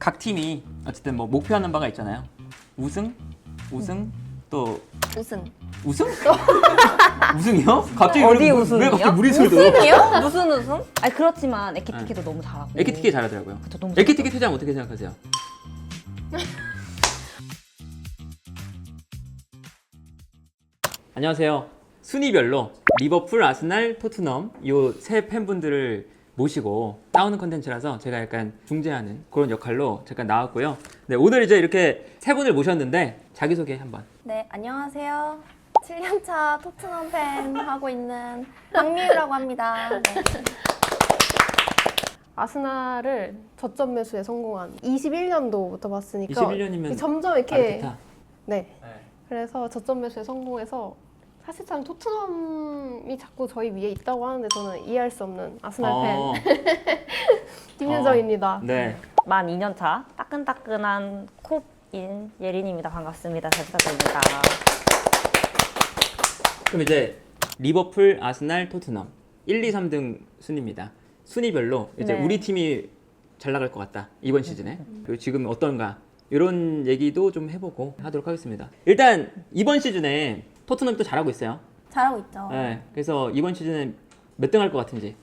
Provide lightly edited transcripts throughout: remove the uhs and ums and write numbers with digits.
각 팀이 어쨌든 뭐 목표하는 바가 있잖아요. 우승, 또 우승. 우승? 우승이요? 갑자기 어디 왜 우승이요? 갑자기 무리수를 넣어? 우승이요? 무슨 우승? 아니 그렇지만 에키티케도 너무 잘하고. 에키티케 잘하더라고요. 그쵸, 너무 에키티케 퇴장 어떻게 생각하세요? 안녕하세요. 순위별로 리버풀, 아스날, 토트넘 요 세 팬분들을 모시고 싸우는 컨텐츠라서 제가 약간 중재하는 그런 역할로 잠깐 나왔고요. 네, 오늘 이제 이렇게 세 분을 모셨는데 자기소개 한번. 네, 안녕하세요. 7년차 토트넘 팬 하고 있는 박미유라고 합니다. 네. 아스날을 저점 매수에 성공한 21년도부터 봤으니까 21년이면 점점 이렇게 아르테타. 네. 그래서 저점 매수에 성공해서 사실상 토트넘이 자꾸 저희 위에 있다고 하는데 저는 이해할 수 없는 아스날 팬 김윤정입니다. 네. 만 2년차 따끈따끈한 콥인 예린입니다. 반갑습니다. 잘 부탁드립니다. 그럼 이제 리버풀, 아스날, 토트넘 1, 2, 3등 순위입니다. 순위별로 이제 네. 우리 팀이 잘 나갈 것 같다 이번 시즌에. 그리고 지금 어떤가 이런 얘기도 좀 해보고 하도록 하겠습니다. 일단 이번 시즌에 토트넘이 또 잘하고 있어요. 잘하고 있죠. 네, 그래서 이번 시즌에 몇 등 할 것 같은지.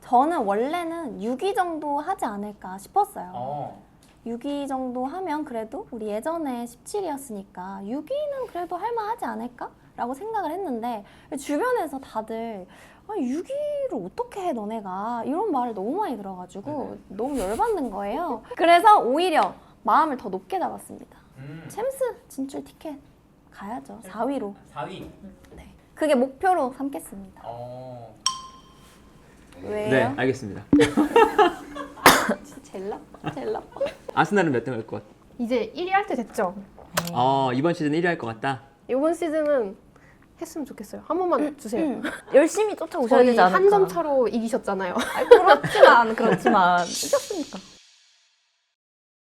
저는 원래는 6위 정도 하지 않을까 싶었어요. 6위 정도 하면 그래도 우리 예전에 17위였으니까 6위는 그래도 할만하지 않을까? 라고 생각을 했는데 주변에서 다들 6위를 어떻게 해 너네가 이런 말을 너무 많이 들어가지고 너무 열받는 거예요. 그래서 오히려 마음을 더 높게 잡았습니다. 챔스 진출 티켓 가야죠. 4위로. 4위. 네. 그게 목표로 삼겠습니다. 왜요? 네, 알겠습니다. 제일 나빠. 제일 나빠. 아스날은 몇 등 할 것 같아? 이제 1위 할 때 됐죠? 이번 시즌 1위 할 것 같다. 이번 시즌은 했으면 좋겠어요. 한 번만 주세요. 열심히 쫓아오셔야 저희 되지 않을까? 한 점 차로 이기셨잖아요. 아니, 그렇지만 이겼으니까.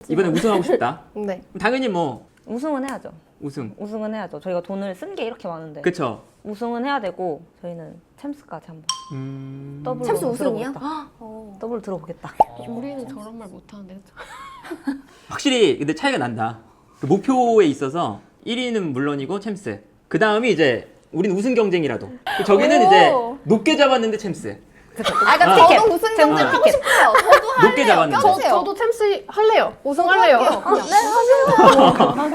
이번에 우승하고 싶다. 네. 그럼 당연히 뭐 우승은 해야죠. 우승. 우승은 해야죠. 저희가 돈을 쓴 게 이렇게 많은데 그쵸? 우승은 해야 되고 저희는 챔스까지 한번 더블로 챔스 우승이요? 들어보겠다. 더블 들어보겠다. 우리는 저런 말 못하는데 그쵸? 확실히 근데 차이가 난다. 그 목표에 있어서 1위는 물론이고 챔스. 그 다음이 이제 우린 우승 경쟁이라도. 저기는 오. 이제 높게 잡았는데 챔스. 그러니까 티켓. 저도 우승 경쟁 챔스 하고 티켓. 싶어요. 저도 할래요. 높게 잡았는데. 껴주세요. 저도 챔스 할래요. 우승할래요. 할게요. 그냥. 네,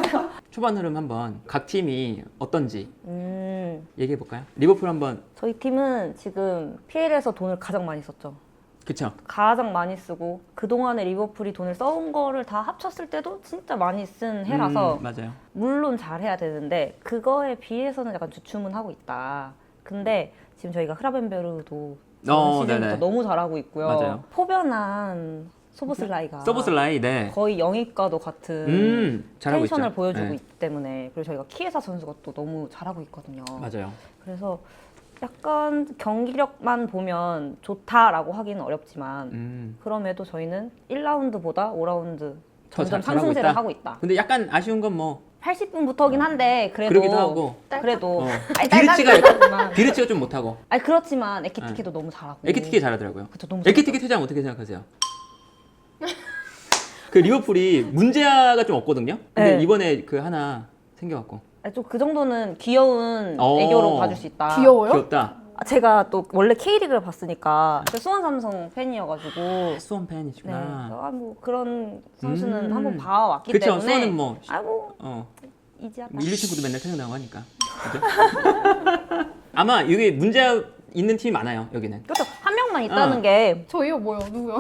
하세요. 초반 흐름 한번 각 팀이 어떤지 음, 얘기해 볼까요? 리버풀 한번. 저희 팀은 지금 PL에서 돈을 가장 많이 썼죠. 그쵸? 가장 많이 쓰고 그동안에 리버풀이 돈을 써온 거를 다 합쳤을 때도 진짜 많이 쓴 해라서 맞아요. 물론 잘해야 되는데 그거에 비해서는 약간 주춤은 있다. 근데 지금 저희가 흐라벤베르도 시즌부터 네네. 너무 잘하고 있고요. 맞아요. 포변한 소보슬라이가 서브슬라이, 네. 거의 영입과도 같은 잘하고 있죠. 텐션을 보여주고 네. 있기 때문에 그리고 저희가 키에사 선수가 또 너무 잘하고 있거든요. 맞아요. 그래서 약간 경기력만 보면 좋다라고 하기는 어렵지만 그럼에도 저희는 1라운드보다 5라운드 더 점점 잘하고 상승세를 있다? 하고 있다. 근데 약간 아쉬운 건 뭐 80분부터긴 한데 그래도 그러기도 하고. 그래도 아니, 비르치가 비르치가 좀 못하고. 아니 그렇지만 에키티케도 너무 잘하고 에키티케 잘하더라고요. 그쵸, 너무 에키티케 퇴장 어떻게 생각하세요? 그 리버풀이 문제가 좀 없거든요. 근데 네. 이번에 그 하나 생겨갖고 좀 그 정도는 귀여운 어. 애교로 봐줄 수 있다. 귀여워요? 귀엽다. 제가 또 원래 K리그를 봤으니까 제가 수원 삼성 팬이어가지고 수원 네, 팬이시구나. 뭐 그런 선수는 음. 한번 봐왔기 그쵸, 때문에 수원은 뭐 아이고 어, 이지하다. 1, 2 친구도 맨날 생각나고 하니까. 그죠? 아마 여기 문제 있는 팀이 많아요. 여기는 그렇죠. 한 명만 있다는 어. 게 저희요 뭐요? 누구요?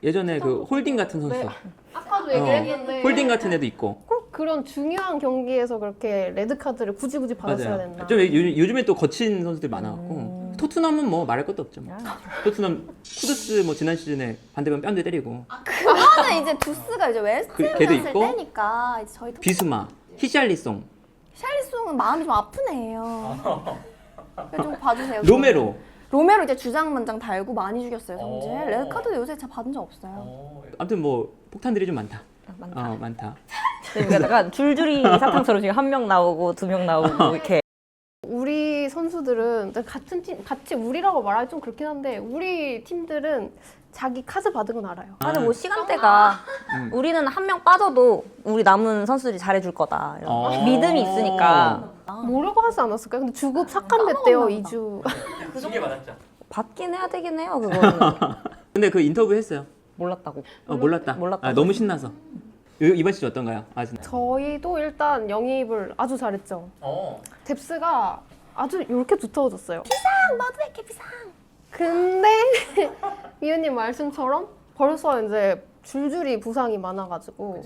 예전에 그 홀딩 같은 선수. 네. 아까도 어, 얘기했는데 홀딩 같은 애도 있고. 꼭 그런 중요한 경기에서 그렇게 레드 카드를 굳이 받았어야 된다. 맞아요. 좀 요즘에 또 거친 선수들이 많아갖고 토트넘은 뭐 말할 것도 없죠. 뭐. 토트넘 쿠드스 뭐 지난 시즌에 반대편 뺨대 때리고 그거는 이제 두스가 이제 웨스트햄 걔도 갔을 있고. 때니까 이제 저희 비스마, 히샬리송, 샬리송은 마음이 좀 아픈 애예요. 좀 봐주세요. 로메로. 로메로 이제 주장만장 달고 많이 죽였어요 성질. 레드카드 요새 잘 받은 적 없어요. 아무튼 뭐 폭탄들이 좀 많다. 많다. 많다. 그러니까 약간 줄줄이 사탕처럼 지금 한 명 나오고 두 명 나오고 이렇게 우리 선수들은 같은 팀, 같이 우리라고 말하기 좀 그렇긴 한데 우리 팀들은 자기 카드 받은 건 알아요. 다들 뭐 시간대가 우리는 한 명 빠져도 우리 남은 선수들이 잘해줄 거다. 이런 어. 믿음이 있으니까 모르고 하지 않았을까요? 근데 주급 삭감됐대요, 2주. 징계 받았죠. 받긴 해야 되긴 해요. 그거는 근데 그 인터뷰 했어요. 몰랐다고. 몰랐다. 몰랐다. 아, 너무 신나서. 이번 시즌 어떤가요? 아스날. 저희도 일단 영입을 아주 잘했죠. 뎁스가 아주 이렇게 두터워졌어요. 마두에케 비상. 근데 미우님 말씀처럼 벌써 이제 줄줄이 부상이 많아가지고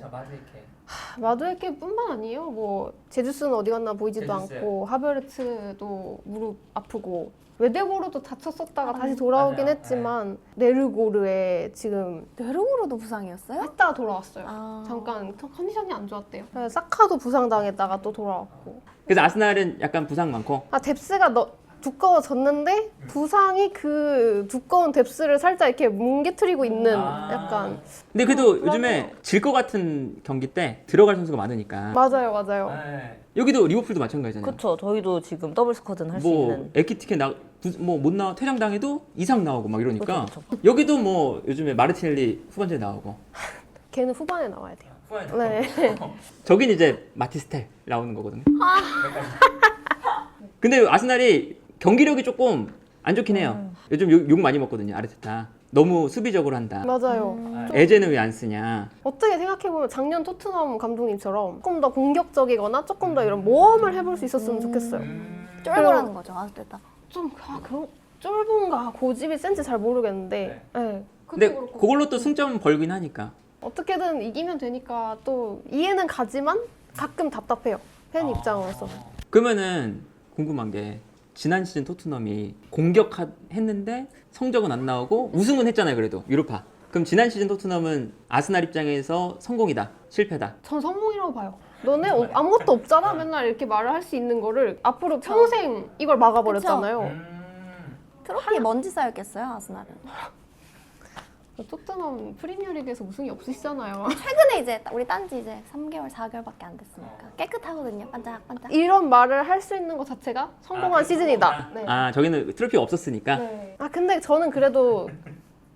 마두에케뿐만 아니에요. 뭐 제주스는 어디 갔나 보이지도 제주스. 않고 하베르츠도 무릎 아프고 웨데고르도 다쳤었다가 다시 돌아오긴 맞아요. 했지만 네르고르에 지금 뇌르고르도 부상이었어요? 했다가 돌아왔어요. 아. 잠깐 컨디션이 안 좋았대요. 사카도 부상당했다가 또 돌아왔고. 그래서 아스날은 약간 부상 많고. 아 뎁스가 두꺼워졌는데 부상이 그 두꺼운 뎁스를 살짝 이렇게 뭉개트리고 있는 약간 근데 그래도 요즘에 질 것 같은 경기 때 들어갈 선수가 많으니까. 맞아요. 여기도 리버풀도 마찬가지잖아요. 그렇죠. 저희도 지금 더블 스쿼드는 할 수 뭐 있는. 에키티켓 못 나와 퇴장당해도 이상 나오고 막 이러니까 그쵸. 여기도 뭐 요즘에 마르티넬리 후반전에 나오고 걔는 후반에 나와야 돼요. 네. 저긴 이제 마티스텔 나오는 거거든요. 근데 아스날이 경기력이 조금 안 좋긴 해요. 요즘 욕 많이 먹거든요. 아르테타 너무 수비적으로 한다. 맞아요. 에제는 왜 안 쓰냐. 어떻게 생각해보면 작년 토트넘 감독님처럼 조금 더 공격적이거나 조금 더 이런 모험을 해볼 수 있었으면 좋겠어요. 쫄보라는 거죠, 아스테타. 좀 그런 쫄본가 고집이 센지 잘 모르겠는데 네. 근데 그걸로 또 승점 벌긴 하니까. 어떻게든 이기면 되니까 또 이해는 가지만 가끔 답답해요. 팬 입장으로서. 그러면은 궁금한 게 지난 시즌 토트넘이 공격했는데 성적은 안 나오고 우승은 했잖아요. 그래도 유로파. 그럼 지난 시즌 토트넘은 아스날 입장에서 성공이다, 실패다. 전 성공이라고 봐요. 너네 아무것도 없잖아. 맨날 이렇게 말을 할 수 있는 거를 앞으로 평생 이걸 막아버렸잖아요. 트로피 먼지 쌓였겠어요, 아스날은. 토트넘 프리미어리그에서 우승이 없으시잖아요. 최근에 이제 우리 딴지 이제 3개월, 4개월밖에 안 됐으니까 깨끗하거든요, 반짝반짝. 이런 말을 할 수 있는 것 자체가 성공한 시즌이다. 네. 아 저기는 트로피가 없었으니까. 네. 아 근데 저는 그래도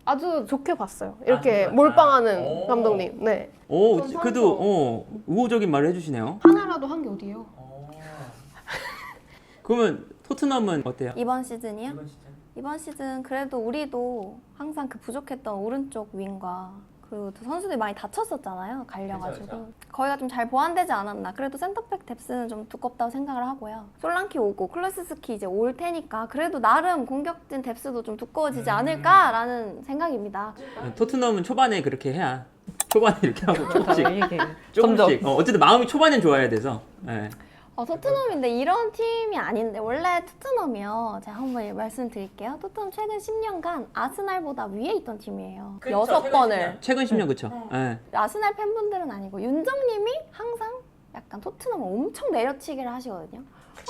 아주 좋게 봤어요. 이렇게 몰빵하는 감독님. 네. 오 그래도 우호적인 말을 해주시네요. 하나라도 한 게 어디예요? 그러면 토트넘은 어때요? 이번 시즌이요? 이번 시즌 그래도 우리도 항상 그 부족했던 오른쪽 윙과 그리고 또 선수들이 많이 다쳤었잖아요. 갈려가지고 거기가 좀 잘 보완되지 않았나. 그래도 센터백 뎁스는 좀 두껍다고 생각을 하고요. 솔랑키 오고 클로스스키 이제 올 테니까 그래도 나름 공격진 뎁스도 좀 두꺼워지지 않을까라는 생각입니다. 토트넘은 초반에 그렇게 해야 초반에 이렇게 하고 조금씩 이게 조금씩 어쨌든 마음이 초반엔 좋아야 돼서. 네. 토트넘인데 이런 팀이 아닌데 원래 토트넘이요. 제가 한번 말씀드릴게요. 토트넘 최근 10년간 아스날보다 위에 있던 팀이에요. 6번을. 최근 10년 그쵸? 네. 아스날 팬분들은 아니고 윤정님이 항상 약간 토트넘을 엄청 내려치기를 하시거든요.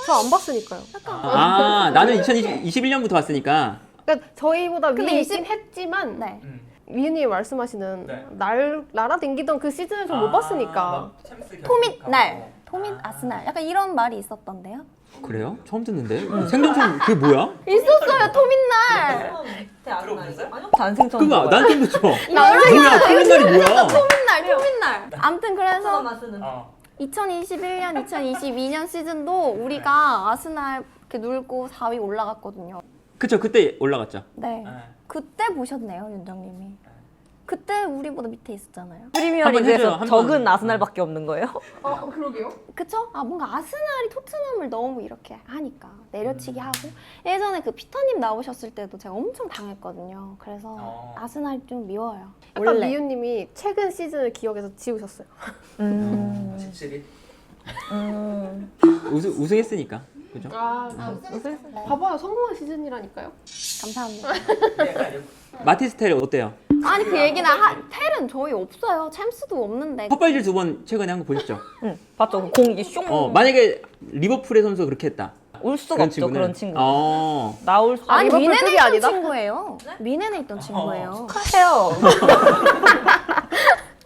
저 안 봤으니까요. 아 나는 2021년부터 왔으니까. 그러니까 저희보다 근데 위에 20 있긴 했지만 네. 위원님이 말씀하시는 날아댕기던 그 시즌을 좀 못 봤으니까. 토밋 날, 토밋 아스날. 약간 이런 말이 있었던데요. 그래요? 처음 듣는데? 생전처럼 그게 뭐야? 있었어요, 토밋 날. 단생처럼. 그거 난 좀 듣죠? 뭐야? 여름이야. 토요일날이 뭐야? 토밋 날. 아무튼 그래서 쓰는. 2021년, 2022년 시즌도 우리가 아스날 이렇게 눌고 4위 올라갔거든요. 그쵸 그때 올라갔죠. 네. 그때 보셨네요, 윤정님이. 그때 우리보다 밑에 있었잖아요. 한번 해줘요, 프리미어리그에서 한번. 적은 아스날밖에 없는 거예요? 그러게요. 그쵸? 뭔가 아스날이 토트넘을 너무 이렇게 하니까 내려치기 하고 예전에 그 피터님 나오셨을 때도 제가 엄청 당했거든요. 그래서 아스날이 좀 미워요. 약간 미유님이 최근 시즌을 기억해서 지우셨어요. 우승했으니까 그죠? 봐봐요, 성공한 시즌이라니까요. 감사합니다. 마티스텔 어때요? 아니 그 얘기는 텔은 저희 없어요. 챔스도 없는데. 헛발질 2번 최근에 한 거 보셨죠? 응, 봤죠. 공 이게 슝. 만약에 리버풀의 선수가 그렇게 했다. 올 수가 그런 없죠. 친구는? 그런 친구. 나올 수. 아니 리버풀 미넨에 급이 있던 아니다? 친구예요. 미넨에 있던 친구예요. 해요.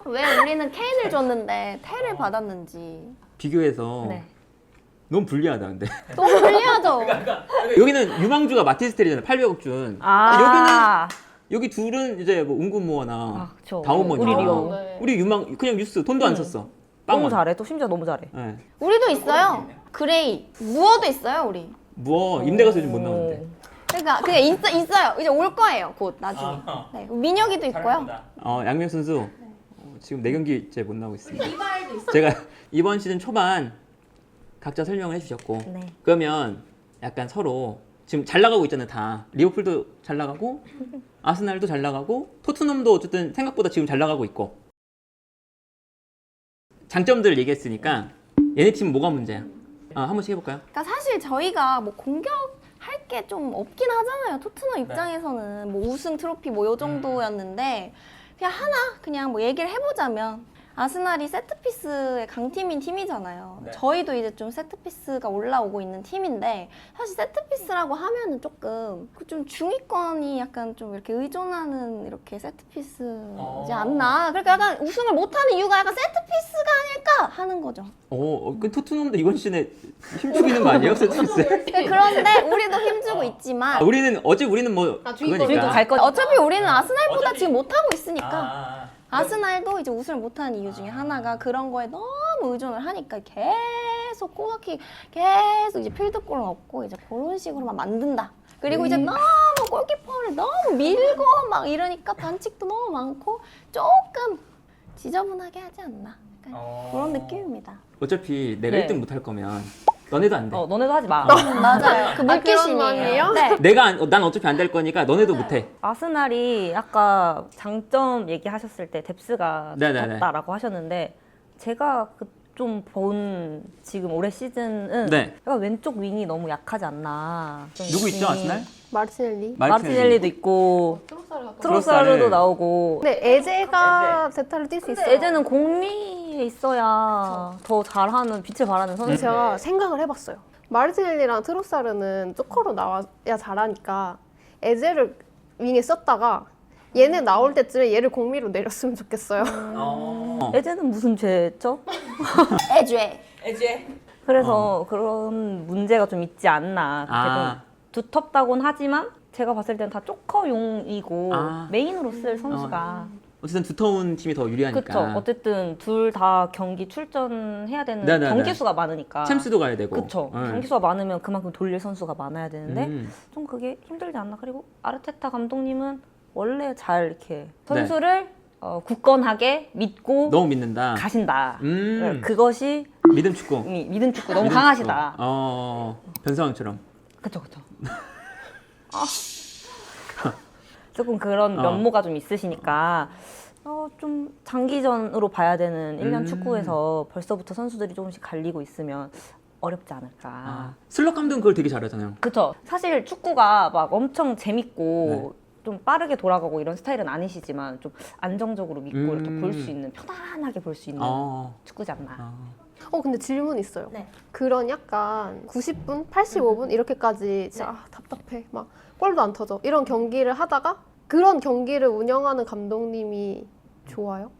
왜 우리는 케인을 줬는데 텔을 받았는지 비교해서 네. 너무 불리하다 근데. 너무 불리하죠. 여기는 유망주가 마티스텔이잖아요. 800억 준. 아. 여기 둘은 이제 뭐 은구모어나 아, 그쵸. 다운머니. 우리 아, 리오. 네. 우리 유망 그냥 뉴스 돈도 안 썼어. 너무 빵원. 잘해. 또 심지어 너무 잘해. 네. 우리도 있어요. 그레이. 무어도 있어요, 우리. 뭐 임대 가서 요즘 못 나오는데. 그러니까 그냥 있어요. 이제 올 거예요, 곧 나중에. 네, 민혁이도 있고요. 양명 선수 지금 4경기째 못 나오고 있습니다. 제가 이번 시즌 초반 각자 설명을 해주셨고 네. 그러면 약간 서로 지금 잘 나가고 있잖아요 다. 리버풀도 잘 나가고 아스날도 잘 나가고 토트넘도 어쨌든 생각보다 지금 잘 나가고 있고 장점들 얘기했으니까 얘네 팀 뭐가 문제야? 한 번씩 해볼까요? 그러니까 사실 저희가 뭐 공격할 게 좀 없긴 하잖아요. 토트넘 입장에서는 뭐 우승 트로피 뭐 요 정도였는데 그냥 하나 그냥 뭐 얘기를 해보자면 아스날이 세트피스의 강팀인 팀이잖아요. 네. 저희도 이제 좀 세트피스가 올라오고 있는 팀인데 사실 세트피스라고 하면은 조금 그 좀 중위권이 약간 좀 이렇게 의존하는 이렇게 세트피스지 않나. 그러니까 약간 우승을 못하는 이유가 약간 세트피스가 아닐까 하는 거죠. 그 토트넘도 이번 시즌에 힘주고 있는 거 아니에요? 세트피스? 그런데 우리도 힘주고 있지만 우리는 뭐 아, 주위권. 그거니까. 저희도 갈 거. 어차피 우리는 아스날보다 어차피- 지금 못하고 있으니까 아. 아스날도 이제 우승을 못하는 이유 중에 하나가 그런 거에 너무 의존을 하니까 계속 코너킥 계속 이제 필드골은 없고 이제 그런 식으로만 만든다. 그리고 이제 너무 골키퍼를 너무 밀고 막 이러니까 반칙도 너무 많고 조금 지저분하게 하지 않나. 약간 그런 느낌입니다. 어차피 내가 네. 1등 못 할 거면 너네도 안 돼. 너네도 하지 마. 맞아요. 그 그런 물귀신이에요. 마음이에요? 네. 난 어차피 안 될 거니까 너네도 못 해. 아스날이 아까 장점 얘기하셨을 때 뎁스가 네네네. 좋다라고 하셨는데 제가 좀 본 지금 올해 시즌은 네. 약간 왼쪽 윙이 너무 약하지 않나. 좀 누구 있죠, 윙이- 아스날? 마르티넬리. 마르티넬리도 있고 트로사를 갖다. 트로사르도 나오고. 근데 에제가 세타를 뛸 수 있어요. 근데 에제는 공미에 있어야 더 잘하는 빛을 발하는 선수. 제가 생각을 해봤어요. 마르티넬리랑 트로사르는 쪼커로 나와야 잘하니까 에제를 윙에 썼다가 얘네 나올 때쯤에 얘를 공미로 내렸으면 좋겠어요. 에제는 무슨 죄죠? 애죄. 그래서 그런 문제가 좀 있지 않나. 그렇게 아. 좀 두텁다고는 하지만 제가 봤을 때는 다 조커용이고 아. 메인으로 쓸 선수가. 어쨌든 두터운 팀이 더 유리하니까. 그쵸. 어쨌든 둘 다 경기 출전해야 되는 네네네. 경기 수가 많으니까. 챔스도 가야 되고. 그쵸. 네. 경기 수가 많으면 그만큼 돌릴 선수가 많아야 되는데 음. 좀 그게 힘들지 않나. 그리고 아르테타 감독님은 원래 잘 이렇게 선수를 굳건하게 믿고 너무 믿는다. 가신다. 음. 그것이 믿음 축구. 믿음 축구 너무 믿음 강하시다. 축구. 변상황처럼. 그쵸. 조금 그런 면모가 좀 있으시니까 좀 장기전으로 봐야 되는 1년 축구에서 벌써부터 선수들이 조금씩 갈리고 있으면 어렵지 않을까. 슬롯 감독은 그걸 되게 잘하잖아요. 그쵸. 사실 축구가 막 엄청 재밌고 네. 좀 빠르게 돌아가고 이런 스타일은 아니시지만 좀 안정적으로 믿고 이렇게 음. 볼 수 있는, 편안하게 볼 수 있는 축구지 않나. 근데 질문 있어요. 네. 그런 약간 90분, 85분 이렇게까지 진짜 답답해. 막 골도 안 터져. 이런 경기를 하다가 그런 경기를 운영하는 감독님이 좋아요?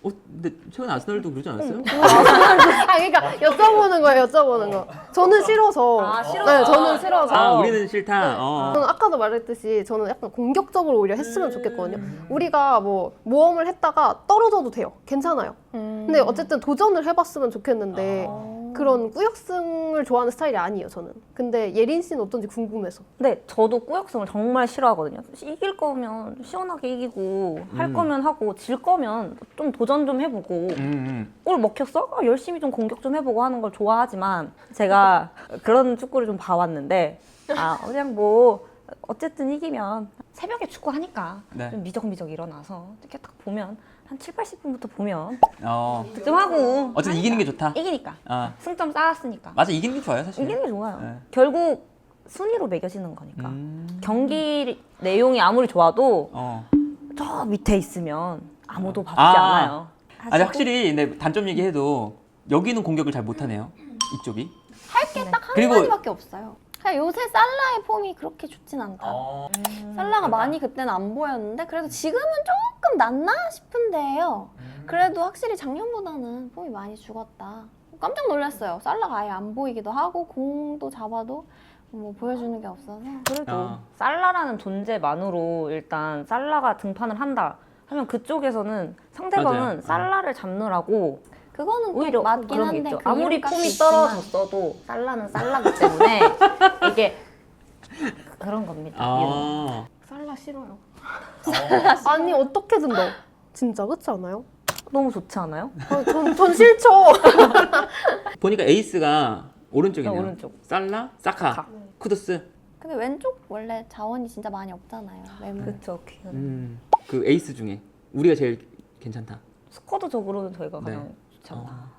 근데 최근 아스날도 그러지 않았어요? 그러니까 여쭤보는 거. 저는 싫어서. 네, 저는 싫어서. 우리는 싫다. 저는 아까도 말했듯이 저는 약간 공격적으로 오히려 했으면 좋겠거든요. 우리가 뭐 모험을 했다가 떨어져도 돼요. 괜찮아요. 근데 어쨌든 도전을 해봤으면 좋겠는데 그런 꾸역승을 좋아하는 스타일이 아니에요, 저는. 근데 예린 씨는 어떤지 궁금해서. 근데 저도 꾸역승을 정말 싫어하거든요. 이길 거면 시원하게 이기고 할 거면 하고 질 거면 좀 도전 좀 해보고 골 먹혔어? 열심히 좀 공격 좀 해보고 하는 걸 좋아하지만 제가 그런 축구를 좀 봐왔는데 그냥 뭐 어쨌든 이기면 새벽에 축구하니까 네. 좀 미적미적 일어나서 이렇게 딱 보면 한 7, 80분부터 보면 어. 득점하고 어쨌든 이기는 게 좋다. 이기니까 아. 승점 쌓았으니까 맞아, 이기는 게 좋아요, 사실. 이기는 게 좋아요. 네. 결국 순위로 매겨지는 거니까 경기 내용이 아무리 좋아도 저 밑에 있으면 아무도 봐주지 않아요. 아니 하시고 확실히 근데 단점 얘기해도 여기는 공격을 잘 못하네요. 이쪽이. 할 게 딱 그리고- 한마디밖에 없어요. 그냥 요새 살라의 폼이 그렇게 좋진 않다. 살라가 많이 그때는 안 보였는데 그래도 지금은 조금 낫나 싶은데요. 그래도 확실히 작년보다는 폼이 많이 죽었다. 깜짝 놀랐어요. 살라가 아예 안 보이기도 하고 공도 잡아도 뭐 보여주는 게 없어서. 그래도 살라라는 존재만으로 일단 살라가 등판을 한다 하면 그쪽에서는 상대방은 맞아요. 살라를 잡느라고 그거는 또 오히려 맞긴 그런 게 한데 있죠. 그 아무리 이름값이 폼이 있지만 떨어졌어도 살라는 살라기 때문에 이게 그런 겁니다. 아. 살라 싫어요. 아니 어떻게든 넣어. 진짜 그렇지 않아요? 너무 좋지 않아요? 전 싫죠. 보니까 에이스가 오른쪽이네요. 오른쪽. 살라, 사카, 사카. 쿠두스. 근데 왼쪽 원래 자원이 진짜 많이 없잖아요. 매물. 그쵸. 그 에이스 중에 우리가 제일 괜찮다. 스쿼드적으로는 저희가 네. 가장 좋지 않나.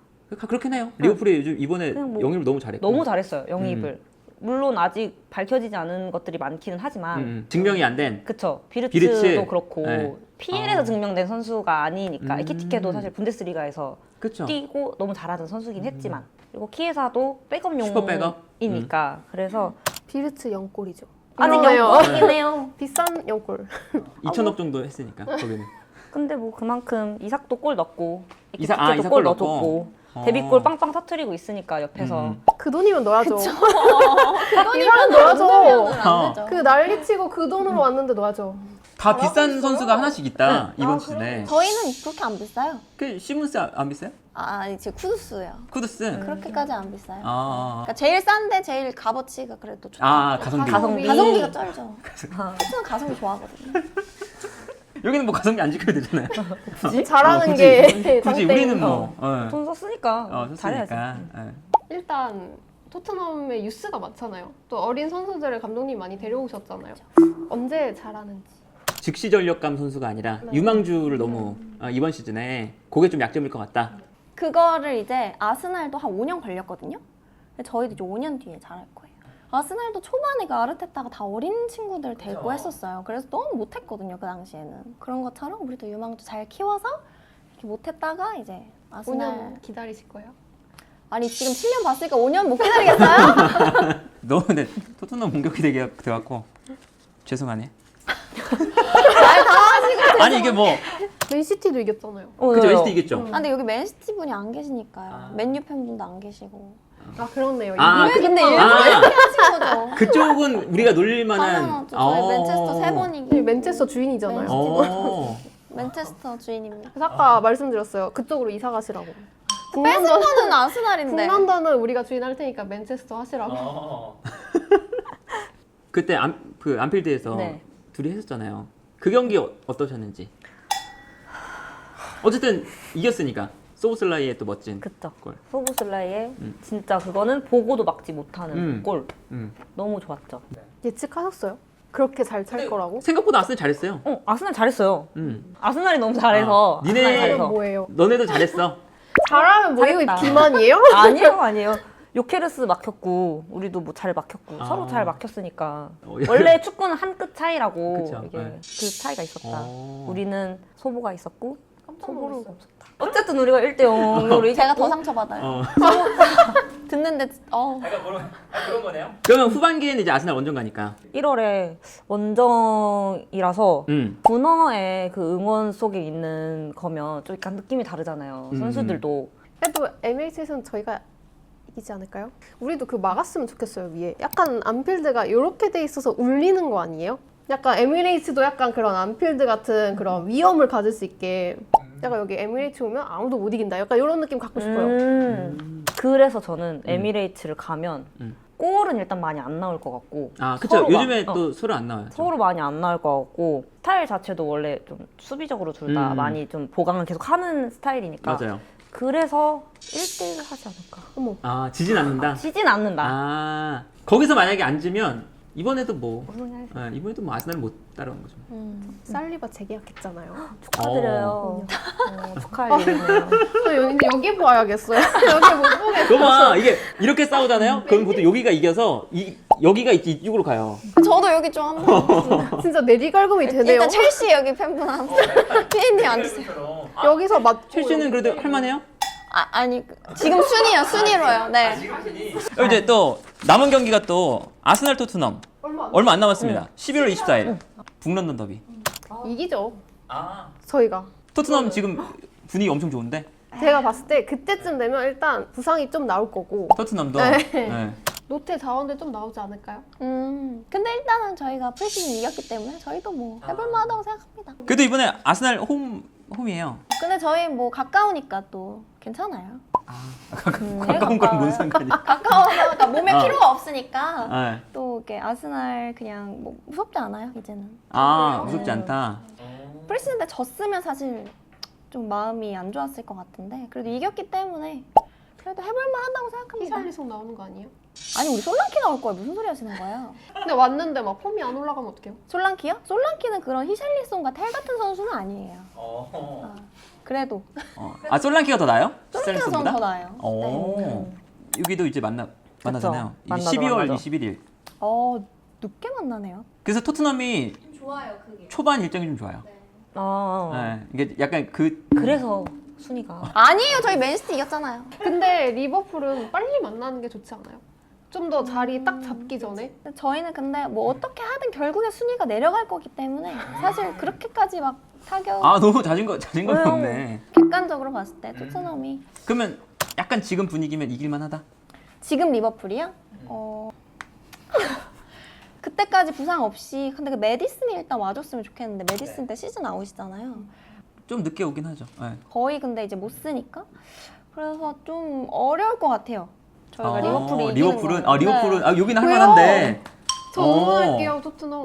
그렇긴 해요. 리버풀이 요즘 이번에 그냥 뭐 영입을 너무 잘했고. 너무 잘했어요. 영입을. 물론 아직 밝혀지지 않은 것들이 많기는 하지만 증명이 안 된. 그쵸. 비르츠도 비르츠. 그렇고 네. PL에서 아. 증명된 선수가 아니니까 에키티케도 사실 분데스리가에서 그렇죠. 뛰고 너무 잘하는 선수긴 했지만 그리고 키에사도 백업용이니까 슈퍼 백업? 그래서 비르츠 0골이죠. 아직 그러네요. 영골이긴 해요. 비싼 0골. 2천억 정도 했으니까 거기는. 근데 뭐 그만큼 이삭도 골 넣고 이삭 에키티케도 골 골 넣고. 넣어줬고 어. 데뷔골 빵빵 터트리고 있으니까 옆에서 그 돈이면 넣어야죠. 그거니까 넣어야죠. 안 되죠. 그 난리치고 그 돈으로 왔는데 넣어야죠. 다 비싼 선수가 하나씩 있다 이번 시즌에. 저희는 그렇게 안 비싸요. 그 시문스 안 비싸요? 아니 지금 쿠두스요. 쿠두스. 그렇게까지 안 비싸요. 아. 그러니까 제일 싼데 제일 값어치가 그래도 좋죠. 아 가성비. 가성비. 가성비가 쩔죠. 저는 가성비 좋아하거든요. 여기는 뭐 가성비 안 지켜도 되잖아요. 잘하는 굳이, 게 굳이 장땡. 우리는 뭐. 돈 썼으니까 좋으니까. 잘해야지. 일단 토트넘에 유스가 많잖아요. 또 어린 선수들을 감독님 많이 데려오셨잖아요. 언제 잘하는지. 즉시 전력감 선수가 아니라 네. 유망주를 너무 이번 시즌에 그게 좀 약점일 것 같다. 그거를 이제 아스날도 한 5년 걸렸거든요. 근데 저희도 이제 5년 뒤에 잘할 거예요. 아스날도 초반에 그 아르테타가 다 어린 친구들 데리고 했었어요. 그래서 너무 못했거든요, 그 당시에는. 그런 것처럼 우리도 유망주 잘 키워서 이렇게 못했다가 이제 아스날 5년 기다리실 거예요? 아니 지금 7년 봤으니까 5년 못 기다리겠어요? 너무 네, 토트넘 공격이 되게 돼갖고 죄송하네. 아니 이게 뭐 맨시티도 이겼잖아요. 그죠 에이스티 이겼죠. 아, 근데 여기 맨시티 분이 안 계시니까요. 맨유 팬분도 안 계시고. 아 그렇네요. 아, 왜 근데 아. 일부러 이렇게 하신 거죠? 그쪽은 우리가 놀릴 만한. 당연하죠. 저희 맨체스터 세 번이 이게 맨체스터 주인이잖아요. 어. 맨체스터 주인입니다. 그래서 아까 말씀드렸어요. 그쪽으로 이사 가시라고. 뺏은 거는 아스날인데. 북런던은 우리가 주인할 테니까 맨체스터 하시라고. 그때 그 안필드에서 네. 둘이 했었잖아요. 그 경기 어떠셨는지. 어쨌든 이겼으니까 소보슬라이의 또 멋진 그쵸. 골. 소보슬라이의 진짜 그거는 보고도 막지 못하는 음. 골 음. 너무 좋았죠. 예측하셨어요? 그렇게 잘 찰 거라고? 생각보다 아스날 잘했어요. 아스날 잘했어요. 음. 아스날이 너무 잘해서 니네- 아스날이 이건 잘해서 뭐예요? 너네도 잘했어. 잘하면 뭐 이거 잘했다. 기만이에요? 아니에요. 요케르스 막혔고 우리도 뭐 잘 막혔고 아. 서로 잘 막혔으니까 어, 원래 축구는 한 끗 차이라고 그쵸, 이게 네. 그 차이가 있었다. 어. 우리는 소보가 있었고 깜짝 소보는 놀랐어요. 없었다. 어쨌든 우리가 1대0으로 제가 더 상처받아요. 어. 듣는데 그런 거네요. 그러면 후반기에는 이제 아스날 원정 가니까. 1월에 원정이라서 음. 문어의 그 응원 속에 있는 거면 좀 약간 느낌이 다르잖아요. 선수들도 그래도 MH에서는 저희가 이기지 않을까요? 우리도 그 막았으면 좋겠어요, 위에. 약간 안필드가 이렇게 돼 있어서 울리는 거 아니에요? 약간 에미레이츠도 약간 그런 안필드 같은 그런 위험을 가질 수 있게 약간 여기 에미레이츠 오면 아무도 못 이긴다. 약간 이런 느낌 갖고 싶어요. 그래서 저는 에미레이츠를 가면 골은 일단 많이 안 나올 것 같고 아 그쵸. 서로가, 요즘에 또 서로 안 나와요. 서로 많이 안 나올 것 같고 스타일 자체도 원래 좀 수비적으로 둘 다 많이 좀 보강을 계속 하는 스타일이니까 맞아요. 그래서 1대1 하지 않을까. 어머. 아 지진 않는다. 지진 않는다. 아 거기서 만약에 앉으면 이번에도 뭐 이번에도 뭐 아스날은 못 따라온 거죠. 살리바 재계약했잖아요. 축하드려요. 축하할 일이네요. 이제 여기 봐야겠어요. 여기 못 보겠어요. 그만 이게 이렇게 싸우잖아요. 그럼 보통 여기가 이겨서 여기가 이쪽으로 가요. 저도 여기 좀 한번. 진짜 내리갈굼이 되네요. 일단 첼시 여기 팬분 한 분. 피디님 앉으세요. 여기서 맞고 첼시는 그래도 할만해요? 아니 지금 순위로요. 네. 이제 또 남은 경기가 또 아스날 토트넘 얼마 안 남았습니다. 11월 24일 북런던 더비. 이기죠. 저희가. 토트넘 지금 분위기 엄청 좋은데 제가 봤을 때 그때쯤 되면 일단 부상이 좀 나올 거고 토트넘도 네. 네. 롯데 자원대 좀 나오지 않을까요? 근데 일단은 저희가 프리시즌 이겼기 때문에 저희도 뭐 해볼만하다고 생각합니다. 그래도 이번에 아스날 홈이에요. 근데 저희 뭐 가까우니까 또 괜찮아요. 가까운 건 뭔 상관이? 가까워서 몸에 피로가 없으니까 네. 또 이렇게 아스날 그냥 뭐 무섭지 않아요 이제는. 아 무섭지 않다. 프리시즌 때 졌으면 사실 좀 마음이 안 좋았을 것 같은데 그래도 이겼기 때문에 그래도 해볼만하다고 생각합니다. 히샬리송 나오는 거 아니에요? 아니 우리 솔랑키 나올 거예요. 무슨 소리 하시는 거예요? 근데 왔는데 막 폼이 안 올라가면 어떡해요? 솔랑키요? 솔랑키는 그런 히샬리송과 텔 같은 선수는 아니에요. 그래도 아 솔랑키가 더 나아요? 솔랑키가 저는 더 나아요. 오. 여기도 이제 만나잖아요. 이게 만나죠, 12월 만나죠. 21일. 늦게 만나네요. 그래서 토트넘이 좋아요 그게. 초반 일정이 좀 좋아요. 아, 네. 이게 약간 그래서 순위가 아니에요. 저희 맨시티 이겼잖아요. 근데 리버풀은 빨리 만나는 게 좋지 않아요? 좀 더 자리 딱 잡기 전에? 저희는 근데 뭐 어떻게 하든 결국에 순위가 내려갈 거기 때문에 사실 그렇게까지 막 타격 아 너무 자신감이 왜요? 없네. 객관적으로 봤을 때 토트넘이 그러면 약간 지금 분위기면 이길만하다. 지금 리버풀이요? 그때까지 부상 없이 근데 그 메디슨이 일단 와줬으면 좋겠는데 메디슨 때 시즌 아웃이잖아요. 좀 늦게 오긴 하죠. 네. 거의 근데 이제 못 쓰니까 그래서 좀 어려울 것 같아요. 저희가 리버풀이 이기는 리버풀은 거는. 리버풀은 네. 여기는 왜요? 할만한데. 저 응원할게요, 토트넘.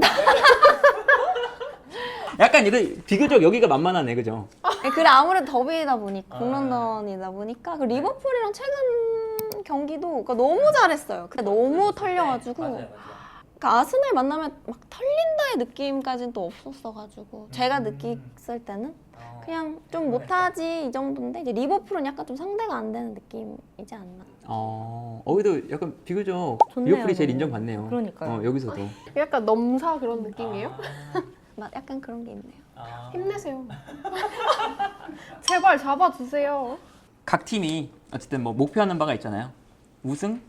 약간 이거 비교적 여기가 만만하네, 그죠? 네, 그래 아무래도 더비이다 보니까 북런던이다 보니까 그 리버풀이랑 최근 경기도 그러니까 너무 잘했어요. 근데 너무 털려가지고 그러니까 아스날 만나면 막 털린다의 느낌까지는 또 없었어가지고 제가 느꼈을 때는 그냥 좀 못하지 이 정도인데 이제 리버풀은 약간 좀 상대가 안 되는 느낌이지 않나. 여기도 약간 비교적 좋네요, 리버풀이 제일 너무. 인정받네요. 그러니까요. 여기서도. 약간 넘사 그런 느낌이에요? 약간 그런 게 있네요. 힘내세요. 제발 잡아주세요. 각 팀이 어쨌든 뭐 목표하는 바가 있잖아요. 우승,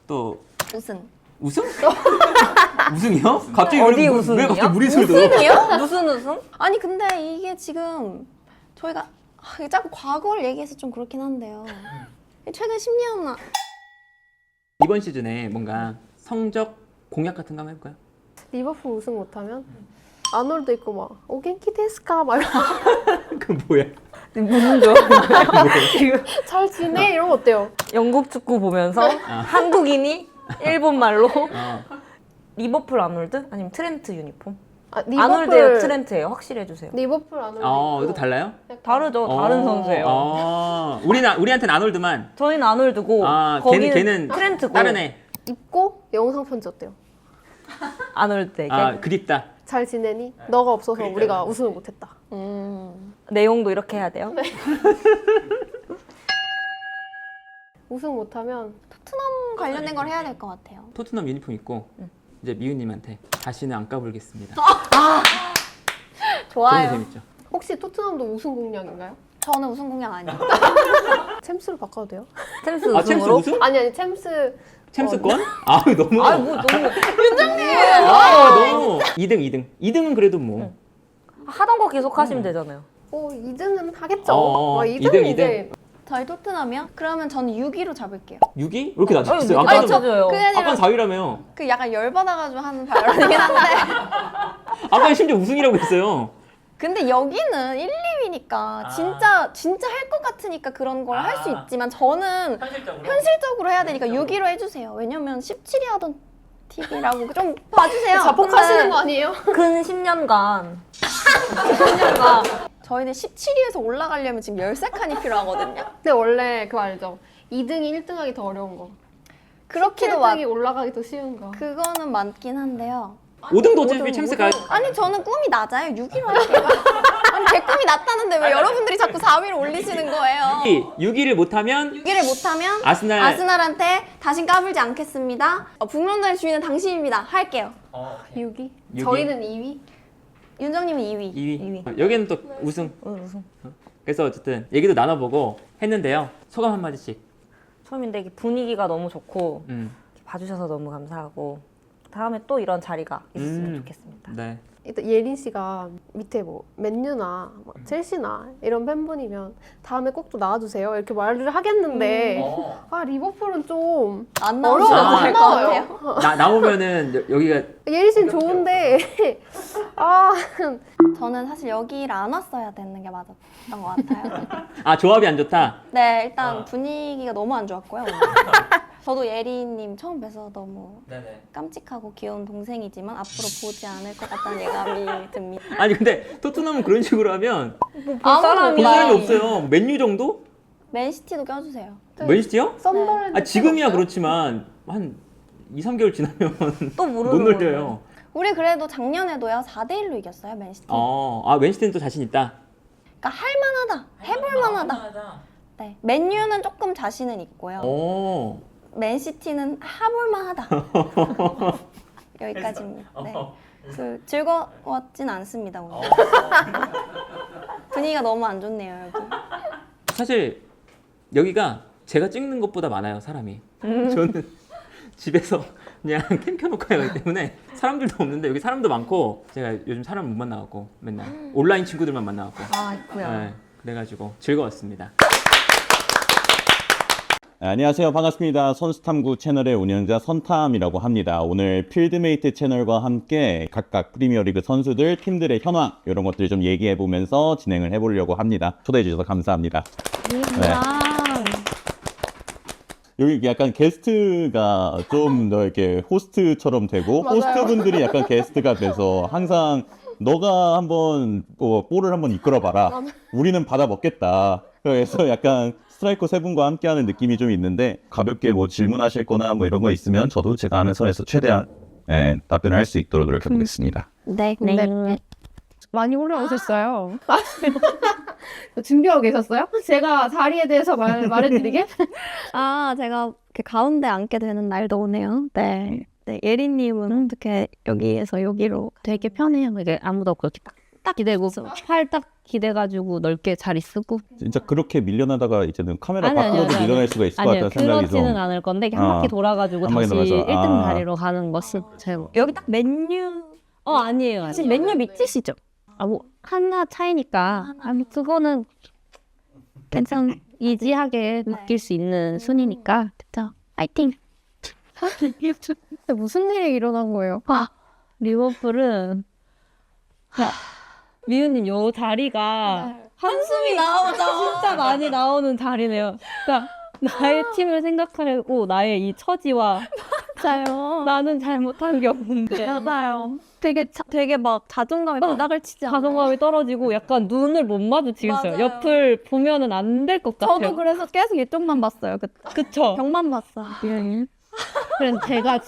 또 우승. 우승? 우승이요? 갑자기 어디 왜 우승이요? 갑자기 무리수를 넣어? 우승이요? 무슨 우승? 아니 근데 이게 지금 저희가 이게 자꾸 과거를 얘기해서 좀 그렇긴 한데요. 최근 10년 이번 시즌에 뭔가 성적 공약 같은 거 한번 해볼까요? 리버풀 우승 못하면 아놀드 있고 막 오겐키 데스까 막 그 뭐야? 무슨 죠 지금 잘 지내? 이런 거 어때요? 영국 축구 보면서 한국인이 일본 말로 리버풀 아놀드 아니면 트렌트 유니폼? 아놀드예요, 트렌트예요. 확실히 해주세요. 리버풀 아놀드 이거 달라요? 다르죠, 다른 선수예요. 우리한테는 아놀드만. 저희는 아놀드고 거기는 걔는 트렌트고 다른 애. 입고 영상 편지 어때요? 아놀드에게 그립다. 잘 지내니? 너가 없어서 우리가 우승을 못했다. 내용도 이렇게 해야 돼요? 우승 못하면 토트넘 관련된 걸 해야 될 것 같아요. 토트넘 유니폼 입고 이제 미우님한테 다시는 안 까불겠습니다. 좋아요. 너무 재밌죠? 혹시 토트넘도 우승 공략인가요? 저는 우승 공약 아니에요. 챔스로 바꿔도 돼요? 챔스 챔스 우승으로? 우승? 아니 챔스 챔스권? 너무. 아뭐 너무 너무. 2등은 그래도 뭐. 하던 거 계속 하시면 되잖아요. 2등은 하겠죠. 2등. 이제 저희 토트넘이요? 그러면 저는 6위로 잡을게요. 6위? 왜 이렇게 낮췄어요? 아니, 아까는 맞아요. 그게 아니라 아까는 4위라며. 그 약간 열받아가지고 하는 발언이긴 한데 아까는 심지어 우승이라고 했어요. 근데 여기는 1, 2위니까 진짜 할 것 같으니까 그런 걸 할 수 있지만 저는 현실적으로 해야 되니까 6위로 해주세요. 왜냐면 17위 하던 팀이라고 좀 봐주세요. 자폭하시는 거 아니에요? 근 10년간 저희는 17위에서 올라가려면 지금 13칸이 필요하거든요. 근데 원래 그거 알죠? 2등이 1등하기 더 어려운 거. 그렇기도 1등이 올라가기 더 쉬운 거. 그거는 맞긴 한데요. 5등도 어차피 챔스 가. 아니 저는 꿈이 낮아요. 6위로 할게요. 아니 제 꿈이 낮다는데 왜 여러분들이 자꾸 4위로 올리시는 거예요? 6위를 못하면 6위를 못하면 아스날한테 다신 까불지 않겠습니다. 북런던의 주인은 당신입니다. 할게요. 6위? 6위? 저희는 2위? 윤정님은 2위. 2위. 여기는 또 우승. 우승. 그래서 어쨌든 얘기도 나눠보고 했는데요. 소감 한마디씩. 처음인데 이게 분위기가 너무 좋고 음. 봐주셔서 너무 감사하고 다음에 또 이런 자리가 있으면 음. 좋겠습니다. 네. 일단 예린 씨가 밑에 뭐 맨유나 뭐 첼시나 이런 팬분이면 다음에 꼭 또 나와주세요 이렇게 말을 하겠는데 아 리버풀은 좀 안 어려워요. 나오셔도 안 될 것 나와요. 같아요. 나오면은 여기가 예린 씨는 좋은데 아 저는 사실 여기를 안 왔어야 되는 게 맞았던 것 같아요. 아 조합이 안 좋다. 네, 일단 분위기가 너무 안 좋았고요. 오늘. 저도 예리님 처음 뵈서 너무 네네. 깜찍하고 귀여운 동생이지만 앞으로 보지 않을 것 같다는 예감이 듭니다. 아니 근데 토트넘은 그런 식으로 하면 아무도 볼 사람이 없어요. 없어요. 맨유 정도? 맨시티도 껴주세요. 맨시티요? 썬더랜드 아 지금이야 팬 없어요? 그렇지만 한 2, 3개월 지나면 또 못 모르는 놀려요. 우리 그래도 작년에도요 4대1로 이겼어요 맨시티. 아 맨시티는 또 자신 있다. 그러니까 할만하다, 해볼만하다. 네, 맨유는 조금 자신은 있고요. 오. 맨시티는 해볼만하다. 여기까지입니다. 네. 그 즐거웠진 않습니다 오늘. 분위기가 너무 안 좋네요 여기. 사실 여기가 제가 찍는 것보다 많아요 사람이. 저는 집에서 그냥 캠 켜놓고 하기 때문에 사람들도 없는데 여기 사람도 많고 제가 요즘 사람 못 만나갖고 맨날 온라인 친구들만 만나갖고 아, 있고요. 네, 그래가지고 즐거웠습니다. 네, 안녕하세요. 반갑습니다. 선수탐구 채널의 운영자 선탐이라고 합니다. 오늘 필드메이트 채널과 함께 각각 프리미어리그 선수들, 팀들의 현황 이런 것들 좀 얘기해보면서 진행을 해보려고 합니다. 초대해 주셔서 감사합니다. 네. 여기 약간 게스트가 좀 더 이렇게 호스트처럼 되고 맞아요. 호스트분들이 약간 게스트가 돼서 항상 너가 한번 뭐 볼을 한번 이끌어봐라. 우리는 받아 먹겠다. 그래서 약간 스트라이커 세 분과 함께하는 느낌이 좀 있는데 가볍게 뭐 질문하실 거나 뭐 이런 거 있으면 저도 제가 아는 선에서 최대한 답변을 할 수 있도록 노력해 보겠습니다. 네. 많이 올라오셨어요. 준비하고 계셨어요? 제가 자리에 대해서 말해드리게? 아 제가 이렇게 가운데 앉게 되는 날도 오네요. 네. 네 예리님은 어떻게 여기에서 여기로? 되게 편해요. 이게 아무도 없고 이렇게 딱 기대고 팔 딱 기대가지고 넓게 자리 쓰고. 진짜 그렇게 밀려나다가 이제는 카메라 아니, 밖으로도 아니. 밀려날 수가 있을 것 아니요, 같다는 생각이 좀. 그렇지는 않을 건데 한 바퀴 돌아가지고 한 바퀴 다시 돌아서. 1등 자리로 가는 것은 제가. 여기 딱 맨유. 아니에요. 사실 맨유 밑이시죠? 뭐 하나 차이니까. 아니 그거는 괜찮 이지하게 느낄 수 있는 순위니까. 그쵸? 파이팅. 무슨 일이 일어난 거예요? 리버풀은 미우님 요 자리가 한숨이 나오죠. 진짜 많이 나오는 자리네요. 그러니까 나의 팀을 생각하고 나의 이 처지와 맞아요. 나는 잘못한 게 없는데 맞아요. 되게 막 자존감에 바닥을 치지 않아요? 자존감이 떨어지고 약간 눈을 못 마주치겠어요. 맞아요. 옆을 보면은 안 될 것 같아요. 저도 그래서 계속 이쪽만 봤어요. 그쵸? 벽만 봤어. 그래서 제가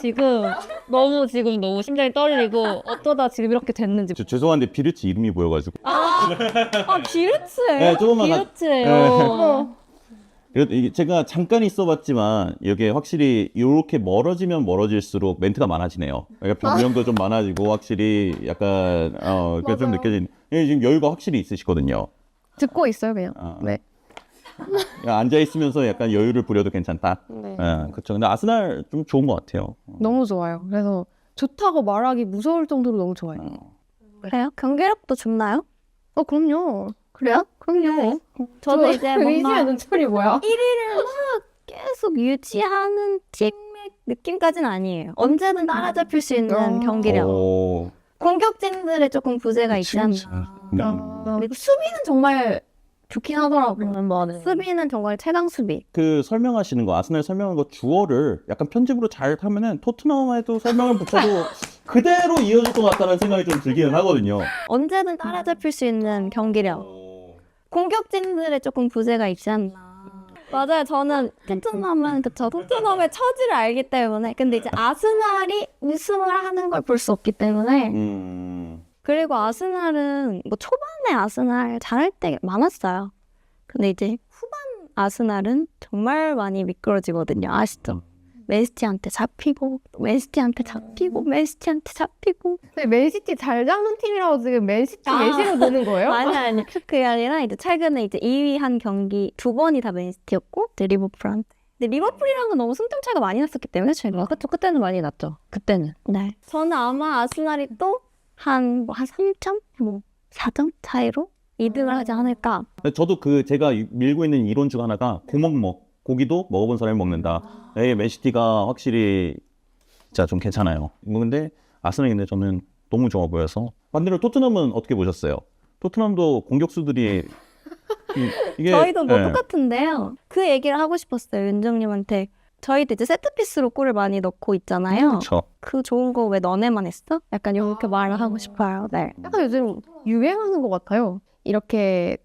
너무 심장이 떨리고 어쩌다 지금 이렇게 됐는지. 저 죄송한데 비르츠 이름이 보여가지고. 비르츠예요? 네, 조금만 비르츠예요. 이게 제가 잠깐 있어봤지만 이게 확실히 이렇게 멀어지면 멀어질수록 멘트가 많아지네요. 그러니까 변명도 좀 많아지고 확실히 약간 그게 좀 느껴지는. 지금 여유가 확실히 있으시거든요. 듣고 있어요 그냥. 네. 앉아 있으면서 약간 여유를 부려도 괜찮다. 네. 그렇죠. 근데 아스날 좀 좋은 것 같아요. 너무 좋아요. 그래서 좋다고 말하기 무서울 정도로 너무 좋아요. 그래요? 경기력도 좋나요? 그럼요. 그래요? 그럼요. 저도 이제 뭔가 의지의 눈초리 뭐야? 1위를 막 계속 유지하는 팀의 느낌까지는 아니에요. 언제든 따라잡힐 수 있는 경기력. 오. 공격진들의 조금 부재가 있지 않나. 그리고 수비는 정말 좋긴 하더라고요. 수비는 정말 최강 수비. 그 설명하시는 거 아스날 설명한 거 주어를 약간 편집으로 잘 하면은 토트넘에도 설명을 붙여도 그대로 이어질 것 같다는 생각이 좀 들기는 하거든요. 언제든 따라잡힐 수 있는 경기력. 공격진들의 조금 부재가 있지 않나. 맞아요. 저는 토트넘은 토트넘의 처지를 알기 때문에. 근데 이제 아스날이 우승을 하는 걸 볼 수 없기 때문에. 그리고 아스날은 뭐 초반에 아스날 잘할 때 많았어요. 근데 이제 후반 아스날은 정말 많이 미끄러지거든요. 아시죠? 맨시티한테 잡히고 맨시티한테 잡히고. 근데 맨시티 잘 잡는 팀이라고 지금 맨시티 매시로 보는 거예요? 아니. 그게 아니라 이제 최근에 이제 2위 한 경기 2번이 다 맨시티였고 이제 리버풀한테 근데 리버풀이랑은 너무 승점 차이가 많이 났었기 때문에 저희가 그쵸 그때는 많이 났죠. 그때는. 네. 저는 아마 아스날이 또 한 3점, 뭐 4점 차이로 2등을 하지 않을까. 저도 제가 밀고 있는 이론 중 하나가 고기도 먹어본 사람이 먹는다. 맨시티가 확실히 진짜 좀 괜찮아요. 근데 아스날인데 저는 너무 좋아 보여서. 반대로 토트넘은 어떻게 보셨어요? 토트넘도 공격수들이 이게 저희도 뭐 예. 똑같은데요. 그 얘기를 하고 싶었어요. 윤정님한테. 저희도 이제 세트피스로 골을 많이 넣고 있잖아요. 그렇죠. 그 좋은 거 왜 너네만 했어? 약간 이렇게 말을 하고 싶어요. 네. 약간 요즘 유행하는 것 같아요. 이렇게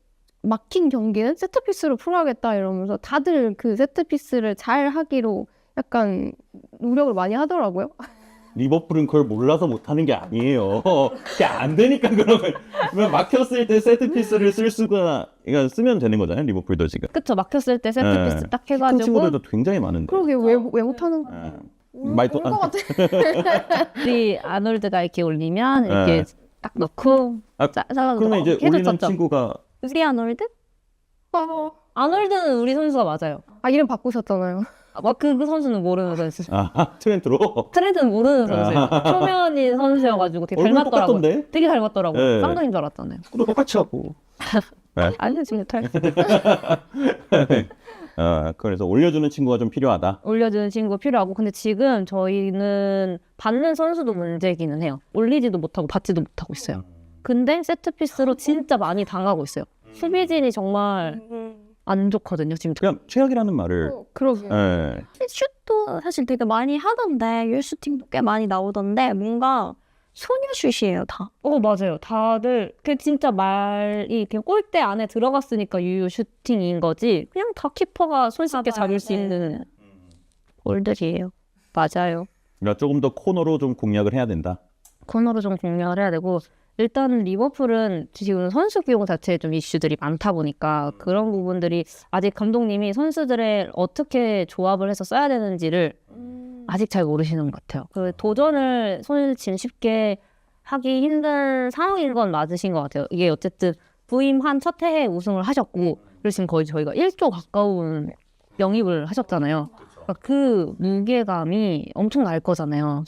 막힌 경기는 세트피스로 풀어야겠다 이러면서 다들 그 세트피스를 잘 하기로 약간 노력을 많이 하더라고요. 리버풀은 그걸 몰라서 못하는 게 아니에요. 그게 안 되니까 그런 거예요. 막혔을 때 세트피스를 그러니까 쓰면 되는 거잖아요. 리버풀도 지금. 그쵸. 막혔을 때 세트피스 예. 딱 큰 해가지고 친구들도 굉장히 많은데. 그러게 왜 못하는 예. 많이 또 것 같아. 우리 아놀드가 이렇게 올리면 이렇게 예. 딱 넣고 아, 잘라서 그러면 이제 올리는 해줬었죠. 친구가 우리 아놀드? 아놀드는 우리 선수가 맞아요. 아 이름 바꾸셨잖아요. 그 선수는 모르는 선수. 트렌트로 트렌드는 모르는 선수예요. 초면인 선수여가지고 되게 얼굴 닮았더라고요. 똑같던데? 되게 닮았더라고요. 네. 쌍둥이인 줄 알았잖아요. 그도 똑같이 하고. 아니요, 지금 탈. 그래서 올려주는 친구가 좀 필요하다. 올려주는 친구가 필요하고 근데 지금 저희는 받는 선수도 문제기는 해요. 올리지도 못하고 받지도 못하고 있어요. 근데 세트피스로 진짜 많이 당하고 있어요. 수비진이 정말 안 좋거든요. 지금 그냥 최악이라는 말을. 그러게. 예. 슛도 사실 되게 많이 하던데 슈팅도 꽤 많이 나오던데 뭔가 소녀슛이에요 다. 맞아요. 다들 그 진짜 말이 그냥 골대 안에 들어갔으니까 유유 슈팅인 거지. 그냥 다 키퍼가 손쉽게 잡을 수 있는 골들이에요. 맞아요. 그러니까 조금 더 코너로 좀 공략을 해야 된다. 코너로 좀 공략을 해야 되고 일단 리버풀은 지금 선수 기용 자체에 좀 이슈들이 많다 보니까 그런 부분들이 아직 감독님이 선수들의 어떻게 조합을 해서 써야 되는지를 아직 잘 모르시는 것 같아요. 그 도전을 손실 쉽게 하기 힘든 상황인 건 맞으신 것 같아요. 이게 어쨌든 부임한 첫 해에 우승을 하셨고 그리고 지금 거의 저희가 1조 가까운 영입을 하셨잖아요. 그러니까 그 무게감이 엄청 날 거잖아요.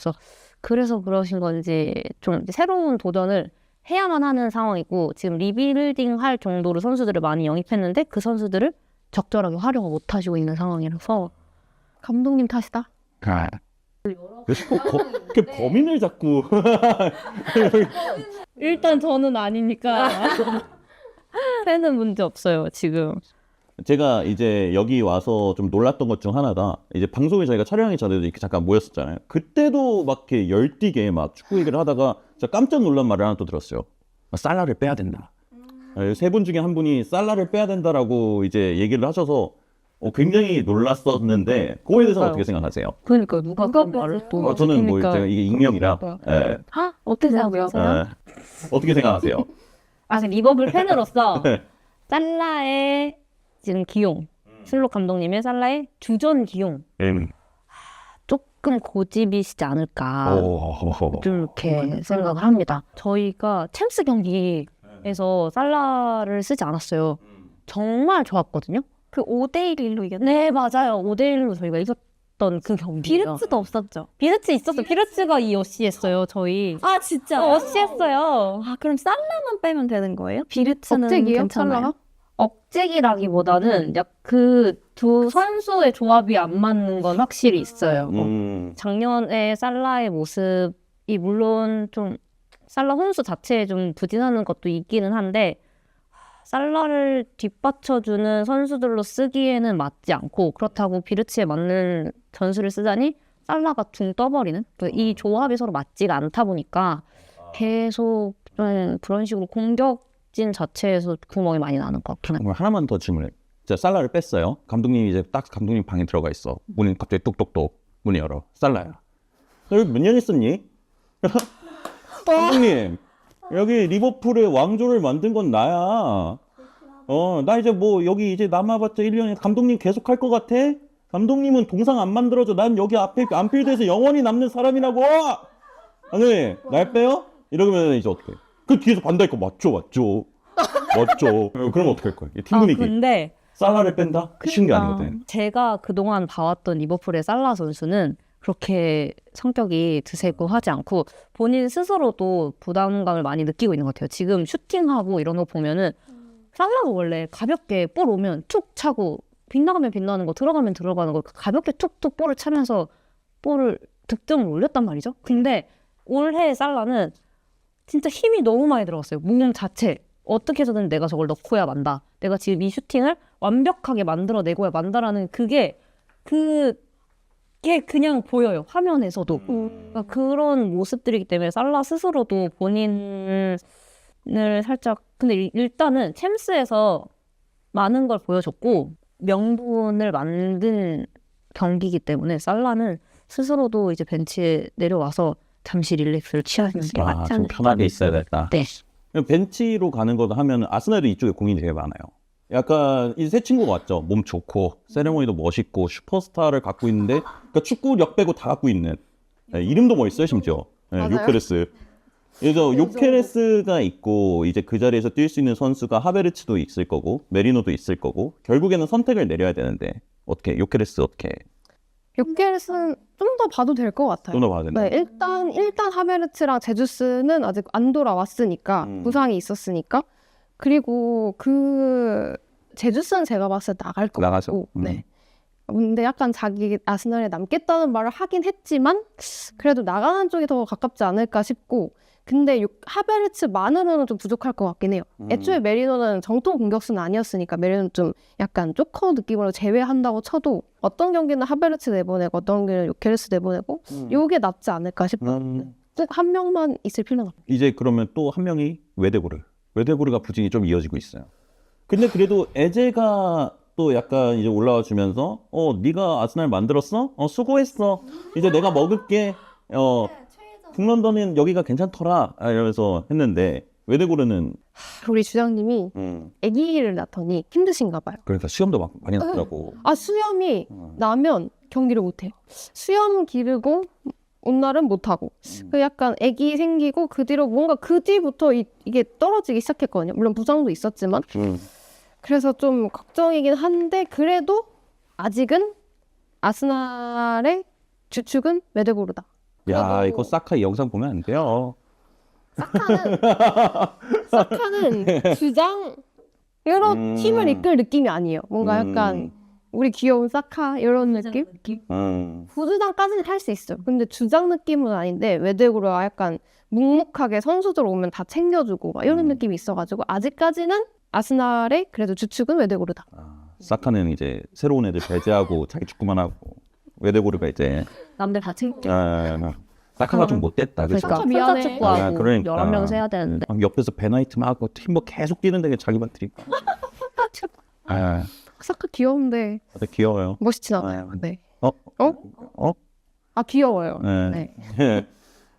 그래서 그러신 건지 좀 새로운 도전을 해야만 하는 상황이고 지금 리빌딩 할 정도로 선수들을 많이 영입했는데 그 선수들을 적절하게 활용을 못 하시고 있는 상황이라서 감독님 탓이다. 그 범인을 자꾸. 일단 저는 아니니까 팬은 문제 없어요 지금. 제가 이제 여기 와서 좀 놀랐던 것 중 하나가 이제 방송에 저희가 촬영하기 전에도 이렇게 잠깐 모였었잖아요. 그때도 막 이렇게 열띠게 막 축구 얘기를 하다가 진짜 깜짝 놀란 말을 하나 또 들었어요. 살라를 빼야 된다. 세 분 중에 한 분이 살라를 빼야 된다라고 이제 얘기를 하셔서 굉장히 놀랐었는데 그거에 대해서는 어떻게 생각하세요? 그러니까 누가 말을 또 저는 뭐 제가 이게 익명이라. 예. 어떻게 생각하세요? 어떻게 생각하세요? 리버풀 팬으로서 네. 살라의 지금 기용 슬롯 감독님의 살라의 주전 기용 조금 고집이시지 않을까 좀 이렇게 생각을 합니다. 저희가 챔스 경기에서 살라를 쓰지 않았어요. 정말 좋았거든요. 그 5대1로 이겼. 네 맞아요. 5대1로 저희가 이겼던 그 경기예요. 비르츠도 없었죠. 비르츠 있었어요. 비르츠가 이 어시했어요. 저희 아 진짜. 어시했어요. 아 그럼 살라만 빼면 되는 거예요? 비르츠는 억제기예요? 괜찮아요? 살라가? 억제기라기보다는 그 두 선수의 조합이 안 맞는 건 확실히 있어요. 작년에 살라의 모습이 물론 좀 살라 선수 자체에 좀 부진하는 것도 있기는 한데 살라를 뒷받쳐주는 선수들로 쓰기에는 맞지 않고 그렇다고 비르치에 맞는 전술을 쓰자니 살라가 둥 떠버리는 이 조합이 서로 맞지가 않다 보니까 계속 좀 그런 식으로 공격진 자체에서 구멍이 많이 나는 것 같긴 해요. 하나만 더 질문해. 자, 살라를 뺐어요. 감독님이 이제 딱 감독님 방에 들어가 있어. 문이 갑자기 똑똑똑 문이 열어. 살라야. 너 여기 몇 년 있었니? 감독님, 여기 리버풀의 왕조를 만든 건 나야. 나 이제 뭐 여기 이제 남아봤자 1년에 감독님 계속 할 것 같아? 감독님은 동상 안 만들어줘. 난 여기 앞에 안필드에서 영원히 남는 사람이라고. 아니, 날 빼요? 이러면 이제 어떻게? 그 뒤에서 반대할 거 맞죠. 그럼 어떻게 할 거야? 팀 분위기. 근데 살라를 뺀다? 쉬운 게 아니거든. 제가 그동안 봐왔던 리버풀의 살라 선수는 그렇게 성격이 드세고 하지 않고 본인 스스로도 부담감을 많이 느끼고 있는 것 같아요. 지금 슈팅하고 이런 거 보면은 살라가 원래 가볍게 볼 오면 툭 차고 빗나가면 빗나가는 거 들어가면 들어가는 거 가볍게 툭툭 볼을 차면서 볼을 득점을 올렸단 말이죠. 근데 올해 살라는 진짜 힘이 너무 많이 들어갔어요. 몸 자체. 어떻게 해서든 내가 저걸 넣고야 만다. 내가 지금 이 슈팅을 완벽하게 만들어내고야 만다라는 그게 그냥 보여요. 화면에서도. 그러니까 그런 모습들이기 때문에 살라 스스로도 본인을 살짝 근데 일단은 챔스에서 많은 걸 보여줬고 명분을 만든 경기이기 때문에 살라는 스스로도 이제 벤치에 내려와서 잠시 릴렉스를 취하는 게 맞지 좀 않을까. 편하게 있어야겠다. 네. 벤치로 가는 거도 하면 아스날도 이쪽에 공이 되게 많아요. 약간 이 세 친구가 왔죠. 몸 좋고 세레모니도 멋있고 슈퍼스타를 갖고 있는데 그러니까 축구력 빼고 다 갖고 있는 이름도 멋있어요 심지어. 맞아요. 요케레스. 그래서 요케레스가 있고 이제 그 자리에서 뛸 수 있는 선수가 하베르츠도 있을 거고 메리노도 있을 거고 결국에는 선택을 내려야 되는데 어떻게 요케레스 어떻게 요케레스는 좀 더 봐도 될 것 같아요. 좀 더 봐야 된다. 네, 일단 하베르츠랑 제주스는 아직 안 돌아왔으니까 부상이 있었으니까 그리고 그 제주스는 제가 봤을 때 나갈 것 나가죠. 같고 네. 근데 약간 자기 아스날에 남겠다는 말을 하긴 했지만 그래도 나가는 쪽이 더 가깝지 않을까 싶고 근데 하베르츠만으로는 좀 부족할 것 같긴 해요. 애초에 메리노는 정통 공격수는 아니었으니까 메리노는 좀 약간 조커 느낌으로 제외한다고 쳐도 어떤 경기는 하베르츠 내보내고 어떤 경기는 요케레스 내보내고 요게 낫지 않을까 싶어요. 꼭 한 명만 있을 필요는 없어요. 이제 그러면 또 한 명이 웨데고르가 부진이 좀 이어지고 있어요. 근데 그래도 에제가 또 약간 이제 올라와 주면서 네가 아스날 만들었어? 수고했어. 이제 내가 먹을게. 북런던은 여기가 괜찮더라. 이러면서 했는데 웨데고르는 우리 주장님이 아기를 낳더니 힘드신가 봐요. 그러니까 수염도 막 많이 났더라고. 아 수염이 나면 경기를 못해요. 수염 기르고 온 날은 못하고 그 약간 아기 생기고 그 뒤로 뭔가 그 뒤부터 이게 떨어지기 시작했거든요. 물론 부상도 있었지만 그래서 좀 걱정이긴 한데 그래도 아직은 아스날의 주축은 웨데고르다. 야 이거 사카 이 영상 보면 안 돼요. 사카는 주장 여러 팀을 이끌 느낌이 아니에요. 뭔가 약간 우리 귀여운 사카 이런 느낌? 부주장까지는 할 수 있어요. 근데 주장 느낌은 아닌데 웨데고르가 약간 묵묵하게 선수들 오면 다 챙겨주고 막 이런 느낌이 있어가지고 아직까지는 아스날의 그래도 주축은 웨데고르다. 사카는 이제 새로운 애들 배제하고 자기 축구만 하고 웨데고르가 이제 남들 다 챙겨. 사카가 좀 못됐다. 그죠? 그러니까 미안해. 혼자 축구하고 아, 그러니까. 11명이서 해야 되는데. 옆에서 베나이트 막 팀버 계속 뛰는데 자기만 뛰니까. 사카 귀여운데 되게 귀여워요. 멋있진 않아요. 네. 어? 아 귀여워요. 네. 네.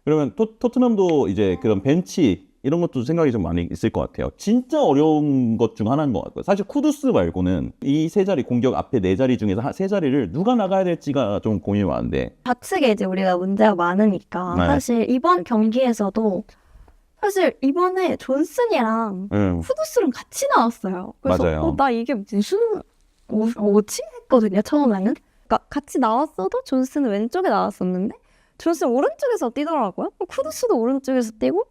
그러면 토트넘도 이제 그런 벤치 이런 것도 생각이 좀 많이 있을 것 같아요. 진짜 어려운 것 중 하나인 것 같고요. 사실 쿠두스 말고는 이 세 자리 공격 앞에 네 자리 중에서 세 자리를 누가 나가야 될지가 좀 고민이 많은데. 좌측에 이제 우리가 문제가 많으니까 네. 사실 이번 경기에서도 사실 이번에 존슨이랑 쿠두스랑 같이 나왔어요. 그래서 맞아요. 나 이게 무슨 뭐지 했거든요 처음에는. 그러니까 같이 나왔어도 존슨은 왼쪽에 나왔었는데 존슨 오른쪽에서 뛰더라고요. 쿠두스도 오른쪽에서 뛰고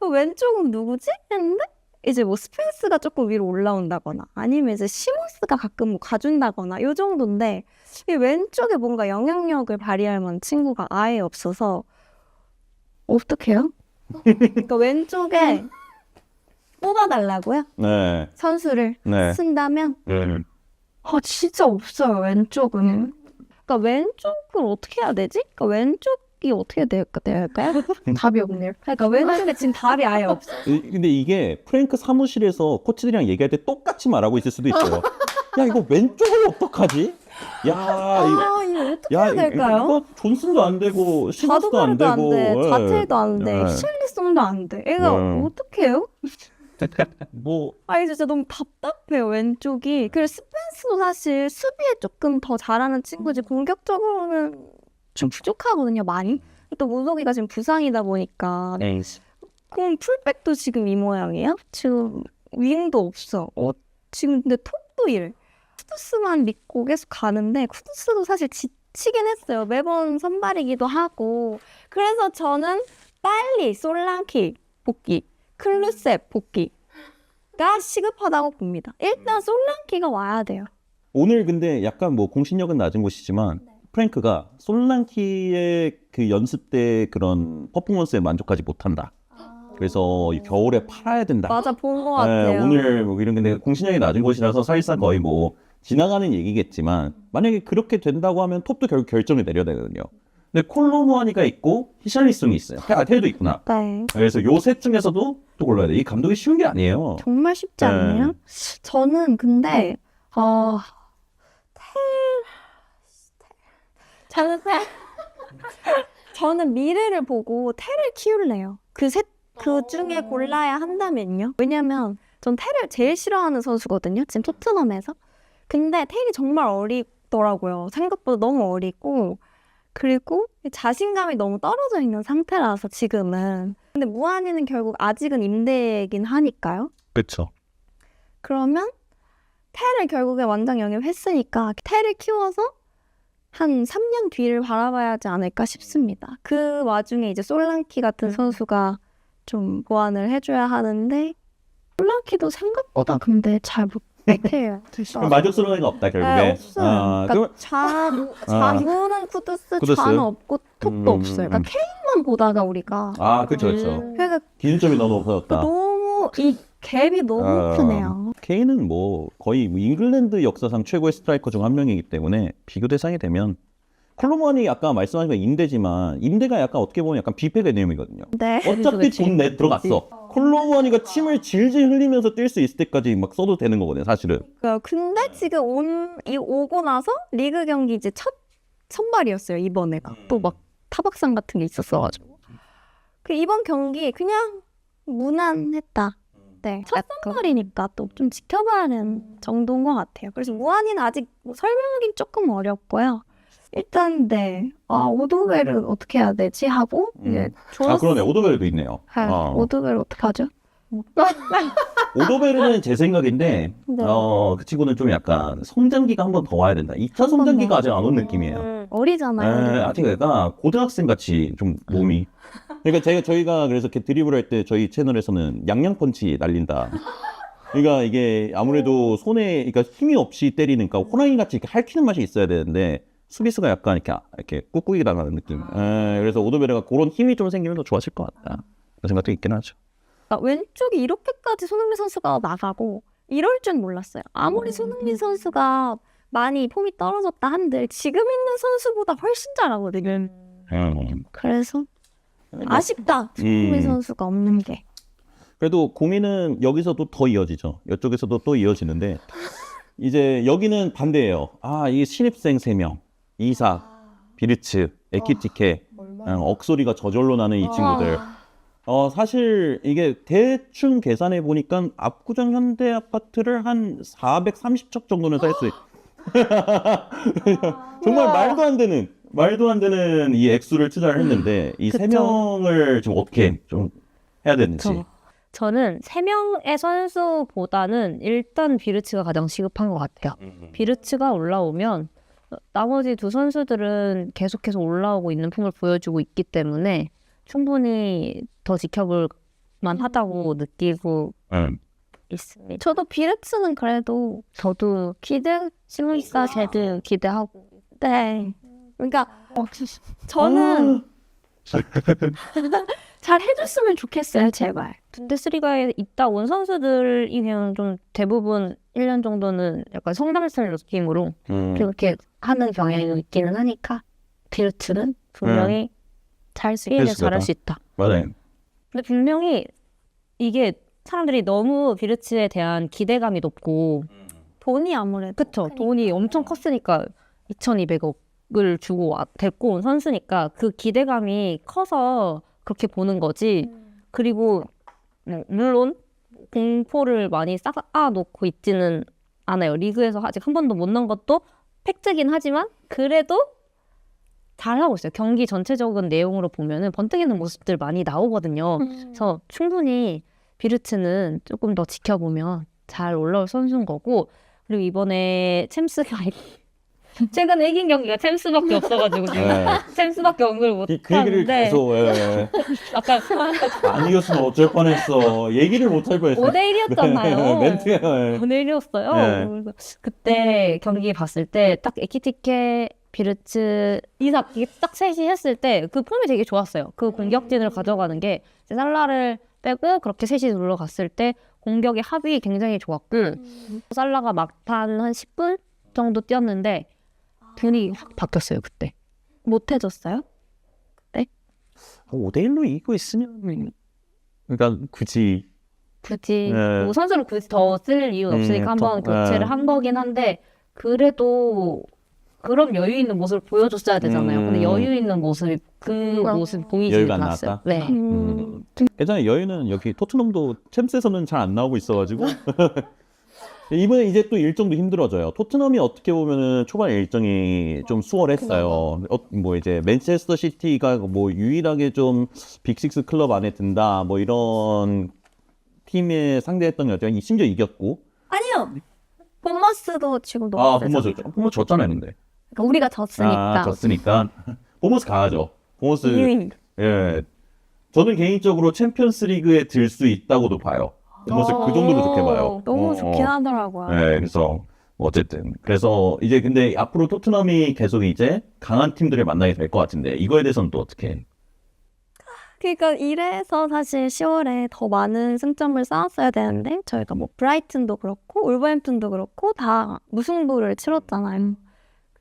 왼쪽은 누구지 했는데 이제 뭐 스펜스가 조금 위로 올라온다거나 아니면 이제 시몬스가 가끔 뭐 가준다거나 요 정도인데 이 왼쪽에 뭔가 영향력을 발휘할 만한 친구가 아예 없어서 어떡해요? 그러니까 왼쪽에 뽑아달라고요? 네. 선수를 네. 쓴다면 진짜 없어요 왼쪽은. 그러니까 왼쪽을 어떻게 해야 되지? 그러니까 왼쪽이 어떻게 될까요? 답이 없네요. 그러니까 왼쪽에 지금 답이 아예 없어. 근데 이게 프랭크 사무실에서 코치들이랑 얘기할 때 똑같이 말하고 있을 수도 있어요. 야 이거 왼쪽을 어떡하지? 야 이거 어떻게 해야 될까요? 이거 존슨도 안 되고 시몬스도 안 바도바르도 안 되고 돼, 자텔도 안 돼, 예. 히샬리송도 안 돼. 얘가 어떻게 해요? 뭐 아니 진짜 너무 답답해요 왼쪽이. 그리고 스펜스도 사실 수비에 조금 더 잘하는 친구지 공격적으로는 좀 부족하거든요 많이. 또 무석이가 지금 부상이다 보니까 그럼 풀백도 지금 이 모양이에요? 지금 윙도 없어. 지금 근데 톱도 일. 쿠두스만 믿고 계속 가는데 쿠두스도 사실 지치긴 했어요. 매번 선발이기도 하고. 그래서 저는 빨리 솔랑키 복귀, 클루셉 복귀가 시급하다고 봅니다. 일단 솔랑키가 와야 돼요. 오늘 근데 약간 뭐 공신력은 낮은 곳이지만 프랭크가 솔랑키의 그 연습 때 그런 퍼포먼스에 만족하지 못한다. 그래서 이 겨울에 팔아야 된다. 맞아, 본 것 네, 같아요. 오늘 뭐 이런 근데 공신력이 낮은 곳이라서 사실상 거의 뭐 지나가는 얘기겠지만 만약에 그렇게 된다고 하면 톱도 결국 결정을 내려야 되거든요. 근데 콜로무아니가 있고 히샬리송이 있어요. 테도 있구나. 네. 그래서 요 셋 중에서도 또 골라야 돼. 이 감독이 쉬운 게 아니에요. 정말 쉽지 네. 않네요. 저는 근데 저는 미래를 보고 테를 키울래요. 그 중에 골라야 한다면요. 왜냐면 전 테를 제일 싫어하는 선수거든요. 지금 토트넘에서. 근데 테이 정말 어리더라고요. 생각보다 너무 어리고 그리고 자신감이 너무 떨어져 있는 상태라서 지금은. 근데 무한이는 결국 아직은 임대이긴 하니까요. 그렇죠. 그러면 테를 결국에 완전 영입했으니까 테를 키워서 한 3년 뒤를 바라봐야 하지 않을까 싶습니다. 그 와중에 이제 솔랑키 같은 선수가 좀 보완을 해줘야 하는데 솔랑키도 생각보다 근데 잘 못해요. 만족스러운 애가 없다 결국에. 네, 없어요. 그러면 그러니까 자유는 쿠두스, 쿠두스? 좌는 없고 톱도 없어요. 그러니까 케인만 보다가 우리가 그렇죠, 그렇죠. 그러니까 기준점이 너무 없어졌다. 너무 이 갭이 너무 크네요. 케인은 뭐 거의 뭐 잉글랜드 역사상 최고의 스트라이커 중 한 명이기 때문에 비교 대상이 되면 콜로무아니 아까 말씀하신 건 임대지만 임대가 약간 어떻게 보면 약간 뷔페 개념이거든요. 네. 어차피 돈 내 들어갔어. 콜로무아니가 침을 질질 흘리면서 뛸 수 있을 때까지 막 써도 되는 거거든요, 사실은. 근데 지금 오고 나서 리그 경기 이제 첫 선발이었어요, 이번에가. 또 막 타박상 같은 게 있었어가지고. 그 이번 경기 그냥 무난했다. 네. 첫 선발이니까 또 좀 지켜봐야 하는 정도인 것 같아요. 그래서 무한이는 아직 뭐 설명하기는 조금 어렵고요. 일단 네. 오도벨을 어떻게 해야 되지? 하고 이제 그러네. 오도벨도 있네요. 오도벨 어떻게 하죠? 오도벨은 제 생각인데 네. 그 친구는 좀 약간 성장기가 한 번 더 와야 된다. 2차 성장기가 아직 안 온 느낌이에요. 어리잖아요. 아직 얘가 고등학생 같이 좀 몸이. 그러니까 저희가 그래서 이렇게 드리블 할 때 저희 채널에서는 양양 펀치 날린다. 그러니까 이게 아무래도 손에 그러니까 힘이 없이 때리니까 호랑이 같이 이렇게 핥히는 맛이 있어야 되는데 수비수가 약간 이렇게 꾹꾹이 당하는 느낌. 그래서 오도베르가 그런 힘이 좀 생기면 더 좋아질 것 같다. 그런 생각도 있긴 하죠. 그러니까 왼쪽이 이렇게까지 손흥민 선수가 나가고 이럴 줄 몰랐어요. 아무리 손흥민 선수가 많이 폼이 떨어졌다 한들 지금 있는 선수보다 훨씬 잘하거든요. 그래서 아쉽다. 손흥민 선수가 없는 게. 그래도 고민은 여기서도 더 이어지죠. 이쪽에서도 또 이어지는데 이제 여기는 반대예요. 이게 신입생 3명. 이삭, 비르츠, 에키티케, 억소리가 저절로 나는 이 친구들. 사실 이게 대충 계산해 보니까 압구정 현대 아파트를 한 430척 정도는 살 수 있. 정말 말도 안 되는 이 액수를 투자를 했는데 이 세 명을 좀 어떻게 좀 해야 되는지. 저는 3명의 선수보다는 일단 비르츠가 가장 시급한 것 같아요. 비르츠가 올라오면 나머지 두 선수들은 계속해서 올라오고 있는 폼을 보여주고 있기 때문에 충분히 더 지켜볼 만하다고 느끼고 있습니다. 저도 비르츠는 그래도 저도 스무이사 제드 기대하고. 네. 그러니까 저는 잘 해줬으면 좋겠어요, 제발. 분데스리가에 있다 온 선수들이 그냥 좀 대부분 1년 정도는 약간 성장할 느낌으로 그렇게 하는 경향이 있기는 하니까 비르츠는 분명히 잘할 수 있다. 맞아요. 근데 분명히 이게 사람들이 너무 비르츠에 대한 기대감이 높고 돈이 아무래도. 그쵸. 돈이 엄청 컸으니까 2,200억을 주고 데리고 온 선수니까 그 기대감이 커서 그렇게 보는 거지. 그리고 물론 공포를 많이 쌓아놓고 있지는 않아요. 리그에서 아직 한 번도 못 넣은 것도 팩트긴 하지만 그래도 잘하고 있어요. 경기 전체적인 내용으로 보면은 번뜩이는 모습들 많이 나오거든요. 그래서 충분히 비르츠는 조금 더 지켜보면 잘 올라올 선수인 거고 그리고 이번에 챔스가 최근에 이긴 경기가 챔스밖에 없어가지고 지금 네. 챔스밖에 언급을 그 얘기를 못하는데 계속 아까 안 이겼으면 어쩔 뻔했어. 얘기를 못 할 뻔했어. 5대1이었잖아요. 멘트야. 5대1이었어요. 네. 그래서 그때 경기 봤을 때 딱 에키티케 비르츠 이삭 이게 딱 셋이 했을 때 그 폼이 되게 좋았어요. 그 공격진을 가져가는 게 이제 살라를 빼고 그렇게 셋이 눌러갔을 때 공격의 합이 굉장히 좋았고 살라가 막판 한 10분 정도 뛰었는데 분위기 확 바뀌었어요 그때. 못해졌어요? 5대1로 이기고 있으면 그러니까 굳이 굳이 네. 뭐 선수를 굳이 더 쓸 이유는 없으니까 한번 더, 교체를 한 거긴 한데 그래도 그런 여유 있는 모습을 보여줬어야 되잖아요. 근데 여유 있는 모습이 그 모습 보이지 여유가 안 않았어요. 나왔다? 네. 예전에 여유는 여기 토트넘도 챔스에서는 잘 안 나오고 있어가지고 이번에 이제 또 일정도 힘들어져요. 토트넘이 어떻게 보면은 초반 일정이 좀 수월했어요. 뭐 이제 맨체스터 시티가 뭐 유일하게 좀 빅식스 클럽 안에 든다 뭐 이런 팀에 상대했던 여전히 심지어 이겼고. 아니요. 본머스도 지금 너무 아, 세죠. 보머스 졌잖아요, 근데. 그러니까 우리가 졌으니까. 졌으니까. 보머스 강하죠. 보머스. 이미. 예. 저는 개인적으로 챔피언스 리그에 들 수 있다고도 봐요. 보머스 그 정도로 좋게 봐요. 너무 좋긴 하더라고요. 네, 그래서 어쨌든 그래서 이제 근데 앞으로 토트넘이 계속 이제 강한 팀들을 만나게 될 것 같은데 이거에 대해서는 또 어떻게? 그러니까 이래서 사실 10월에 더 많은 승점을 쌓았어야 되는데 저희가 뭐 브라이튼도 그렇고 울버햄튼도 그렇고 다 무승부를 치렀잖아요.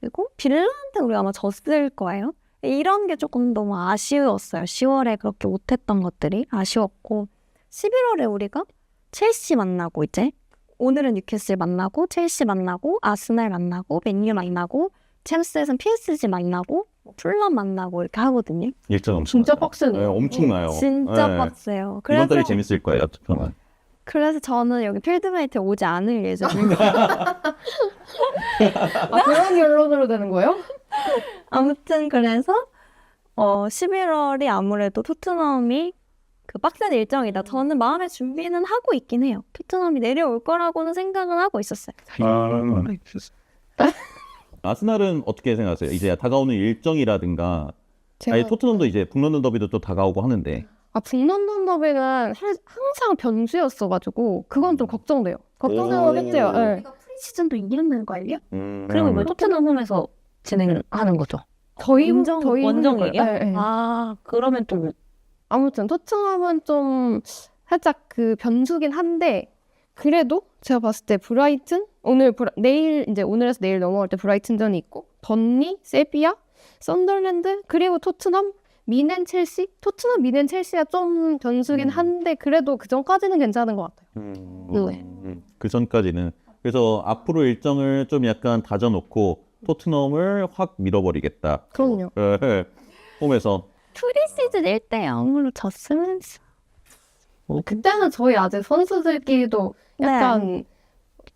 그리고 빌라한테 우리 아마 졌을 거예요. 이런 게 조금 너무 아쉬웠어요. 10월에 그렇게 못했던 것들이 아쉬웠고 11월에 우리가 첼시 만나고 이제 오늘은 뉴캐슬 만나고 첼시 만나고 아스날 만나고 맨유 만나고 챔스에서는 PSG 만나고 풀럼 만나고 이렇게 하거든요. 일정 엄청 진짜 많아요. 빡세네요. 네, 엄청나요. 진짜 네. 빡세요. 이번 달이 재밌을 거예요. 정말. 그래서 저는 여기 필드메이트에 오지 않을 예정입니다. 아, 그런 결론으로 되는 거예요? 아무튼 그래서 11월이 아무래도 토트넘이 그 빡센 일정이다. 저는 마음의 준비는 하고 있긴 해요. 토트넘이 내려올 거라고는 생각은 하고 있었어요. 아스날은 어떻게 생각하세요? 이제 다가오는 일정이라든가 아니, 토트넘도 이제 북런던 더비도 또 다가오고 하는데 북런던 더비는 항상 변수였어가지고 그건 좀 걱정돼요. 걱정되고 오. 했죠. 네. 시즌도 이기는 거 알려? 그리고 이번 토트넘 홈에서 진행하는 거죠. 저희 원정이에요? 네, 네. 아 그러면 또 아무튼 토트넘은 좀 살짝 그 변수긴 한데 그래도 제가 봤을 때 브라이튼 내일 이제 오늘에서 내일 넘어갈 때 브라이튼전이 있고 번리, 세비야, 썬더랜드 그리고 토트넘, 미넨 첼시 토트넘, 미넨 첼시가 좀 변수긴 한데 그래도 그 전까지는 괜찮은 것 같아요. 그 전까지는 그래서 앞으로 일정을 좀 약간 다져놓고 토트넘을 확 밀어버리겠다. 그럼요. 네. 홈에서 프리시즌 1대 0으로 졌으면서 그때는 저희 아직 선수들끼리도 약간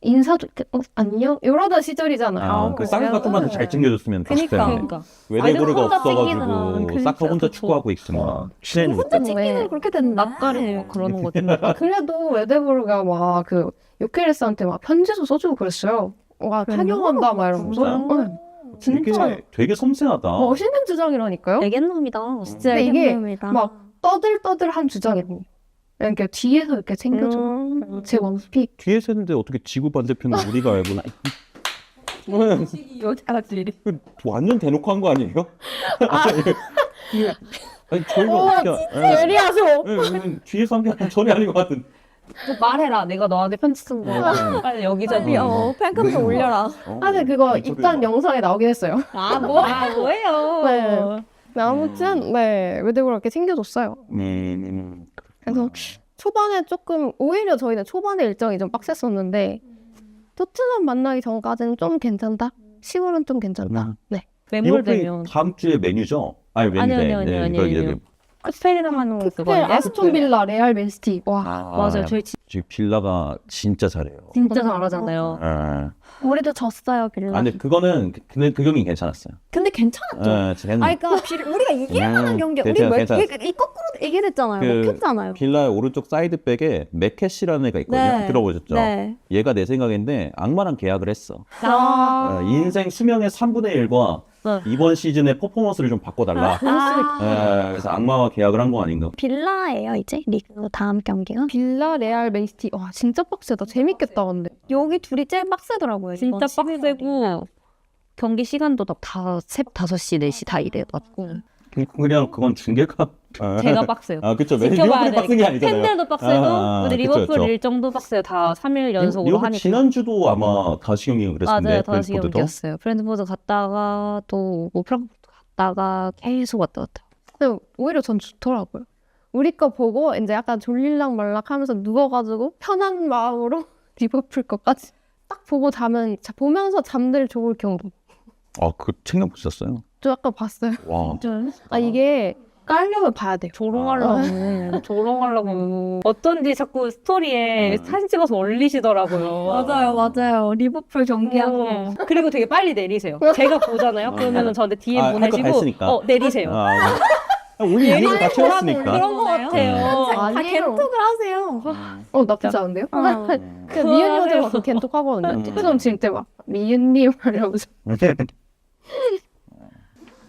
인사도 안녕 이러던 시절이잖아요. 그 사카가 좀만 더 잘 챙겨줬으면 좋겠을 텐데. 그러니까 외대고르가 혼자 챙기느라. 없어가지고 그러니까, 사카 혼자 그쵸. 축구하고 있으면 친해지고 혼자 찍기는 그렇게 된다. 낯가리고 그러는 거지. 그래도 웨데브르가 막 그 요케레스한테 막 편지도 써주고 그랬어요. 와 타격한다 막 이러면서. 진짜 되게 섬세하다. 멋있는 주장이라니까요. 애견놈이다. 진짜 근데 이게 이게 막 떠들떠들한 주장이에요. 이렇게 뒤에서 이렇게 챙겨줘. 제 원픽. 뒤에 세는데 어떻게 지구 반대편은 우리가 알고 여자들이. 완전 대놓고 한 거 아니에요? 아니 저희가 어떻게 예리하셔. 뒤에서 한 게 전혀 아닌 것 같은. 말해라. 내가 너한테 편지 쓴 거. 빨리 여기저기. 팬카페 네. 올려라. 사실 그거 입단 영상에 나오긴 했어요. 뭐예요? 네. 아무튼 네 웨데브르가 이렇게 챙겨줬어요. 그래서 초반에 조금 오히려 저희는 초반에 일정이 좀 빡셌었는데 토트넘 만나기 전까지는 좀 괜찮다. 10월은 좀 괜찮다. 네. 매몰되면. 다음 주에 메뉴죠? 아니 아니요. 스페인이랑 하는 거 스펠 그거예요? 아스톤 빌라 레알 맨시티. 와 맞아요. 저희 지금 빌라가 진짜 잘해요. 진짜 잘하잖아요. 예. 우리도 졌어요 빌라. 아, 근데 그거는 근데 그 경기 괜찮았어요. 근데 괜찮았죠. 괜찮. 그러니까 우리가 이겨야 하는 경기야. 우리 괜찮았어요. 이 거꾸로 얘기했잖아요. 그 먹혔잖아요. 빌라의 오른쪽 사이드백에 맥캐시라는 애가 있거든요. 네. 들어보셨죠? 네. 얘가 내 생각인데 악마랑 계약을 했어. 아. 인생 수명의 3분의 1과 네. 이번 시즌의 퍼포먼스를 좀 바꿔달라. 그래서 악마와 계약을 한 거 아닌가. 빌라예요 이제 리그 다음 경기가. 빌라 레알 맨시티. 와 진짜 빡세다. 재밌겠다 근데. 여기 둘이 제일 빡세더라고요. 진짜 이번 11월에. 빡세고 경기 시간도 새벽 5시, 4시 다 이래갖고 그냥 그건 중계가. 제가 빡세요. 아, 그쵸. 지켜봐야 리버풀이 빡센 게 아니잖아요. 팬들도 빡세고 근데 그쵸, 리버풀 그쵸. 일정도 빡세요. 다 3일 연속으로 리버풀 하니까. 지난주도 아마 다시 경기가 그랬는데. 맞아요. 다시 브랜트포드도. 경기였어요. 브랜드포드 갔다가 또 뭐 프랑크푸르트 갔다가 계속 왔다 갔다. 근데 오히려 전 좋더라고요. 우리 거 보고 이제 약간 졸릴락 말락하면서 누워가지고 편한 마음으로 리버풀 거까지 딱 보고 자면 보면서 잠들 좋을 경우. 아, 그 챙겨 보셨어요? 저 아까 봤어요. 와. 아 이게 깔려면 봐야 돼요. 조롱하려고 어쩐지 자꾸 스토리에 사진 찍어서 올리시더라고요. 맞아요. 리버풀 경기하고. 그리고 되게 빨리 내리세요. 제가 보잖아요. 그러면은 저한테 DM 아, 할거다 보내시고 했으니까. 내리세요. 올릴 이유를 다 채웠으니까. 그런 거 같아요. 다 겐톡을 하세요. 나쁘지 않은데요? 어. 그 미연님한테 막 겐톡 하거든요. 특성 질 때 막 미연님 이러면서.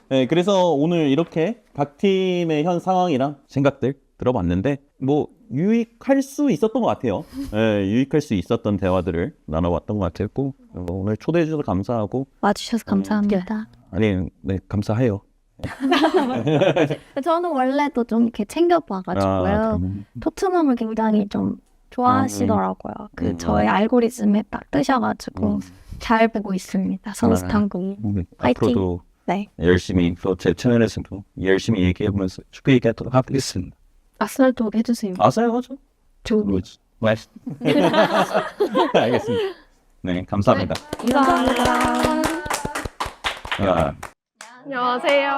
네, 그래서 오늘 이렇게 각 팀의 현 상황이랑 생각들 들어봤는데 뭐 유익할 수 있었던 것 같아요. 네, 유익할 수 있었던 대화들을 나눠봤던 것 같았고 오늘 초대해 주셔서 감사하고 와주셔서 감사합니다. 아니 네 감사해요. 저는 원래도 좀 이렇게 챙겨봐가지고요. 토트넘을 굉장히 좀 좋아하시더라고요. 그 저의 알고리즘에 딱 뜨셔가지고 잘 보고 있습니다. 선수탐구. 파이팅. 앞으로도 네. 열심히 또 제 채널에서도 열심히 얘기해보면서 축구 얘기하도록 하겠습니다. 아스날도 해주세요. 아세요? 하죠? 좋은 네. 알겠습니다. 네, 감사합니다. 아, 안녕하세요.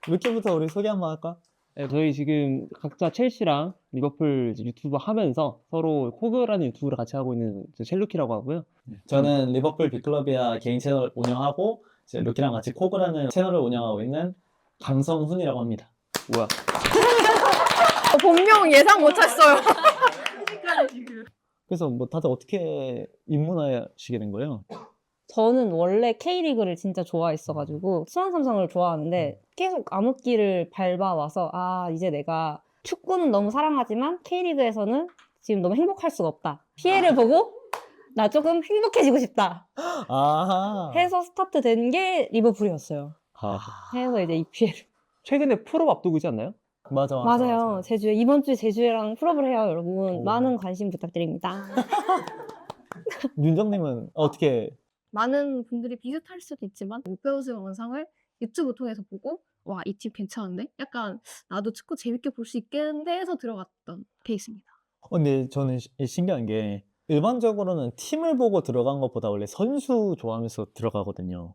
루키부터 우리 소개 한번 할까? 네, 저희 지금 각자 첼시랑 리버풀 이제 유튜브 하면서 서로 코그라는 유튜브를 같이 하고 있는 첼루키라고 하고요. 저는 리버풀 빅클럽이야 개인 채널 운영하고 이제 루키랑 같이 코그라는 채널을 운영하고 있는 강성훈이라고 합니다. 뭐야? 본명 예상 못했어요. 그래서 뭐 다들 어떻게 입문하시게 된 거예요? 저는 원래 K리그를 진짜 좋아했어가지고 수원 삼성을 좋아하는데 계속 암흑기를 밟아와서 이제 내가 축구는 너무 사랑하지만 K리그에서는 지금 너무 행복할 수가 없다. 피해를 보고 나 조금 행복해지고 싶다 아하. 해서 스타트 된 게 리버풀이었어요. 해서 이제 이 피해를. 최근에 풀업 앞두고 있지 않나요? 맞아요. 제주에 이번 주에 제주에랑 풀업을 해요, 여러분. 오. 많은 관심 부탁드립니다. 윤정님은 어떻게? 많은 분들이 비슷할 수도 있지만 못 배우는 영상을 유튜브 통해서 보고 와, 이 팀 괜찮은데? 약간 나도 축구 재밌게 볼 수 있겠는데 해서 들어갔던 케이스입니다. 근데 저는 신기한 게 일반적으로는 팀을 보고 들어간 것보다 원래 선수 좋아하면서 들어가거든요.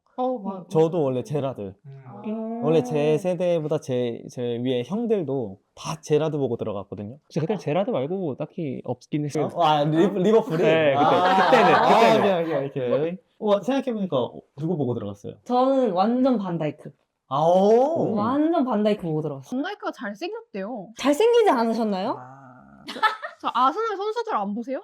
저도 원래 제라드. 원래 제 세대보다 제 위에 형들도 다 제라드 보고 들어갔거든요. 제가 그때 제라드 말고 딱히 없긴 했어요. 리버풀이? 네, 그때는. 오케이. 생각해보니까 누구 보고 들어갔어요? 저는 완전 반다이크. 오. 완전 반다이크 보고 들어갔어요. 전나이크가 잘생겼대요. 잘생기지 않으셨나요? 저 아스날 선수들 안 보세요?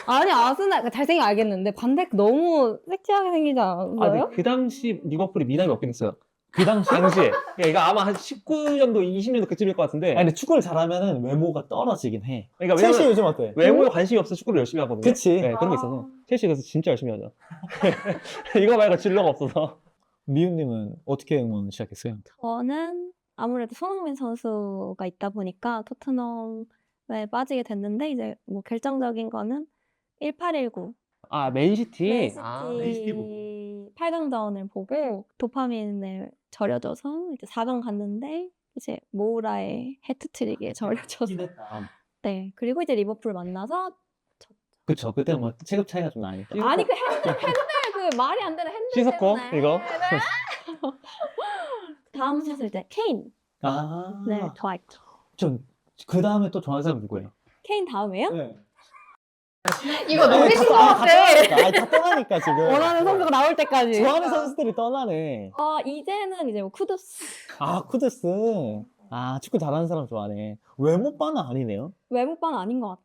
아니, 아스날 잘생긴 거 알겠는데 반다이크 너무 섹시하게 생기지 않아요? 그 당시 리버풀이 미남이 없긴 했어요. 그 당시에. 이거 아마 한 19년도, 20년도 그쯤일 것 같은데. 아니 근데 축구를 잘하면은 외모가 떨어지긴 해. 그러니까 첼시 왜냐면 요즘 어때? 외모에 관심이 없어 축구를 열심히 하거든요. 그치. 네, 그런 게 있어서. 첼시 그래서 진짜 열심히 하죠. 이거 말고 진로가 없어서. 미윤님은 어떻게 응원 시작했어요? 저는 아무래도 손흥민 선수가 있다 보니까 토트넘에 빠지게 됐는데 이제 뭐 결정적인 거는 1819 맨시티. 맨시티 8강전을 보고 도파민을 절여줘서 이제 4강 갔는데 이제 모우라의 해트트릭에 절여져서 네 그리고 이제 리버풀 만나서 그쵸. 그때 뭐 체급 차이가 좀 나니까. 아니 그 핸들 그 말이 안 되는 핸들 시스코 때문에. 이거. 다음 선수 이제 케인. 아, 네, 좋아했죠. 그 다음에 또 좋아하는 사람 누구예요? 케인 다음에요? 네. 이거 노리신 것 같아. 다 떠나니까 지금. 원하는 선수가 나올 때까지. 좋아하는 선수들이 떠나네. 이제는 이제 뭐 쿠두스. 아, 쿠드스. 아, 축구 잘하는 사람 좋아하네. 외모빠는 아니네요. 외모빠는 아닌 것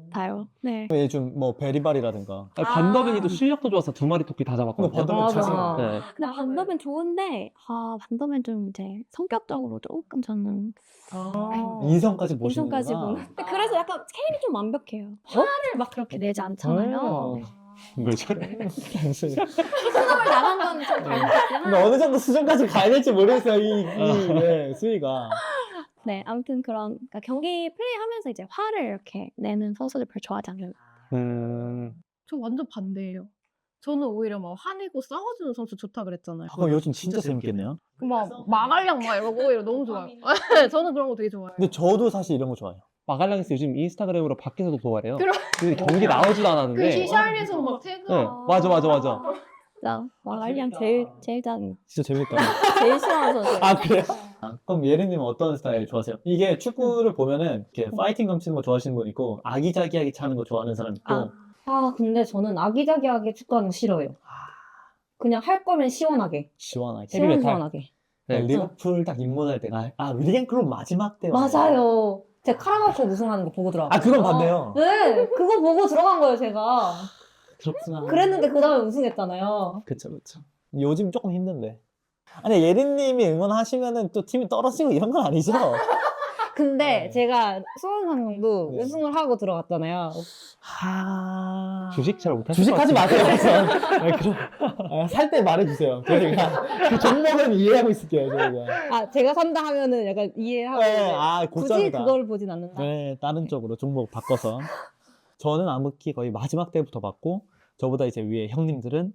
같아요. 네. 요즘 뭐 베리발이라든가. 반더벤이도 실력도 좋아서 두 마리 토끼 다 잡았거든요. 반더벤 맞아. 자신. 네. 근데 반더벤 좋은데 반더벤 좀 이제 성격적으로 조금 저는 인성까지 보시는구나. 인성까지 보는. 근데 그래서 약간 케인이 좀 완벽해요. 화를 막 그렇게 내지 않잖아요. 왜 저래? 수능을 나간 건 좀 근데 잘못했지만 어느 정도 수준까지 가야 될지 모르겠어요, 네, 수위가. 네 아무튼 그런 그러니까 경기 플레이하면서 이제 화를 이렇게 내는 선수들 별로 좋아하지 않아요. 저 완전 반대예요. 저는 오히려 막 화내고 싸워주는 선수 좋다 그랬잖아요. 그럼 요즘 진짜 재밌겠네요. 막 마갈량 막 이러고 오히려 너무 좋아요. 저는 그런 거 되게 좋아해요. 근데 저도 사실 이런 거 좋아해요. 마갈랑에서 요즘 인스타그램으로 밖에서도 도와래요. 그럼- 근데 경기 나오지도 않았는데. 그 히샬리에서 막 태그. 네, 맞아. 진짜 마갈량 제일 진짜 재밌다. 제일 싫어하는 선수. 아, 그래요? 그럼 예린님은 어떤 스타일 좋아하세요? 이게 축구를 보면은 이렇게 파이팅 넘치는 거 좋아하시는 분 있고 아기자기하게 차는 거 좋아하는 사람 있고. 근데 저는 아기자기하게 축구하는 거 싫어요. 그냥 할 거면 시원하게. 시원하게. 시원하게. 네. 리버풀 딱 입문할 때가 위리겐 클럽 마지막 때 맞아요. 제가 카라바오 우승하는 거 보고 들어갔어요. 그건 봤네요. 네, 그거 보고 들어간 거예요, 제가. 그렇구나. 그랬는데 그 다음에 우승했잖아요. 그쵸. 요즘 조금 힘든데. 아니 예린님이 응원하시면은 또 팀이 떨어지고 이런 건 아니죠? 근데 제가 수원상도 네. 우승을 하고 들어갔잖아요. 주식 잘 못하실 것 주식하지 같은데. 마세요. 살 때 말해주세요. 저희가 그 종목은 이해하고 있을게요. 저희가. 제가 산다 하면은 약간 이해하고 네, 굳이 곧잘이다. 그걸 보진 않는다. 네, 다른 쪽으로 종목 바꿔서. 저는 암흑기 거의 마지막 때부터 봤고 저보다 이제 위에 형님들은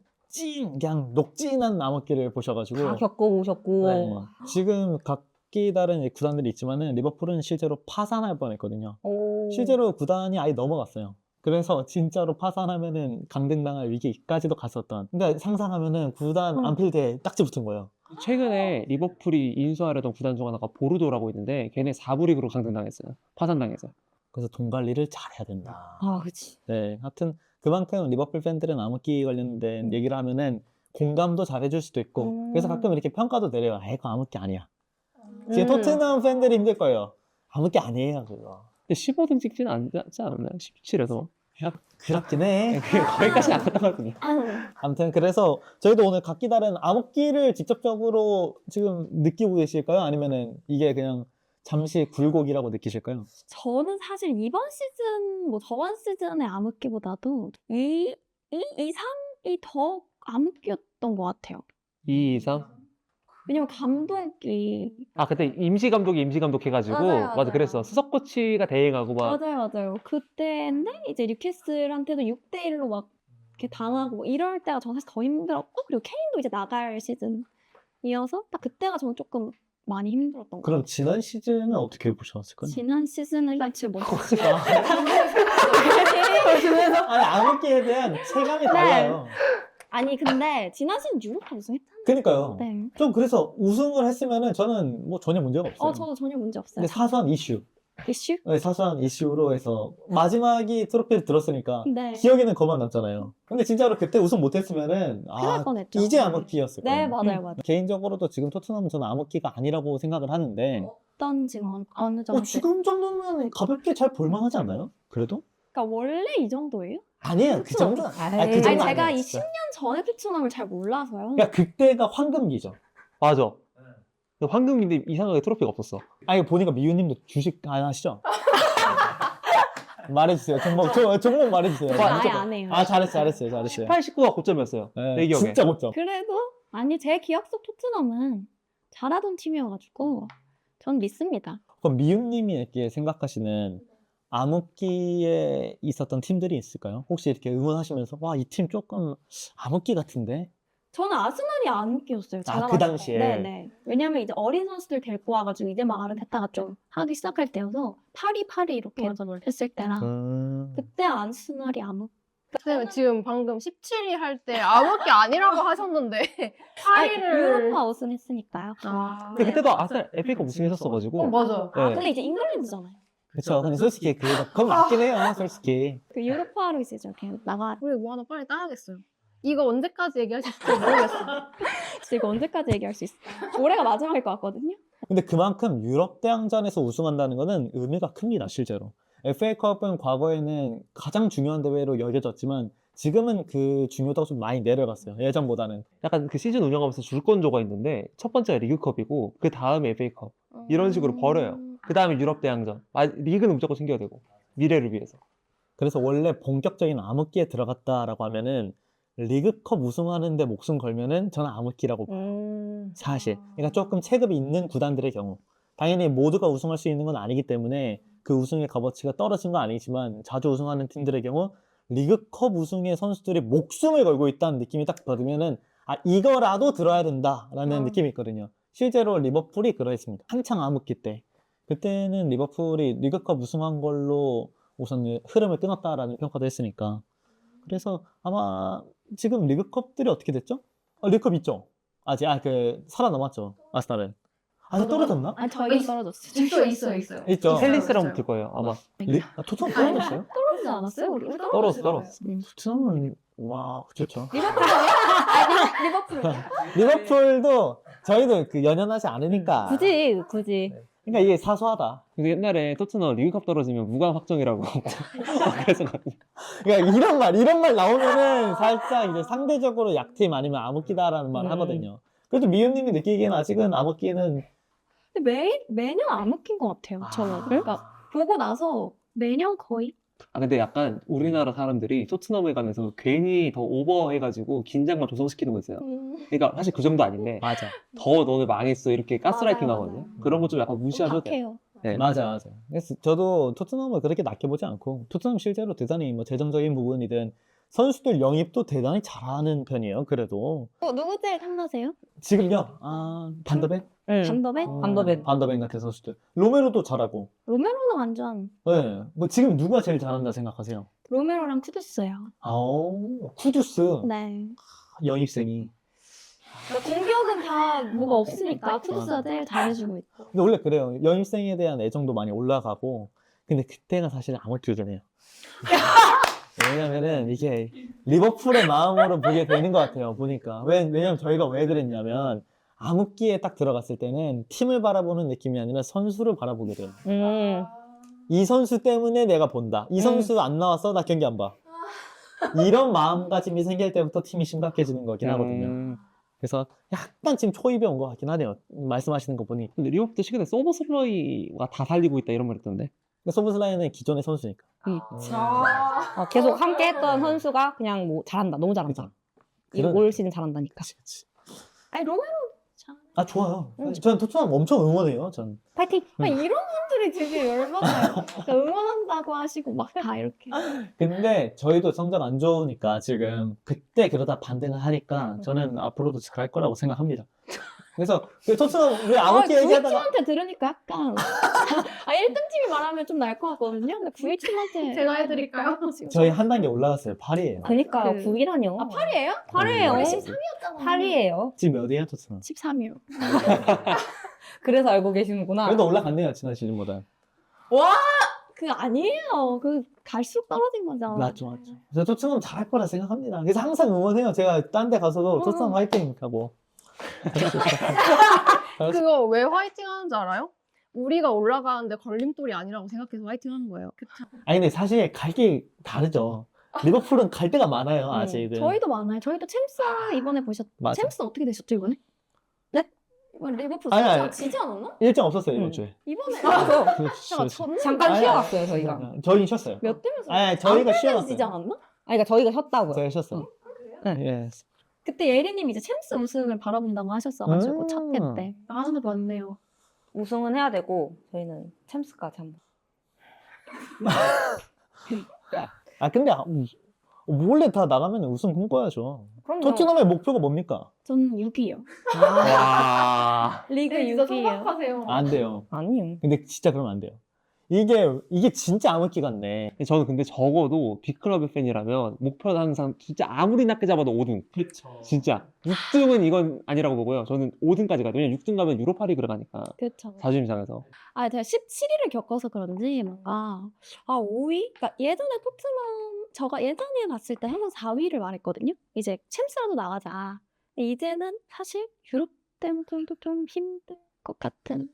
그냥 녹진한 암흑기를 보셔가지고 다 겪어보셨고. 네. 지금 각기 다른 구단들이 있지만은 리버풀은 실제로 파산할 뻔했거든요. 실제로 구단이 아예 넘어갔어요. 그래서 진짜로 파산하면은 강등당할 위기까지도 갔었던. 그러니까 상상하면은 구단 안필드에 딱지 붙은 거예요. 최근에 리버풀이 인수하려던 구단 중 하나가 보르도라고 있는데 걔네 4부 리그로 강등당했어요. 파산당해서. 그래서 돈 관리를 잘해야 된다. 그치. 네, 하여튼 그만큼 리버풀 팬들은 암흑기 관련된 얘기를 하면은 공감도 잘해줄 수도 있고 그래서 가끔 이렇게 평가도 내려요. 그거 암흑기 아니야. 지금 토트넘 팬들이 힘들 거예요. 암흑기 아니에요 그거. 근데 15등 찍지는 않지 않았나요? 17에서. 그렇긴 해. 거기까지 안 갔던 것 같거든요. 아무튼 그래서 저희도 오늘 각기 다른 암흑기를 직접적으로 지금 느끼고 계실까요? 아니면은 이게 그냥 잠시 굴곡이라고 느끼실까요? 저는 사실 이번 시즌 뭐 저번 시즌의 암흑기보다도 이 3이 더 암흑기였던 것 같아요. 2, 2, 3. 왜냐면 감독이 그때 임시 감독이 해가지고 맞아요. 그랬어. 수석 코치가 대행하고 막 맞아요. 그때인데 이제 뉴캐슬한테도 6대1로 막 이렇게 당하고 이럴 때가 저는 사실 더 힘들었고 그리고 케인도 이제 나갈 시즌이어서 딱 그때가 저는 조금 많이 힘들었던 것 그럼 같아요. 지난 시즌은 어떻게 보셨을까요? 지난 시즌을 잘 못했어요. 아니 암흑기에 대한 체감이 달라요. 아니 근데 지난 시즌 유로파 우승했잖아요. 그러니까요. 네. 좀 그래서 우승을 했으면은 저는 뭐 전혀 문제가 없어요. 저도 전혀 문제 없어요. 근데 사소한 이슈. 이슈? 네, 사소한 이슈로 해서 마지막이 트로피를 들었으니까 네. 기억에는 그만 남잖아요. 근데 진짜로 그때 우승 못했으면은 큰일 날 뻔했죠. 이제 암흑기였을 거예요. 네, 맞아요. 개인적으로도 지금 토트넘은 저는 암흑기가 아니라고 생각을 하는데 어떤 지금 어느 정도? 지금 정도면 가볍게 잘 볼만하지 않나요? 그래도? 그러니까 원래 이 정도예요? 아니에요. 그 정도는 아니, 그 정도 제가 아니에요, 이 진짜. 10년 전에 토트넘을 잘 몰라서요. 그러니까 그때가 황금기죠. 맞아. 근데 황금인데 이상하게 트로피가 없었어. 아니 보니까 미유님도 주식 안 하시죠? 말해주세요. 종목 말해주세요. 아예 안 해요. 잘했어요. 18, 19가 고점이었어요. 네, 내 기억에. 진짜 고점. 그래도 아니 제 기억 속 토트넘은 잘하던 팀이어가지고 전 믿습니다. 그럼 미유님이 이렇게 생각하시는 암흑기에 있었던 팀들이 있을까요? 혹시 이렇게 응원하시면서 와, 이 팀 조금 암흑기 같은데? 저는 아스날이 안 웃겼어요. 제가 그 봤을 때. 당시에? 네네. 왜냐면 이제 어린 선수들 데리고 와가지고 이제 막 아르테타가 좀 하기 시작할 때여서 파리 이렇게 했을 때라 음. 그때 아스날이 안 선생님 지금 방금 17위 할 때 아무게 아니라고 하셨는데 8위를 유로파 우승했으니까요. 근데 그때도 아스날 FA컵 우승했었어가지고. 맞아. 네. 근데 이제 잉글랜드잖아요. 그쵸. 근데 솔직히 그건 맞긴 해요. 솔직히. 그 유로파로 이제 그냥 나가. 우리 뭐 하나 빨리 따야겠어요. 이거 언제까지 얘기하실지 모르겠어. 진짜 이거 언제까지 얘기할 수 있을까요? 올해가 마지막일 것 같거든요. 근데 그만큼 유럽 대항전에서 우승한다는 거는 의미가 큽니다, 실제로. FA컵은 과거에는 가장 중요한 대회로 여겨졌지만 지금은 그 중요도가 좀 많이 내려갔어요. 예전보다는. 약간 그 시즌 운영하면서 줄건조가 있는데 첫 번째가 리그컵이고 그 다음에 FA컵 이런 식으로 벌어요. 그 다음에 유럽 대항전. 리그는 무조건 챙겨야 되고 미래를 위해서. 그래서 원래 본격적인 암흑기에 들어갔다라고 하면은 리그컵 우승하는데 목숨 걸면은 저는 암흑기라고 봐요. 사실. 그러니까 조금 체급이 있는 구단들의 경우. 당연히 모두가 우승할 수 있는 건 아니기 때문에 그 우승의 값어치가 떨어진 건 아니지만 자주 우승하는 팀들의 경우 리그컵 우승의 선수들이 목숨을 걸고 있다는 느낌이 딱 받으면은 이거라도 들어야 된다라는 느낌이 있거든요. 실제로 리버풀이 그러했습니다. 한창 암흑기 때. 그때는 리버풀이 리그컵 우승한 걸로 우선 흐름을 끊었다라는 평가도 했으니까. 그래서 아마 지금 리그컵들이 어떻게 됐죠? 리그컵 있죠? 아직 살아남았죠. 아스날은. 떨어졌나? 저희 떨어졌어요. 있어요. 있죠. 펠리스랑 붙을 거예요 아마. 토트넘 떨어졌어요? 떨어지지 않았어요? 우리? 떨어졌어. 토트넘은 와 좋죠. 리버풀. 리버풀도 저희도 그 연연하지 않으니까. 굳이. 그러니까 이게 사소하다. 근데 옛날에 토트넘 리그컵 떨어지면 무관 확정이라고. 그래서 그러니까 이런 말 나오면은 살짝 이제 상대적으로 약팀 아니면 암흑기다라는 말을 하거든요. 그래도 미유님이 느끼기에는 아직은 암흑기는 근데 매년 안 웃긴 것 같아요. 저는. 그러니까 보고 나서 매년 거의. 근데 약간 우리나라 사람들이 토트넘에 관해서 괜히 더 오버해가지고 긴장감 조성시키는 거 있어요. 그러니까 사실 그 정도 아닌데 맞아. 더 너네 망했어 이렇게 가스라이팅 맞아요, 나거든요. 그런 거 좀 약간 무시하셔도 돼요. 착해요. 네. 맞아. 그래서 저도 토트넘을 그렇게 낮게 보지 않고 토트넘 실제로 대단히 뭐 재정적인 부분이든 선수들 영입도 대단히 잘하는 편이에요. 그래도 누구 제일 탐나세요? 지금요. 반더벤? 반더벤? 반더벤 같은 선수들. 로메로도 잘하고. 로메로는 완전. 네. 뭐 지금 누가 제일 잘한다 생각하세요? 로메로랑 쿠두스요. 쿠두스. 네. 영입생이. 공격은 다 뭐가 없으니까 쿠두스가 제일 잘해주고 있고. 근데 원래 그래요. 영입생에 대한 애정도 많이 올라가고. 근데 그때가 사실 암흑기잖아요. 왜냐면은 이게 리버풀의 마음으로 보게 되는 것 같아요. 보니까. 왜냐면 저희가 왜 그랬냐면 암흑기에 딱 들어갔을 때는 팀을 바라보는 느낌이 아니라 선수를 바라보게 돼요. 이 선수 때문에 내가 본다. 이 선수 안 나왔어? 나 경기 안 봐. 이런 마음가짐이 생길 때부터 팀이 심각해지는 거긴 하거든요. 그래서 약간 지금 초입에 온 것 같긴 하네요. 말씀하시는 거 보니. 근데 리버풀도 최근에 소버슬러이가 다 살리고 있다 이런 말 있던데. 소브슬라이는 기존의 선수니까. 계속 함께 했던 선수가 그냥 뭐 잘한다. 너무 잘한다. 올 시즌 잘한다니까. 그치. 아니 로메로 좋아요. 전 토트넘 엄청 응원해요. 전. 파이팅! 이런 분들이 되게 열받아요. 그러니까 응원한다고 하시고 막 다 이렇게. 근데 저희도 성적 안 좋으니까 지금 그때 그러다 반등을 하니까 저는 앞으로도 잘할 거라고 생각합니다. 그래서 토트넘 왜 아무렇게 얘기하다가 9위팀한테 들으니까 약간 1등팀이 말하면 좀 날 것 같거든요. 근데 9위팀한테 제가 해드릴까요? 저희 한 단계 올라갔어요. 8위에요. 그러니까 9위라뇨. 8위에요? 8위예요. 원래 13위였잖아. 8위예요. 지금 몇 위야 토트넘? 13위요. 그래서 알고 계시는구나. 그래도 올라갔네요. 지난 시즌보다. 그 아니에요. 그 갈수록 떨어진 거죠. 맞죠. 그래서 토트넘 잘할 거라 생각합니다. 그래서 항상 응원해요. 제가 딴 데 가서도 토트넘 화이팅 하고. 그거 왜 화이팅 하는 줄 알아요? 우리가 올라가는데 걸림돌이 아니라고 생각해서 화이팅 하는 거예요. 아니 근데 사실 갈 게 다르죠. 리버풀은 갈 데가 많아요. 아직은. 저희도 많아요. 저희도 챔스 이번에 맞아. 챔스 어떻게 되셨죠 이번에? 네? 이번 리버풀 아니. 지지 않았나? 일정 없었어요 이번 주에. 이번에 잠깐 쉬어갔어요, 저희가. 저희는 쉬었어요. 몇 대면서? 아니 저희가 지지 쉬어갔어요. 않았나? 그러니까 저희가 쉬었다고요. 저희가 쉬었어요. 예. 그때 예리님이 이제 챔스 우승을 바라본다고 하셨어가지고 첫 회 때. 아, 맞네요. 우승은 해야 되고 저희는 챔스까지 한번. 근데 원래 다 나가면 우승 꿈꿔야죠. 그럼요. 토트넘의 목표가 뭡니까? 저는 6위요. 와. 리그 진짜 6위요. 소박하세요. 안 돼요. 아니요. 근데 진짜 그러면 안 돼요. 이게 진짜 암흑기 같네. 저는 근데 적어도 빅클럽의 팬이라면 목표는 항상 진짜 아무리 낮게 잡아도 5등. 그렇죠. 진짜 6등은 이건 아니라고 보고요. 저는 5등까지 가요. 왜냐면 6등 가면 유로파 리그를 가니까 그렇죠. 자존심 상해서. 아, 제가 17위를 겪어서 그런지 뭔가 5위? 그러니까 예전에 토트넘 제가 예전에 봤을 때 항상 4위를 말했거든요. 이제 챔스라도 나가자. 근데 이제는 사실 유럽 때문에도 좀 힘들 것 같은.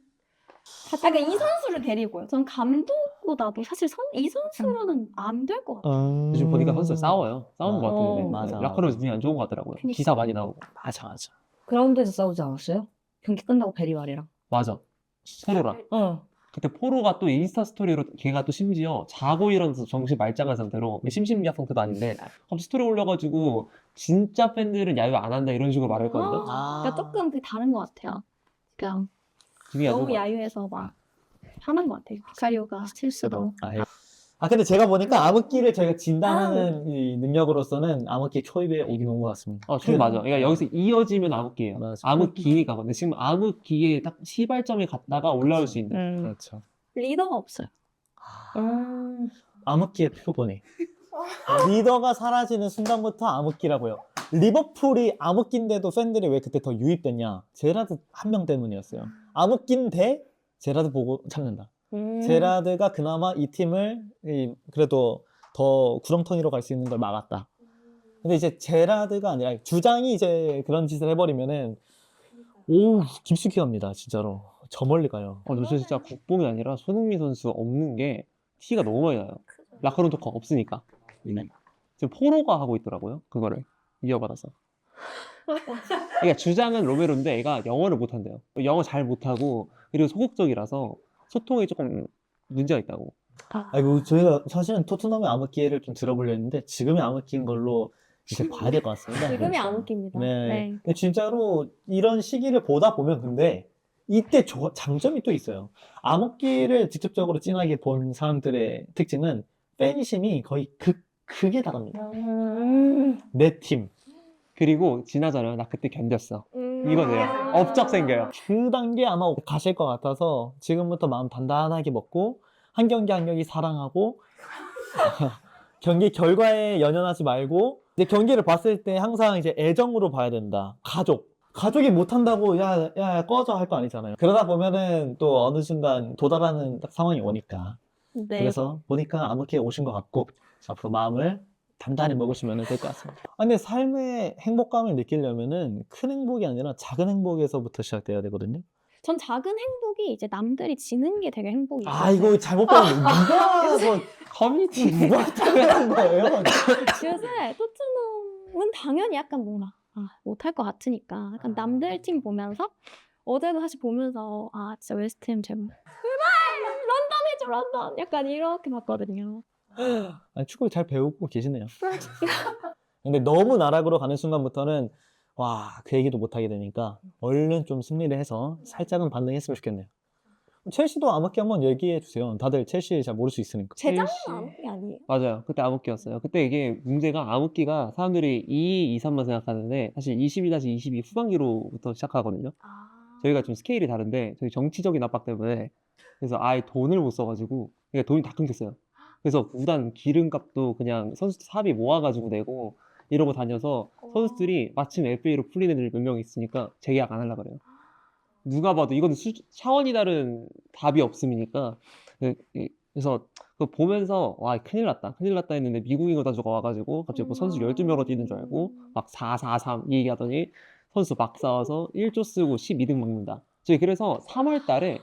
그러니까 이 선수를 데리고요. 전 감독보다도 사실 이 선수로는 안 될 것 같아요. 요즘 보니까 선수들 싸워요. 싸우는 것 같은데. 맞아. 라커룸에서 분위기 안 좋은 것 같더라고요. 그러니까. 기사 많이 나오고. 맞아. 그라운드에서 싸우지 않았어요? 경기 끝나고 베리말이랑. 맞아. 포로랑. 어. 그때 포로가 또 인스타 스토리로 걔가 또 심지어 자고 일어나서 정신 말짱한 상태로 심신미약 상태도 아닌데 갑자기 스토리 올려가지고 진짜 팬들은 야유 안 한다 이런 식으로 말했거든요. 그러니까 조금 다른 것 같아요. 그냥 분위기 안 좋은 너무 것 같아요. 야유해서 막 하는 것 같아요. 비카리오가 실수도. 근데 제가 보니까 암흑기를 저희가 진단하는 이 능력으로서는 암흑기 초입에 오긴 온 것 같습니다. 초입 맞아. 그러니까 여기서 이어지면 암흑기예요. 맞아. 암흑기가 근데 지금 암흑기에 딱 시발점에 갔다가 올라올 수 있는. 그렇죠. 리더가 없어요. 암흑기의 표본이. 리더가 사라지는 순간부터 암흑기라고요. 리버풀이 암흑기인데도 팬들이 왜 그때 더 유입됐냐? 제라드 한 명 때문이었어요. 암흑기인데 제라드 보고 참는다. 제라드가 그나마 이 팀을 그래도 더 구렁텅이로 갈 수 있는 걸 막았다. 근데 이제 제라드가 아니라 주장이 이제 그런 짓을 해버리면은 깊숙이 갑니다. 진짜로 저 멀리 가요. 저 진짜 국뽕이 아니라 손흥민 선수 없는 게 티가 너무 많이 나요. 라커룸 토커 없으니까. 지금 포로가 하고 있더라고요. 그거를 이어받아서. 그러니까 주장은 로메로인데 얘가 영어를 못한대요. 영어 잘 못하고 그리고 소극적이라서 소통이 조금 문제가 있다고. 아이고 저희가 사실은 토트넘의 암흑기를 좀 들어보려 했는데 지금의 암흑기인 걸로 이제 봐야 될 것 같습니다. 지금이 암흑기입니다. 네. 근데 진짜로 이런 시기를 보다 보면 근데 이때 장점이 또 있어요. 암흑기를 직접적으로 진하게 본 사람들의 특징은 팬심이 거의 극에 달합니다. 내 팀. 그리고 지나잖아요. 나 그때 견뎠어. 이거네요. 업적 생겨요. 그 단계 아마 가실 것 같아서 지금부터 마음 단단하게 먹고 한 경기 한 경기 사랑하고 경기 결과에 연연하지 말고 이제 경기를 봤을 때 항상 이제 애정으로 봐야 된다. 가족이 못한다고 야 꺼져 할 거 아니잖아요. 그러다 보면은 또 어느 순간 도달하는 딱 상황이 오니까. 네. 그래서 보니까 아무렇게 오신 것 같고 앞으로 마음을 단단히 먹으시면 될 것 같습니다. 근데 삶의 행복감을 느끼려면은 큰 행복이 아니라 작은 행복에서부터 시작돼야 되거든요. 전 작은 행복이 이제 남들이 지는 게 되게 행복이에요. 이거 잘못 봤는데 누가 커뮤니티 누가 당연한 거예요? 요새 토트넘은 당연히 약간 뭔가 못할 것 같으니까 약간 남들 팀 보면서 어제도 사실 보면서 진짜 웨스트햄 제발 런던 해줘 런던 약간 이렇게 봤거든요. 아니, 축구를 잘 배우고 계시네요. 근데 너무 나락으로 가는 순간부터는 그 얘기도 못하게 되니까 얼른 좀 승리를 해서 살짝은 반등했으면 좋겠네요. 첼시도 암흑기 한번 얘기해 주세요. 다들 첼시 잘 모를 수 있으니까. 제작은 암흑기 아니에요? 맞아요. 그때 암흑기였어요. 그때 이게 문제가 암흑기가 사람들이 2, 2, 3만 생각하는데 사실 21-22 후반기로부터 시작하거든요. 저희가 좀 스케일이 다른데 저희 정치적인 압박 때문에 그래서 아예 돈을 못 써가지고 그러니까 돈이 다 끊겼어요. 그래서 구단 기름값도 그냥 선수들 사비 모아가지고 내고 이러고 다녀서 선수들이 마침 FA로 풀린 애들 몇 명 있으니까 재계약 안 하려고 그래요. 누가 봐도 이건 차원이 다른 답이 없음이니까 그래서 그거 보면서 큰일 났다 했는데 미국인 거다 저거 와가지고 갑자기 뭐 선수 12명으로 뛰는 줄 알고 막 4-4-3 이 얘기하더니 선수 막 싸워서 1조 쓰고 12등 먹는다. 저희 그래서 3월 달에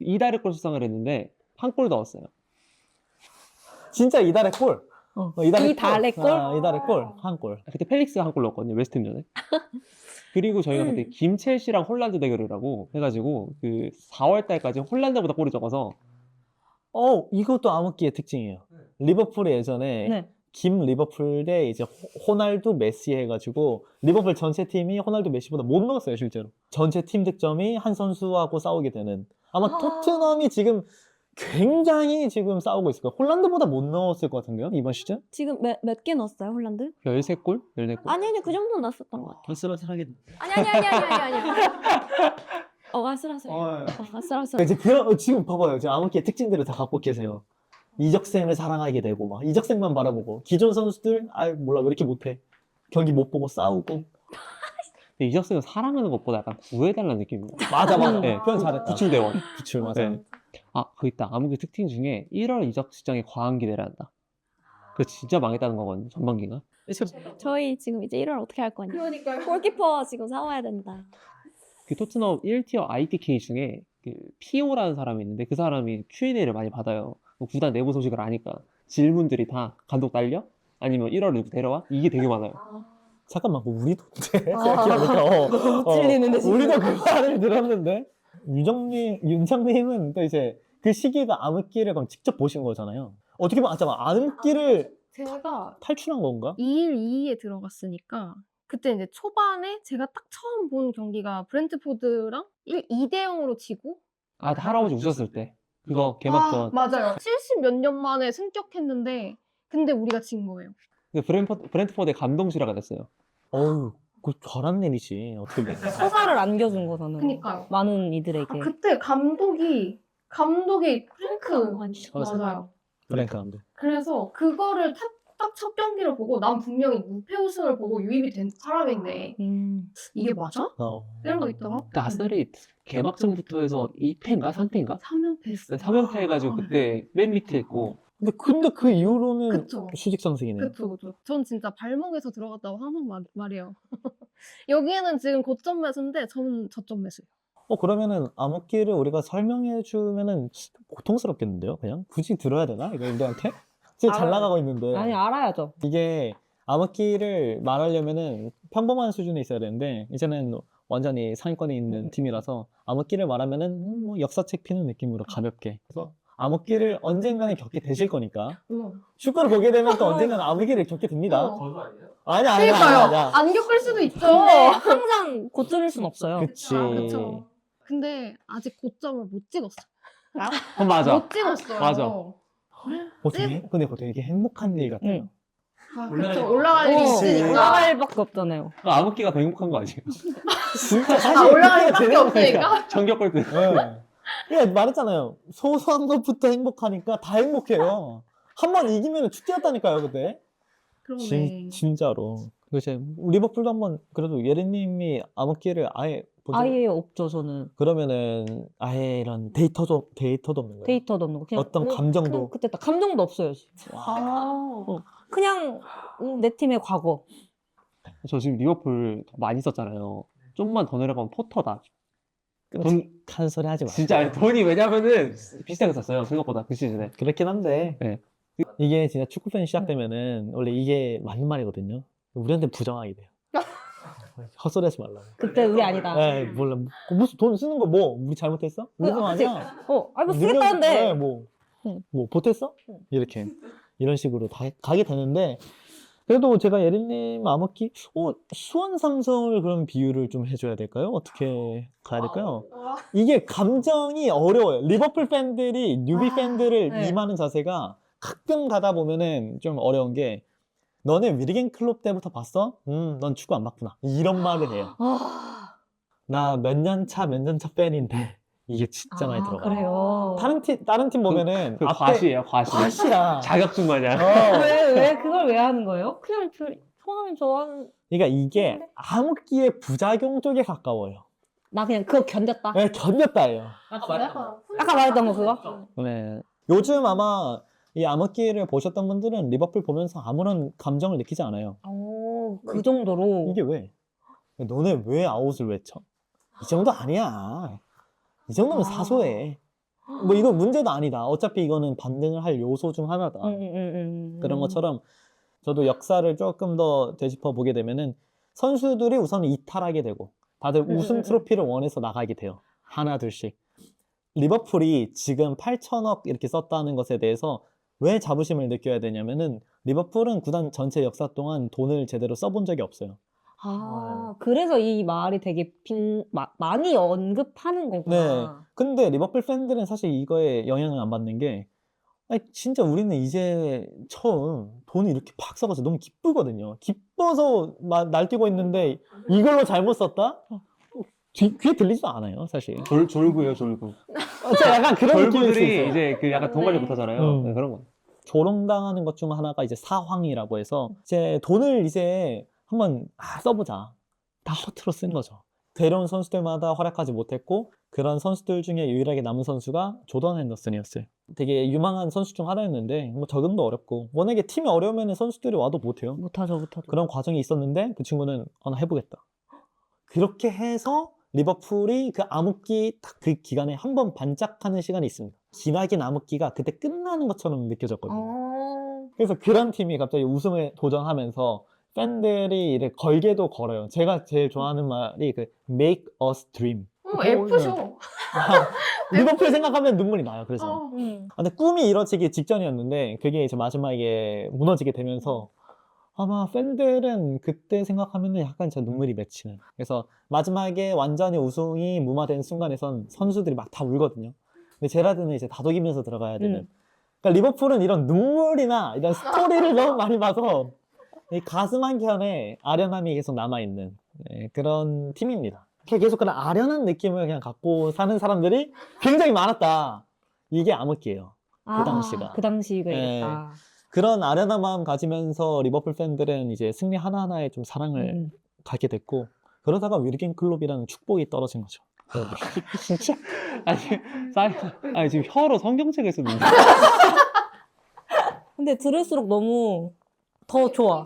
이달의 골 수상을 했는데 한 골 넣었어요. 진짜 이달의 골. 이달의 골? 이달의 골. 한 골. 그때 펠릭스가 한 골 넣었거든요. 웨스트햄전에. 그리고 저희가 그때 김첼시랑 홀란드 대결이라고 해가지고 그 4월 달까지 홀란드보다 골이 적어서 이것도 암흑기의 특징이에요. 리버풀이 예전에 김 리버풀 대 이제 호날두 메시 해가지고 리버풀 전체 팀이 호날두 메시보다 못 넣었어요. 실제로 전체 팀 득점이 한 선수하고 싸우게 되는. 아마 토트넘이 지금 굉장히 지금 싸우고 있을 거예요. 홀란드보다 못 넣었을 것 같은데요, 이번 시즌? 지금 몇 개 넣었어요 홀란드? 13골? 14골? 아니 그 정도는 넣었었던 것 같아요. 아슬아슬하게. 아니. 아슬아슬. 어, 아슬아슬. 이제 지금 봐봐요. 지금 암흑기의 특징들을 다 갖고 계세요. 이적생을 사랑하게 되고 막 이적생만 바라보고 기존 선수들 몰라 왜 이렇게 못해. 경기 못 보고 싸우고. 근데 이적생은 사랑하는 것보다 약간 구해달라는 느낌이에요. 맞아. 네. 표현 잘했다. 구출대원. 구출 맞아. 네. 아, 그 있다. 암흑기 특징 중에 1월 이적 시장에 과한 기대를 한다. 그거 진짜 망했다는 거거든요. 전반기가. 저희 지금 이제 1월 어떻게 할 거냐? 그러니까요. 골키퍼 지금 사와야 된다. 그 토트넘 1티어 ITK 중에 그 피오라는 사람이 있는데 그 사람이 Q&A를 많이 받아요. 구단 내부 소식을 아니까 질문들이 다 감독 딸려? 아니면 1월에 누구 데려와? 이게 되게 많아요. 잠깐만, 우리도 생각해보니까 찔리는데, 지금. 우리도 그 말을 들었는데 윤정님은 또 이제 그 시기가 암흑기를 그럼 직접 보신 거잖아요. 어떻게 보면 암흑기를 제가 탈출한 건가? 2일 2위에 들어갔으니까 그때 이제 초반에 제가 딱 처음 본 경기가 브렌트포드랑 2대 0으로 지고 아, 할아버지 우셨을 때. 그거 개막전. 맞아요. 70 몇 년 만에 승격했는데 근데 우리가 진 거예요. 근데 브렌트포드의 감동실화가 됐어요. 어우, 그거 잘한 일이지. 어떻게 보면. 서사를 안겨준 거잖아요. 그니까요. 많은 이들에게. 그때 감독이 프랭크 맞아요. 브랭크 감독. 그래서 그거를 딱 첫 경기를 보고 난 분명히 무패 우승을 보고 유입이 된 사람인데 이게 맞아? 이런 거 있다가 그때 아스날이 개막전부터 해서 2패인가 3패인가? 3연패 했어. 3연패 해가지고 그때 맨 밑에 있고. 근데 그 이후로는 그쵸. 수직 상승이네. 그쵸. 전 진짜 발목에서 들어갔다고 항상 말이에요. 여기에는 지금 고점 매수인데 저는 저점 매수예요. 그러면은 암흑기를 우리가 설명해 주면은 고통스럽겠는데요? 그냥 굳이 들어야 되나? 이거 우리한테? 지금 잘 나가고 있는데. 아니, 알아야죠. 이게 암흑기를 말하려면은 평범한 수준에 있어야 되는데 이제는 완전히 상위권에 있는 팀이라서 암흑기를 말하면은 뭐 역사책 피는 느낌으로 가볍게. 그래서 암흑기를 언젠가는 겪게 되실 거니까. 축구를 보게 되면 또 언젠가는 암흑기를 겪게 됩니다. 아니야. 안 겪을 수도 있죠. 근데 항상 고점일 순 없어요. 그치. 그쵸. 근데 아직 고점을 못 찍었어. 맞아. 못 찍었어요. 맞아. 근데 되게 행복한 일 같아요. 그쵸. 올라갈 일이 있으니까. 올라갈 밖에 없잖아요. 암흑기가 더 행복한 거 아니에요? 진짜 사실 올라갈 그렇게 일밖에 되는 없으니까. 정겹을 때. 네. 그러니까 말했잖아요. 소소한 것부터 행복하니까 다 행복해요. 한 번 이기면 축제였다니까요, 그때. 그러네. 진짜로. 그치. 리버풀도 한번 그래도 예린님이 암흑기를 아예 보죠. 아예 없죠, 저는. 그러면은 아예 이런 데이터도 없는 거예요. 데이터도 없는 거. 그냥 어떤 감정도? 그때 딱 감정도 없어요. 그냥 내 팀의 과거. 저 지금 리버풀 많이 썼잖아요. 좀만 더 내려가면 포터다. 한 소리 하지 마. 진짜 돈이 왜냐면은 비싸게 썼어요. 생각보다 그 시즌에. 그렇긴 한데 네. 이게 진짜 축구팬이 시작되면은 원래 이게 맞는 말이거든요. 우리한테 부정하게 돼요. 헛소리 하지 말라고. 그때 우리 아니다. 에 몰라. 무슨 돈 쓰는 거 뭐 우리 잘못했어? 우리 돈 아니야. 뭐 쓰겠다는데. 뭐 보탰어? 이렇게 이런 식으로 다 가게 되는데 그래도 제가 예린님 암흑기 수원 삼성을 그럼 비유를 좀 해줘야 될까요? 어떻게 가야 될까요? 이게 감정이 어려워요. 리버풀 팬들이 뉴비 팬들을 네. 임하는 자세가 가끔 가다 보면은 좀 어려운 게 너네 위르겐 클롭 때부터 봤어? 넌 축구 안 봤구나. 이런 말을 해요. 나 몇 년 차 팬인데 이게 진짜 많이 들어가요. 그래요. 다른 팀 보면은 그 앞에 과시예요, 과시. 과시야. 자격증 마냥. 왜 그걸 왜 하는 거예요? 그냥 좋아하면 좋아하는. 그러니까 이게 암흑기의 부작용 쪽에 가까워요. 나 그냥 그거 견뎠다. 네, 견뎠다예요. 아까 말했던 거 그거? 네. 요즘 아마 이 암흑기를 보셨던 분들은 리버풀 보면서 아무런 감정을 느끼지 않아요. 그 정도로. 이게 왜? 너네 왜 아웃을 외쳐? 이 정도 아니야. 이 정도면 사소해. 뭐 이거 문제도 아니다. 어차피 이거는 반등을 할 요소 중 하나다. 그런 것처럼 저도 역사를 조금 더 되짚어 보게 되면은 선수들이 우선 이탈하게 되고 다들 우승 트로피를 원해서 나가게 돼요. 하나 둘씩. 리버풀이 지금 8천억 이렇게 썼다는 것에 대해서 왜 자부심을 느껴야 되냐면은 리버풀은 구단 전체 역사 동안 돈을 제대로 써본 적이 없어요. 그래서 이 말이 되게 많이 언급하는 거구나. 네. 근데 리버풀 팬들은 사실 이거에 영향을 안 받는 게 진짜 우리는 이제 처음 돈을 이렇게 팍 써가지고 너무 기쁘거든요. 기뻐서 날뛰고 있는데 이걸로 잘못 썼다? 귀에 들리지도 않아요, 사실. 졸고요, 졸고. 제가 약간 그런 느낌일 수 졸부들이 있어요. 이제 그 약간 돈 관리 못하잖아요. 네, 그런 거. 조롱당하는 것 중 하나가 이제 사황이라고 해서 이제 돈을 이제 한번 써보자. 다 허투루 쓴 거죠. 데려온 선수들마다 활약하지 못했고 그런 선수들 중에 유일하게 남은 선수가 조던 핸더슨이었어요. 되게 유망한 선수 중 하나였는데 뭐 적응도 어렵고 워낙에 팀이 어려우면 선수들이 와도 못해요. 못하죠. 그런 과정이 있었는데 그 친구는 나 해보겠다. 그렇게 해서 리버풀이 그 암흑기 딱 그 기간에 한 번 반짝하는 시간이 있습니다. 기나긴 암흑기가 그때 끝나는 것처럼 느껴졌거든요. 그래서 그런 팀이 갑자기 우승에 도전하면서 팬들이 이렇게 걸게도 걸어요. 제가 제일 좋아하는 말이 그 Make us dream. F쇼. 리버풀 생각하면 눈물이 나요. 그래서. 근데 꿈이 이뤄지기 직전이었는데 그게 이제 마지막에 무너지게 되면서 아마 팬들은 그때 생각하면 약간 진짜 눈물이 맺히는. 그래서 마지막에 완전히 우승이 무마된 순간에선 선수들이 막 다 울거든요. 근데 제라드는 이제 다독이면서 들어가야 되는. 그러니까 리버풀은 이런 눈물이나 이런 스토리를 너무 많이 봐서 이 가슴 한켠에 아련함이 계속 남아있는 그런 팀입니다. 계속 그런 아련한 느낌을 그냥 갖고 사는 사람들이 굉장히 많았다. 이게 암흑기예요. 그 당시가. 그 당시가 네. 그런 아련한 마음 가지면서 리버풀 팬들은 이제 승리 하나하나에 좀 사랑을 갖게 됐고 그러다가 위르겐 클롭이라는 축복이 떨어진 거죠. 진짜? 아니 지금 혀로 성경책을 쓰는데. 근데 들을수록 너무 더 좋아.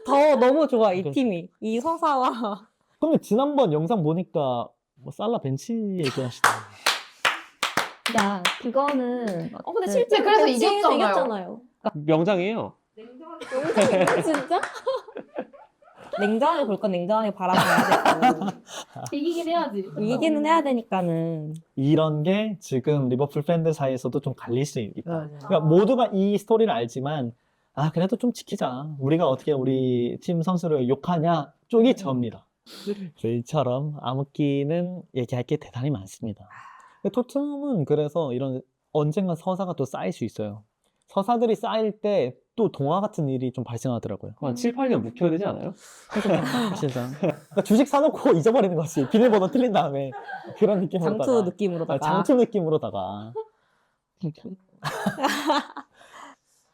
더 너무 좋아 이 팀이. 이 서사와. 근데 지난번 영상 보니까 뭐 살라 벤치 얘기하시더라고요. 야, 그거는 근데 실제 그래서 벤치에서 이겼잖아요. 명장이에요. 진짜? 냉정하게 볼 건 냉정하게 바라봐야 되고. 이기긴 해야지. 이기는 해야 되니까는. 이런 게 지금 리버풀 팬들 사이에서도 좀 갈릴 수 있다. 그러니까 모두가 이 스토리를 알지만 그래도 좀 지키자. 우리가 어떻게 우리 팀 선수를 욕하냐 쪽이 접니다. 저희처럼 암흑기는 얘기할 게 대단히 많습니다. 근데 토트넘은 그래서 이런 언젠가 서사가 또 쌓일 수 있어요. 서사들이 쌓일 때 또 동화 같은 일이 좀 발생하더라고요. 한 7, 8년 묵혀야 되지 않아요? 사실상. 그러니까 주식 사놓고 잊어버리는 것이 비밀번호 틀린 다음에 그런 느낌으로다가 장투 느낌으로다가. 장투 느낌으로다가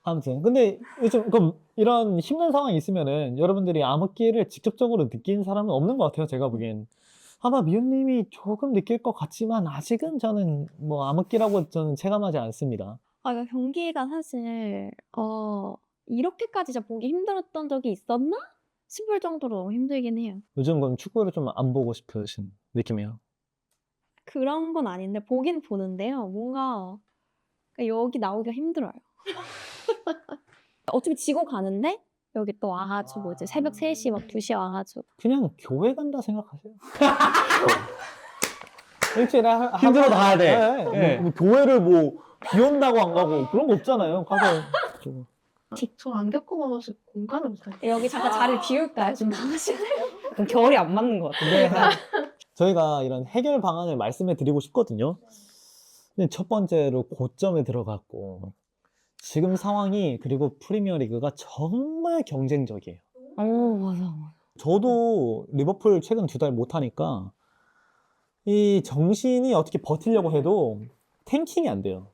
아무튼 근데 요즘 그럼 이런 힘든 상황이 있으면은 여러분들이 암흑기를 직접적으로 느낀 사람은 없는 것 같아요. 제가 보기엔 아마 미연님이 조금 느낄 것 같지만 아직은 저는 뭐 암흑기라고 저는 체감하지 않습니다. 그러니까 경기가 사실 이렇게까지 진짜 보기 힘들었던 적이 있었나 싶을 정도로 너무 힘들긴 해요. 요즘 그럼 축구를 좀 안 보고 싶으신 느낌이에요. 그런 건 아닌데 보긴 보는데요. 뭔가 그러니까 여기 나오기가 힘들어요. 어차피 지고 가는데 여기 또 와가지고 뭐 이제 새벽 3시 막 2시에 와가지고 그냥 교회 간다 생각하세요. 일주일에 힘들어도 가야 돼. 네. 뭐 교회를 뭐 비 온다고 안 가고 그런 거 없잖아요. 가서 저 안 겪어봐서 공간을 못해요. 여기 잠깐 자리를 비울까요? 좀 나가실래요? 그럼 결이 안 맞는 것 같은데. 저희가 이런 해결 방안을 말씀해 드리고 싶거든요. 근데 첫 번째로 고점에 들어갔고 지금 상황이 그리고 프리미어리그가 정말 경쟁적이에요. 맞아. 저도 리버풀 최근 2달 못하니까 이 정신이 어떻게 버티려고 해도 탱킹이 안 돼요.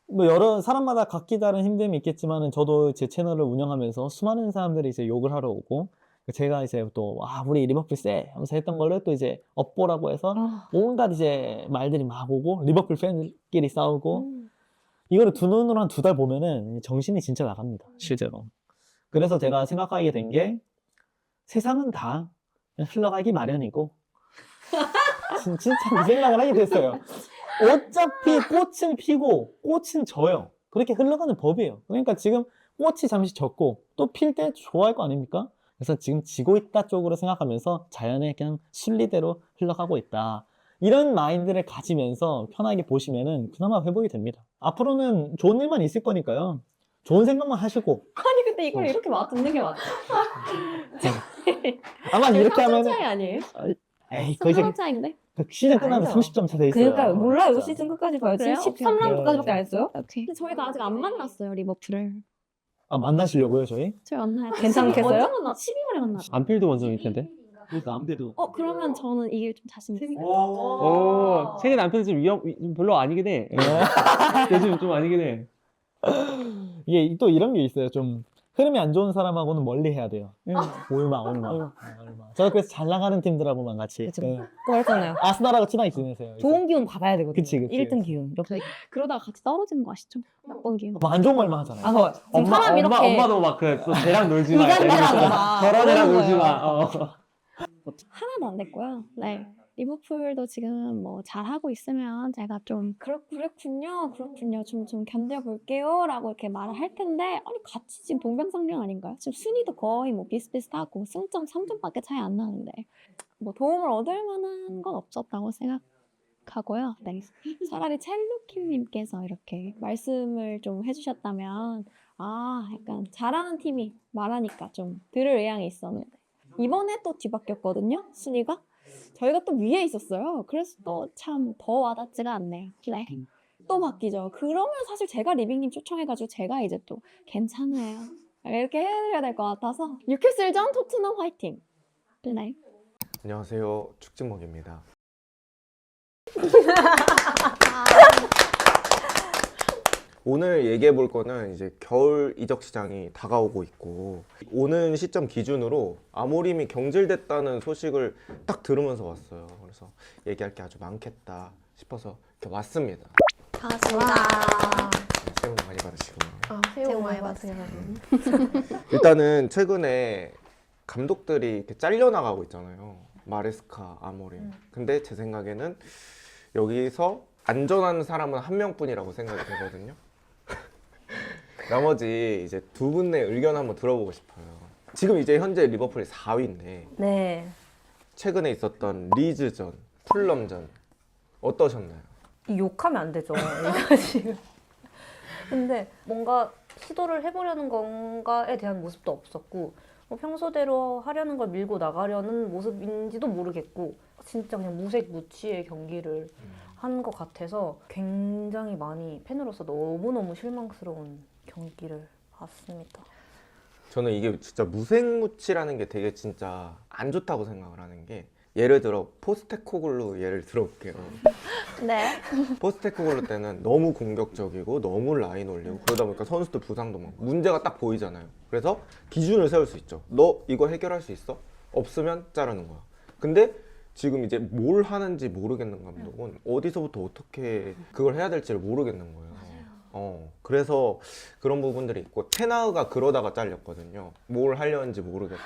뭐 여러 사람마다 각기 다른 힘듦이 있겠지만은 저도 제 채널을 운영하면서 수많은 사람들이 이제 욕을 하러 오고 제가 이제 또 우리 리버풀 쎄 하면서 했던 거를 또 이제 업보라고 해서 온갖 이제 말들이 막 오고 리버풀 팬끼리 싸우고 이거를 두 눈으로 한 2달 보면은 정신이 진짜 나갑니다. 실제로. 그래서 제가 생각하게 된 게 세상은 다 흘러가기 마련이고 진짜 그 생각을 하게 됐어요. 어차피 꽃은 피고 꽃은 져요. 그렇게 흘러가는 법이에요. 그러니까 지금 꽃이 잠시 졌고 또 필 때 좋아할 거 아닙니까? 그래서 지금 지고 있다 쪽으로 생각하면서 자연의 그냥 순리대로 흘러가고 있다. 이런 마인드를 가지면서 편하게 보시면은 그나마 회복이 됩니다. 앞으로는 좋은 일만 있을 거니까요. 좋은 생각만 하시고. 아니 근데 이걸 이렇게 듣는 게 맞아? 아마 이렇게 하면은 차이 아니에요? 에이 거의 이제 3점 차인데? 시즌 끝나면 30점 차 돼 있어요. 그러니까 몰라요. 시즌 끝까지 봐야지. 그래요? 13라운드까지밖에 안 했어요? 오케이. 근데 저희가 아직 안 만났어요 리버풀을. 만나시려고요 저희? 저희 만나야 돼. 괜찮겠어요? 언제 만나? 12월에 만나. 안필드 원정일 텐데. 그러니까 아무데도. 그러면 저는 이길 좀 자신 있어요. 오, 세계 남편은 좀 별로 아니긴 해. 요즘 좀 아니긴 해. 이게 또 이런 게 있어요. 좀 흐름이 안 좋은 사람하고는 멀리 해야 돼요. 올마. 저도 그래서 잘 나가는 팀들하고만 같이. 그쵸. 네. 또 했잖아요. 아스날하고 친하게 지내세요. 좋은 기운 받아야 되거든요. 그치. 1등 기운. 옆에 그러다가 같이 떨어지는 거 아시죠? 나쁜 기운. 안 좋은 말만 하잖아요. 아, 지금 사람 이렇게 엄마도 막 또 쟤랑 놀지 마. 이간질하잖아. 저런 애랑 그러는 놀지 거예요. 마. 하나도 안 됐고요. 네. 리버풀도 지금 뭐 잘하고 있으면 제가 좀 그렇군요. 좀 견뎌볼게요 라고 이렇게 말을 할 텐데 아니 같이 지금 동병상련 아닌가요? 지금 순위도 거의 뭐 비슷비슷하고 승점 3점밖에 차이 안 나는데 뭐 도움을 얻을 만한 건 없었다고 생각하고요. 네. 차라리 첼루킴님께서 이렇게 말씀을 좀 해주셨다면 약간 잘하는 팀이 말하니까 좀 들을 의향이 있었는데 이번에 또 뒤바뀌었거든요. 순위가. 저희가 또 위에 있었어요. 그래서 또 참 더 와닿지가 않네요. 네. 또 바뀌죠. 그러면 사실 제가 리빙님 초청해가지고 제가 이제 또 괜찮아요. 이렇게 해드려야 될 것 같아서 뉴캐슬전 토트넘 화이팅. 네. 안녕하세요. 축진목입니다. 오늘 얘기해 볼 거는 이제 겨울 이적 시장이 다가오고 있고 오는 시점 기준으로 아모림이 경질됐다는 소식을 딱 들으면서 왔어요. 그래서 얘기할 게 아주 많겠다 싶어서 이렇게 왔습니다. 반갑습니다. 네, 새해 복 많이 받으시고. 새해 복 많이 받으세요. 일단은 최근에 감독들이 이렇게 잘려나가고 있잖아요. 마레스카, 아모림. 근데 제 생각에는 여기서 안전한 사람은 한 명뿐이라고 생각이 되거든요. 나머지 이제 두 분의 의견 한번 들어보고 싶어요. 지금 이제 현재 리버풀이 4위인데 네. 최근에 있었던 리즈전, 풀럼전 어떠셨나요? 욕하면 안 되죠. 이거 지금. 근데 뭔가 시도를 해보려는 건가에 대한 모습도 없었고 뭐 평소대로 하려는 걸 밀고 나가려는 모습인지도 모르겠고 진짜 그냥 무색무취의 경기를 한 것 같아서 굉장히 많이 팬으로서 너무너무 실망스러운 경기를 봤습니다. 저는 이게 진짜 무색무취라는 게 되게 진짜 안 좋다고 생각을 하는 게 예를 들어 포스테코글루 예를 들어볼게요. 네. 포스테코글루 때는 너무 공격적이고 너무 라인 올리고 그러다 보니까 선수들 부상도 많고 문제가 딱 보이잖아요. 그래서 기준을 세울 수 있죠. 너 이거 해결할 수 있어? 없으면 자르는 거야. 근데 지금 이제 뭘 하는지 모르겠는 감독은 어디서부터 어떻게 그걸 해야 될지를 모르겠는 거예요. 그래서 그런 부분들이 있고 테나흐가 그러다가 잘렸거든요. 뭘 하려는지 모르겠다.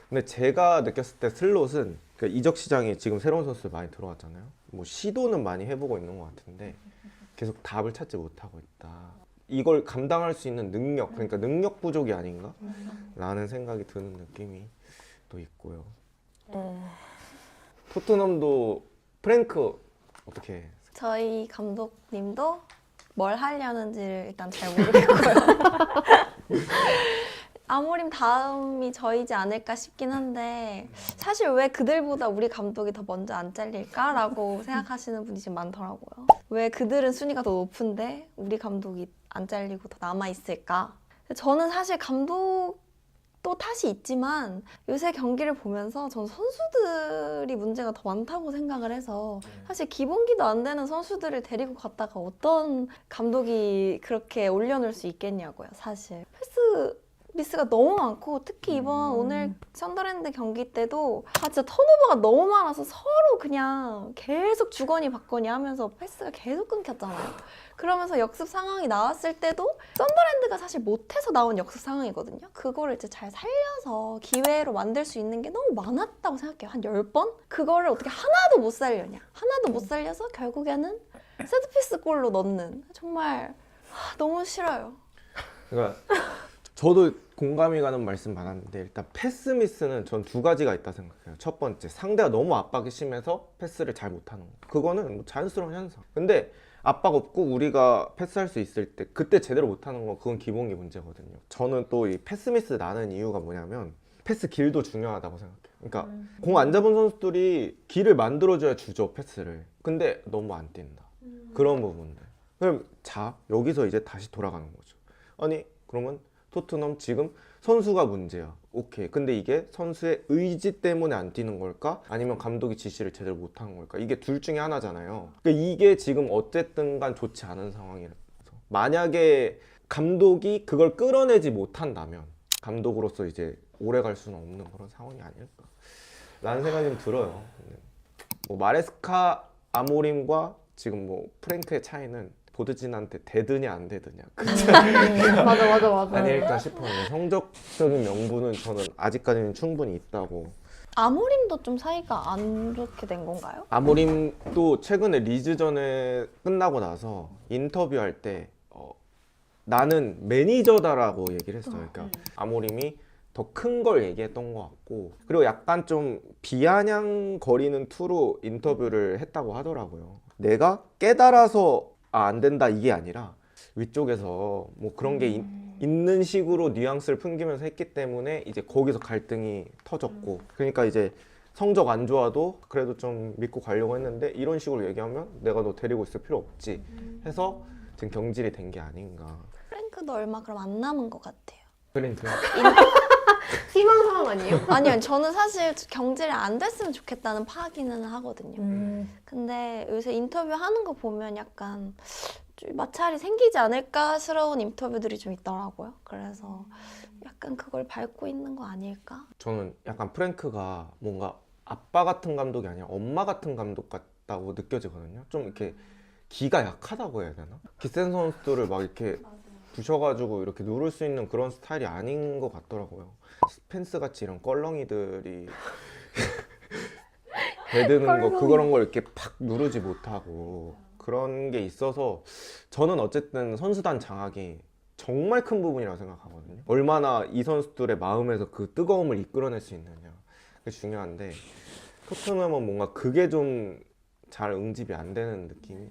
근데 제가 느꼈을 때 슬롯은 그 이적 시장이 지금 새로운 선수들 많이 들어왔잖아요. 뭐 시도는 많이 해보고 있는 것 같은데 계속 답을 찾지 못하고 있다. 이걸 감당할 수 있는 능력, 그러니까 능력 부족이 아닌가? 라는 생각이 드는 느낌이 또 있고요. 토트넘도 프랭크 어떻게? 저희 감독님도 뭘 하려는지를 일단 잘 모르겠고요. 아모림 다음이 저이지 않을까 싶긴 한데 사실 왜 그들보다 우리 감독이 더 먼저 안 잘릴까라고 생각하시는 분이 지금 많더라고요. 왜 그들은 순위가 더 높은데 우리 감독이 안 잘리고 더 남아있을까? 저는 사실 감독도 탓이 있지만 요새 경기를 보면서 전 선수들이 문제가 더 많다고 생각을 해서 사실 기본기도 안 되는 선수들을 데리고 갔다가 어떤 감독이 그렇게 올려놓을 수 있겠냐고요. 사실 패스 미스가 너무 많고 특히 이번 오늘 썬더랜드 경기 때도 진짜 턴오버가 너무 많아서 서로 그냥 계속 주거니 받거니 하면서 패스가 계속 끊겼잖아요. 그러면서 역습 상황이 나왔을 때도 썬더랜드가 사실 못해서 나온 역습 상황이거든요. 그거를 이제 잘 살려서 기회로 만들 수 있는 게 너무 많았다고 생각해요. 한 10번? 그거를 어떻게 하나도 못 살려냐. 하나도 못 살려서 결국에는 세트피스 골로 넣는 정말 너무 싫어요. 그러니까 저도 공감이 가는 말씀 많았는데 일단 패스 미스는 전 두 가지가 있다 생각해요. 첫 번째, 상대가 너무 압박이 심해서 패스를 잘 못하는 거. 그거는 뭐 자연스러운 현상. 근데 압박 없고 우리가 패스할 수 있을 때 그때 제대로 못하는 거 그건 기본기 문제거든요. 저는 또 이 패스 미스 나는 이유가 뭐냐면 패스 길도 중요하다고 생각해요. 그러니까 공 안 잡은 선수들이 길을 만들어줘야 주죠, 패스를. 근데 너무 안 뛴다. 그런 부분들. 그럼 여기서 이제 다시 돌아가는 거죠. 아니 그러면 토트넘 지금 선수가 문제야. 오케이. 근데 이게 선수의 의지 때문에 안 뛰는 걸까? 아니면 감독이 지시를 제대로 못한 걸까? 이게 둘 중에 하나잖아요. 그러니까 이게 지금 어쨌든 간 좋지 않은 상황이라서 만약에 감독이 그걸 끌어내지 못한다면 감독으로서 이제 오래 갈 수는 없는 그런 상황이 아닐까 라는 생각이 좀 들어요. 뭐 마레스카 아모림과 지금 뭐 프랭크의 차이는 보드진한테 되드냐 안 되드냐 맞아. 아닐까 싶어요. 성적적인 명분은 저는 아직까지는 충분히 있다고. 아모림도 좀 사이가 안 좋게 된 건가요? 아모림도 최근에 리즈전에 끝나고 나서 인터뷰할 때 나는 매니저다라고 얘기를 했어요. 그러니까 아모림이 더 큰 걸 얘기했던 것 같고, 그리고 약간 좀 비아냥거리는 투로 인터뷰를 했다고 하더라고요. 내가 깨달아서 안 된다 이게 아니라 위쪽에서 뭐 그런 게 있는 식으로 뉘앙스를 풍기면서 했기 때문에 이제 거기서 갈등이 터졌고, 그러니까 이제 성적 안 좋아도 그래도 좀 믿고 가려고 했는데 이런 식으로 얘기하면 내가 너 데리고 있을 필요 없지 해서 지금 경질이 된 게 아닌가. 프랭크도 얼마 그럼 안 남은 것 같아요. 프랭크 희망 상황 아니에요? 아니요, 저는 사실 경질이 안 됐으면 좋겠다는 파기는 하거든요. 근데 요새 인터뷰 하는 거 보면 약간 좀 마찰이 생기지 않을까스러운 인터뷰들이 좀 있더라고요. 그래서 약간 그걸 밟고 있는 거 아닐까? 저는 약간 프랭크가 뭔가 아빠 같은 감독이 아니라 엄마 같은 감독 같다고 느껴지거든요. 좀 이렇게 기가 약하다고 해야 되나? 기센 선수들을 막 이렇게 부셔가지고 이렇게 누를 수 있는 그런 스타일이 아닌 것 같더라고요. 스펜스 같이 이런 껄렁이들이 대드는 거 그런 걸 이렇게 팍 누르지 못하고 그런 게 있어서 저는 어쨌든 선수단 장악이 정말 큰 부분이라고 생각하거든요. 얼마나 이 선수들의 마음에서 그 뜨거움을 이끌어낼 수 있느냐 그게 중요한데 토트넘은 뭔가 그게 좀 잘 응집이 안 되는 느낌이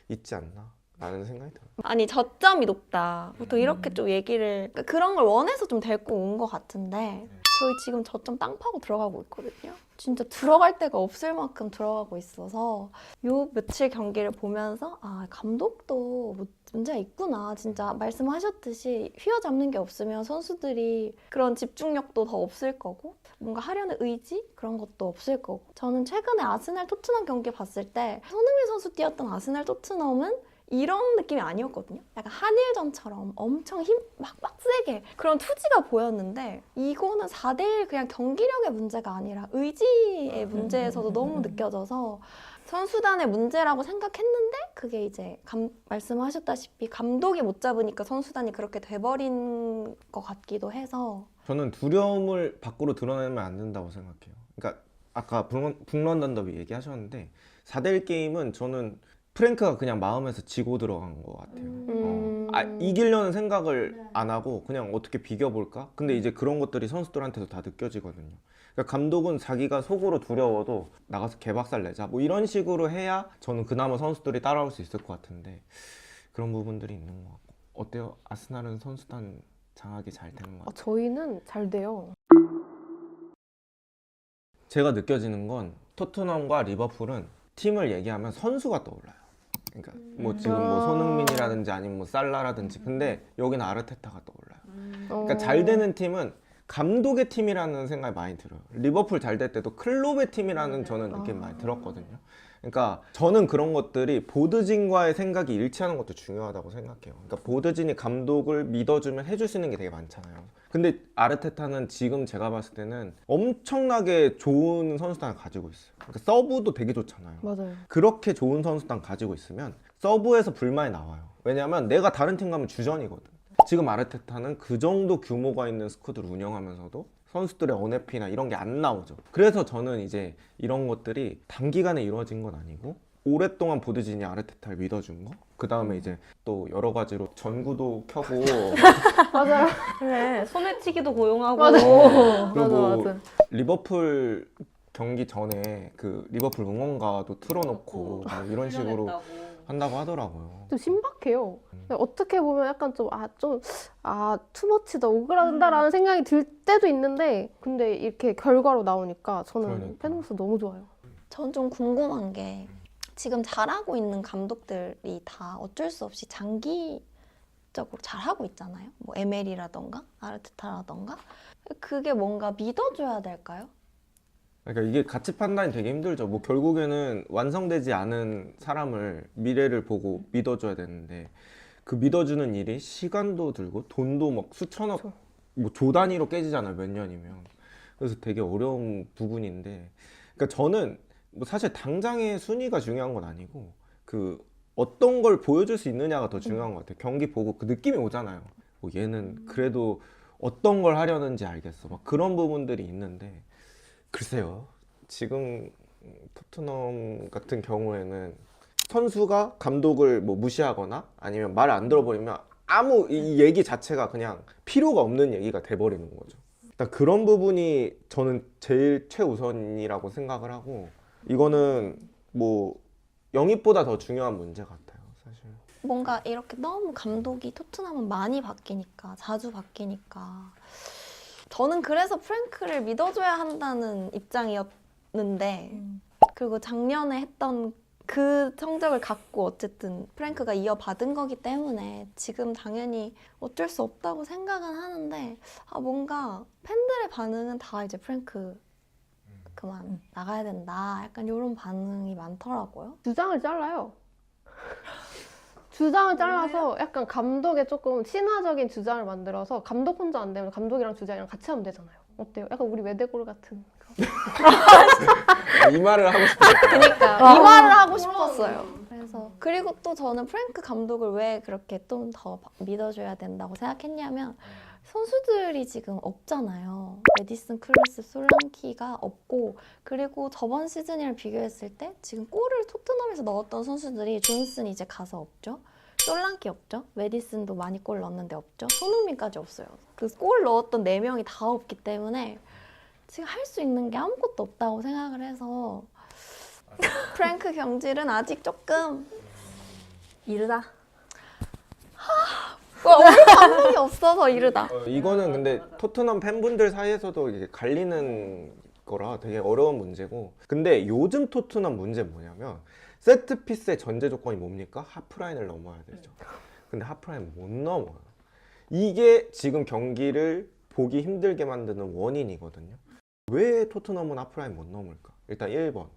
있지 않나 라는 생각이 들어요. 아니, 저점이 높다. 보통 이렇게 좀 얘기를, 그러니까 그런 걸 원해서 좀 데리고 온 것 같은데 저희 지금 저점 땅 파고 들어가고 있거든요. 진짜 들어갈 데가 없을 만큼 들어가고 있어서 요 며칠 경기를 보면서 아, 감독도 문제가 있구나. 진짜 말씀하셨듯이 휘어잡는 게 없으면 선수들이 그런 집중력도 더 없을 거고 뭔가 하려는 의지? 그런 것도 없을 거고. 저는 최근에 아스날 토트넘 경기 봤을 때 손흥민 선수 뛰었던 아스날 토트넘은 이런 느낌이 아니었거든요. 약간 한일전처럼 엄청 막 빡세게 그런 투지가 보였는데 이거는 4대1 그냥 경기력의 문제가 아니라 의지의 문제에서도 너무 느껴져서 선수단의 문제라고 생각했는데 그게 이제 말씀하셨다시피 감독이 못 잡으니까 선수단이 그렇게 돼버린 것 같기도 해서 저는 두려움을 밖으로 드러내면 안 된다고 생각해요. 그러니까 아까 북런던 더비 얘기하셨는데 4대1 게임은 저는 프랭크가 그냥 마음에서 지고 들어간 것 같아요. 이기려는 생각을 안 하고 그냥 어떻게 비겨볼까? 근데 이제 그런 것들이 선수들한테도 다 느껴지거든요. 그러니까 감독은 자기가 속으로 두려워도 나가서 개박살 내자 뭐 이런 식으로 해야 저는 그나마 선수들이 따라올 수 있을 것 같은데 그런 부분들이 있는 것 같고. 어때요? 아스날은 선수단 장악이 잘 되는 것 같아요? 저희는 잘 돼요. 제가 느껴지는 건 토트넘과 리버풀은 팀을 얘기하면 선수가 떠올라요. 그러니까 뭐 지금 뭐 손흥민이라든지 아니면 뭐 살라라든지 근데 여기는 아르테타가 떠올라요. 그러니까 잘 되는 팀은 감독의 팀이라는 생각이 많이 들어요. 리버풀 잘 될 때도 클롭의 팀이라는 저는 느낌 많이 들었거든요. 그러니까 저는 그런 것들이 보드진과의 생각이 일치하는 것도 중요하다고 생각해요. 그러니까 보드진이 감독을 믿어주면 해줄 수 있는 게 되게 많잖아요. 근데 아르테타는 지금 제가 봤을 때는 엄청나게 좋은 선수단을 가지고 있어요. 그러니까 서브도 되게 좋잖아요. 맞아요. 그렇게 좋은 선수단 가지고 있으면 서브에서 불만이 나와요. 왜냐하면 내가 다른 팀 가면 주전이거든. 지금 아르테타는 그 정도 규모가 있는 스쿼드를 운영하면서도 선수들의 언해피나 이런 게 안 나오죠. 그래서 저는 이제 이런 것들이 단기간에 이루어진 건 아니고 오랫동안 보드진이 아르테타를 믿어준 거, 그 다음에 이제 또 여러 가지로 전구도 켜고 맞아요. 그래, 소매치기도 고용하고 그리고 맞아. 리버풀 경기 전에 그 리버풀 응원가도 틀어놓고 뭐 이런 식으로 한다고 하더라고요. 좀 신박해요. 어떻게 보면 약간 투머치다, 오그라든다라는 생각이 들 때도 있는데 근데 이렇게 결과로 나오니까 저는 그러니까. 팬으로서 너무 좋아요. 전 좀 궁금한 게 지금 잘하고 있는 감독들이 다 어쩔 수 없이 장기 공식적으로 잘 하고 있잖아요. 뭐 ML이라던가 아르테타라던가 그게 뭔가 믿어줘야 될까요? 그러니까 이게 가치 판단이 되게 힘들죠. 뭐 결국에는 완성되지 않은 사람을 미래를 보고 믿어줘야 되는데 그 믿어주는 일이 시간도 들고 돈도 막 수천억, 뭐 조 단위로 깨지잖아요. 몇 년이면. 그래서 되게 어려운 부분인데, 그러니까 저는 뭐 사실 당장의 순위가 중요한 건 아니고 그 어떤 걸 보여줄 수 있느냐가 더 중요한 것 같아요. 경기 보고 그 느낌이 오잖아요. 뭐 얘는 그래도 어떤 걸 하려는지 알겠어. 막 그런 부분들이 있는데 글쎄요. 지금 토트넘 같은 경우에는 선수가 감독을 뭐 무시하거나 아니면 말을 안 들어버리면 아무 이 얘기 자체가 그냥 필요가 없는 얘기가 돼버리는 거죠. 일단 그런 부분이 저는 제일 최우선이라고 생각을 하고 이거는 뭐 영입보다 더 중요한 문제 같아요, 사실. 뭔가 이렇게 너무 감독이 토트넘은 많이 바뀌니까 자주 바뀌니까 저는 그래서 프랭크를 믿어줘야 한다는 입장이었는데 그리고 작년에 했던 그 성적을 갖고 어쨌든 프랭크가 이어받은 거기 때문에 지금 당연히 어쩔 수 없다고 생각은 하는데 뭔가 팬들의 반응은 다 이제 프랭크 그만 나가야 된다 약간 이런 반응이 많더라고요. 주장을 잘라요. 주장을 잘라서 약간 감독의 조금 친화적인 주장을 만들어서 감독 혼자 안 되면 감독이랑 주장이랑 같이 하면 되잖아요. 어때요? 약간 우리 외대골 같은 이 말을 하고 싶어요. 그러니까 이 말을 하고 싶었어요. 그래서 그리고 또 저는 프랭크 감독을 왜 그렇게 좀 더 믿어줘야 된다고 생각했냐면 선수들이 지금 없잖아요. 메디슨, 클래스, 솔랑키가 없고 그리고 저번 시즌이랑 비교했을 때 지금 골을 토트넘에서 넣었던 선수들이 존슨 이제 가서 없죠. 솔랑키 없죠. 메디슨도 많이 골 넣었는데 없죠. 손흥민까지 없어요. 그 골 넣었던 4명이 다 없기 때문에 지금 할 수 있는 게 아무것도 없다고 생각을 해서 프랭크 경질은 아직 조금 이르다. 우리 감독이 없어서 이르다. 이거는 근데 토트넘 팬분들 사이에서도 이게 갈리는 거라 되게 어려운 문제고 근데 요즘 토트넘 문제 뭐냐면 세트피스의 전제 조건이 뭡니까? 하프라인을 넘어야 되죠. 근데 하프라인 못 넘어요. 이게 지금 경기를 보기 힘들게 만드는 원인이거든요. 왜 토트넘은 하프라인 못 넘을까? 일단 1번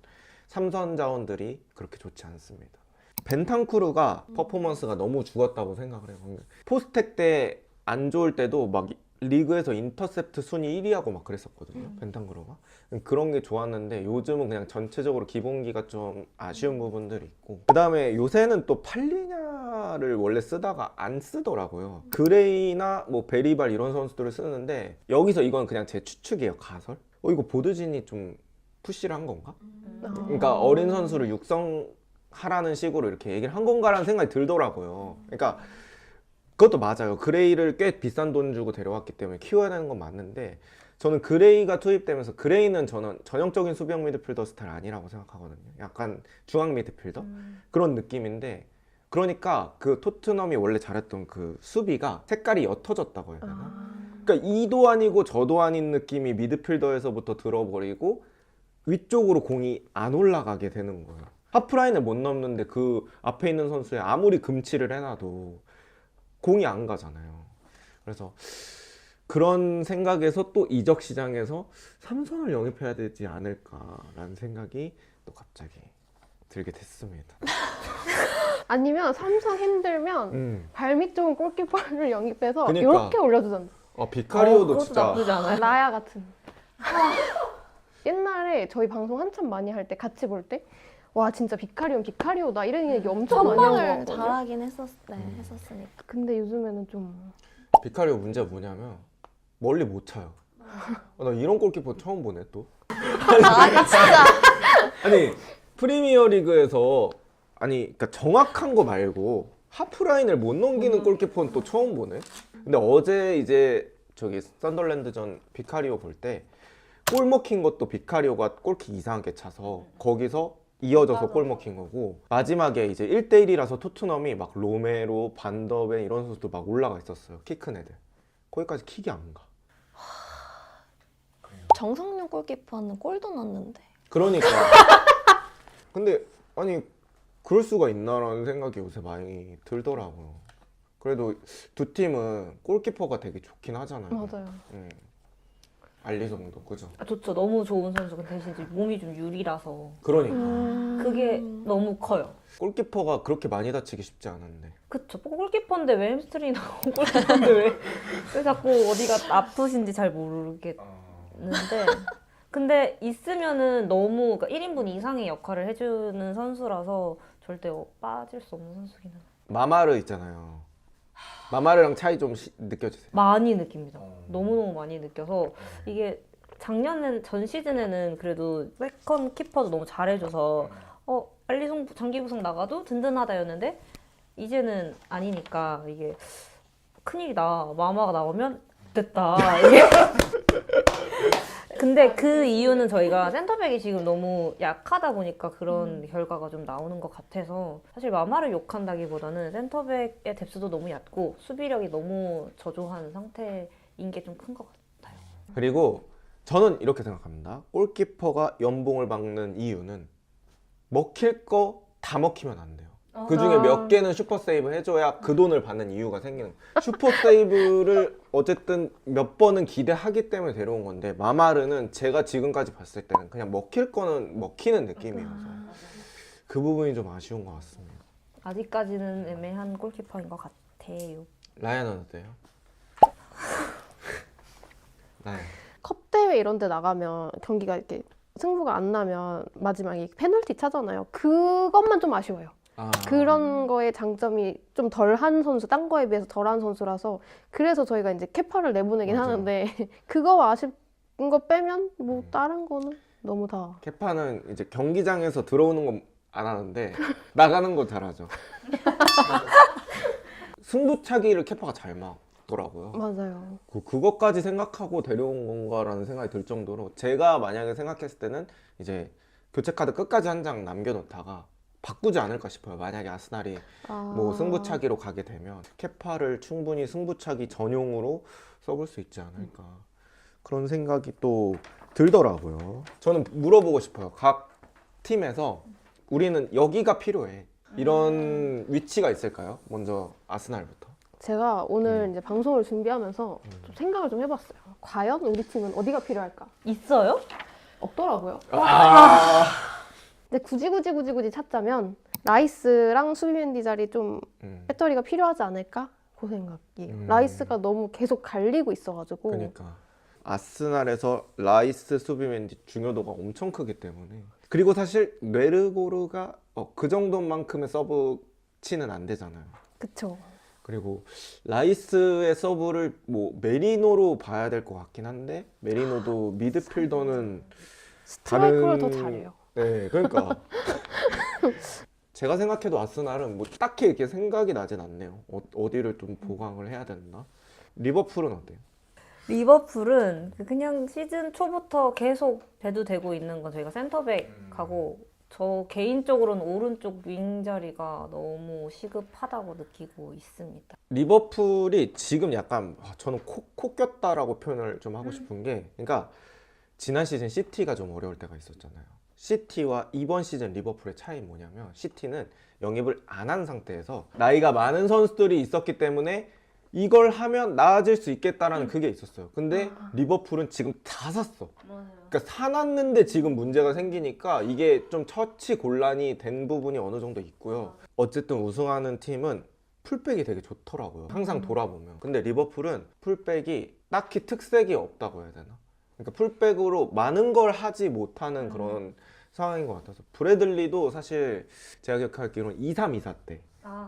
삼선 자원들이 그렇게 좋지 않습니다. 벤탄쿠르가 퍼포먼스가 너무 죽었다고 생각을 해요. 포스텍 때 안 좋을 때도 막 리그에서 인터셉트 순위 1위하고 막 그랬었거든요. 벤탄쿠르가. 그런 게 좋았는데 요즘은 그냥 전체적으로 기본기가 좀 아쉬운 부분들이 있고 그 다음에 요새는 또 팔리냐를 원래 쓰다가 안 쓰더라고요. 그레이나 뭐 베리발 이런 선수들을 쓰는데 여기서 이건 그냥 제 추측이에요. 가설? 이거 보드진이 좀 푸시를 한 건가? 그러니까 어린 선수를 육성하라는 식으로 이렇게 얘기를 한 건가라는 생각이 들더라고요. 그러니까 그것도 맞아요. 그레이를 꽤 비싼 돈 주고 데려왔기 때문에 키워야 되는 건 맞는데 저는 그레이가 투입되면서 그레이는 저는 전형적인 수비형 미드필더 스타일 아니라고 생각하거든요. 약간 중앙 미드필더? 그런 느낌인데 그러니까 그 토트넘이 원래 잘했던 그 수비가 색깔이 옅어졌다고 해야 되나? 그러니까 이도 아니고 저도 아닌 느낌이 미드필더에서부터 들어버리고 위쪽으로 공이 안 올라가게 되는 거예요. 하프라인을 못 넘는데 그 앞에 있는 선수에 아무리 금치를 해놔도 공이 안 가잖아요. 그래서 그런 생각에서 또 이적 시장에서 삼성을 영입해야 되지 않을까라는 생각이 또 갑자기 들게 됐습니다. 아니면 삼성 힘들면 발밑 좋은 골키퍼를 영입해서 그러니까. 이렇게 올려주잖아. 비카리오도 진짜 나쁘지 않아요. 라야 같은. 옛날에 저희 방송 한참 많이 할 때 같이 볼 때 와 진짜 비카리오다 이런 얘기 엄청 많이 한 거 선방을 같거든요. 잘하긴 했었으니까. 근데 요즘에는 좀 비카리오 문제가 뭐냐면 멀리 못 차요. 나 이런 골키퍼 처음 보네 또. 아니 진짜 아니 프리미어 리그에서 아니 그러니까 정확한 거 말고 하프라인을 못 넘기는 골키퍼는 또 처음 보네. 근데 어제 이제 저기 썬덜랜드전 비카리오 볼 때 골 먹힌 것도 비카리오가 골킥 이상하게 차서 거기서 이어져서 골 먹힌 거고 마지막에 이제 1대1이라서 토트넘이 막 로메로, 반더벤 이런 선수도 막 올라가 있었어요. 키 큰 애들. 거기까지 킥이 안 가. 정성용 골키퍼는 골도 넣었는데. 그러니까. 근데 아니 그럴 수가 있나라는 생각이 요새 많이 들더라고요. 그래도 두 팀은 골키퍼가 되게 좋긴 하잖아요. 맞아요. 알리송도 그죠? 좋죠. 너무 좋은 선수. 근데 대신 이제 몸이 좀 유리라서 그러니까 그게 너무 커요. 골키퍼가 그렇게 많이 다치기 쉽지 않은데. 그쵸. 골키퍼인데 왜 햄스트링이 나오고 골키퍼인데 왜 자꾸 어디가 아프신지 잘 모르겠는데 근데 있으면은 너무 그러니까 1인분 이상의 역할을 해주는 선수라서 절대 빠질 수 없는 선수긴 해요. 마마르 있잖아요. 마마르랑 차이 좀 느껴지세요? 많이 느낍니다. 너무너무 많이 느껴서 이게 전 시즌에는 그래도 세컨 키퍼도 너무 잘해줘서 알리송 장기부상 나가도 든든하다였는데 이제는 아니니까 이게 큰일이다. 마마가 나오면 됐다. 이게 근데 그 이유는 저희가 센터백이 지금 너무 약하다 보니까 그런 결과가 좀 나오는 것 같아서 사실 마마를 욕한다기보다는 센터백의 뎁스도 너무 얕고 수비력이 너무 저조한 상태인 게 좀 큰 것 같아요. 그리고 저는 이렇게 생각합니다. 골키퍼가 연봉을 받는 이유는 먹힐 거 다 먹히면 안 돼요. 그 중에 몇 개는 슈퍼 세이브 해줘야 그 돈을 받는 이유가 생기는 거예요. 슈퍼 세이브를 어쨌든 몇 번은 기대하기 때문에 데려온 건데 마마르는 제가 지금까지 봤을 때는 그냥 먹힐 거는 먹히는 느낌이어서 그 부분이 좀 아쉬운 것 같습니다. 아직까지는 애매한 골키퍼인 것 같아요. 라이언은 어때요? 라이언. 컵 대회 이런 데 나가면 경기가 이렇게 승부가 안 나면 마지막에 페널티 차잖아요. 그것만 좀 아쉬워요. 그런 거에 장점이 좀 덜한 선수, 딴 거에 비해서 덜한 선수라서 그래서 저희가 이제 케파를 내보내긴 맞아요. 하는데 그거 아쉬운 거 빼면 뭐 다른 거는 너무 다 케파는 이제 경기장에서 들어오는 건 안 하는데 나가는 거 잘하죠. 승부차기를 케파가 잘 막더라고요. 맞아요. 그것까지 생각하고 데려온 건가라는 생각이 들 정도로 제가 만약에 생각했을 때는 이제 교체 카드 끝까지 한 장 남겨놓다가 바꾸지 않을까 싶어요. 만약에 아스날이 뭐 승부차기로 가게 되면 케파를 충분히 승부차기 전용으로 써볼 수 있지 않을까 그런 생각이 또 들더라고요. 저는 물어보고 싶어요. 각 팀에서 우리는 여기가 필요해 이런 위치가 있을까요? 먼저 아스날부터. 제가 오늘 이제 방송을 준비하면서 좀 생각을 좀 해봤어요. 과연 우리 팀은 어디가 필요할까? 있어요? 없더라고요. 근데 굳이 찾자면 라이스랑 수비맨디 자리 좀 배터리가 필요하지 않을까? 그 생각이에요. 라이스가 너무 계속 갈리고 있어가지고. 그러니까 아스날에서 라이스, 수비맨디 중요도가 엄청 크기 때문에 그리고 사실 메르고르가 그 정도만큼의 서브치는 안 되잖아요. 그쵸. 그리고 라이스의 서브를 뭐 메리노로 봐야 될 것 같긴 한데 메리노도 미드필더는 스트라이커를 더 잘해요. 네, 그러니까 제가 생각해도 아스날은 뭐 딱히 이렇게 생각이 나진 않네요. 어디를 좀 보강을 해야 된다. 리버풀은 어때요? 리버풀은 그냥 시즌 초부터 계속 대두되고 있는 건 저희가 센터백하고 저 개인적으로는 오른쪽 윙 자리가 너무 시급하다고 느끼고 있습니다. 리버풀이 지금 약간 저는 코 꼈다라고 표현을 좀 하고 싶은 게 그러니까 지난 시즌 시티가 좀 어려울 때가 있었잖아요. 시티와 이번 시즌 리버풀의 차이 뭐냐면 시티는 영입을 안 한 상태에서 나이가 많은 선수들이 있었기 때문에 이걸 하면 나아질 수 있겠다라는 그게 있었어요. 근데 리버풀은 지금 다 샀어. 그러니까 사놨는데 지금 문제가 생기니까 이게 좀 처치 곤란이 된 부분이 어느 정도 있고요. 어쨌든 우승하는 팀은 풀백이 되게 좋더라고요. 항상 돌아보면. 근데 리버풀은 풀백이 딱히 특색이 없다고 해야 되나? 그러니까 풀백으로 많은 걸 하지 못하는 그런 상황인 것 같아서 브래들리도 사실 제가 기억하기로는 23-24 때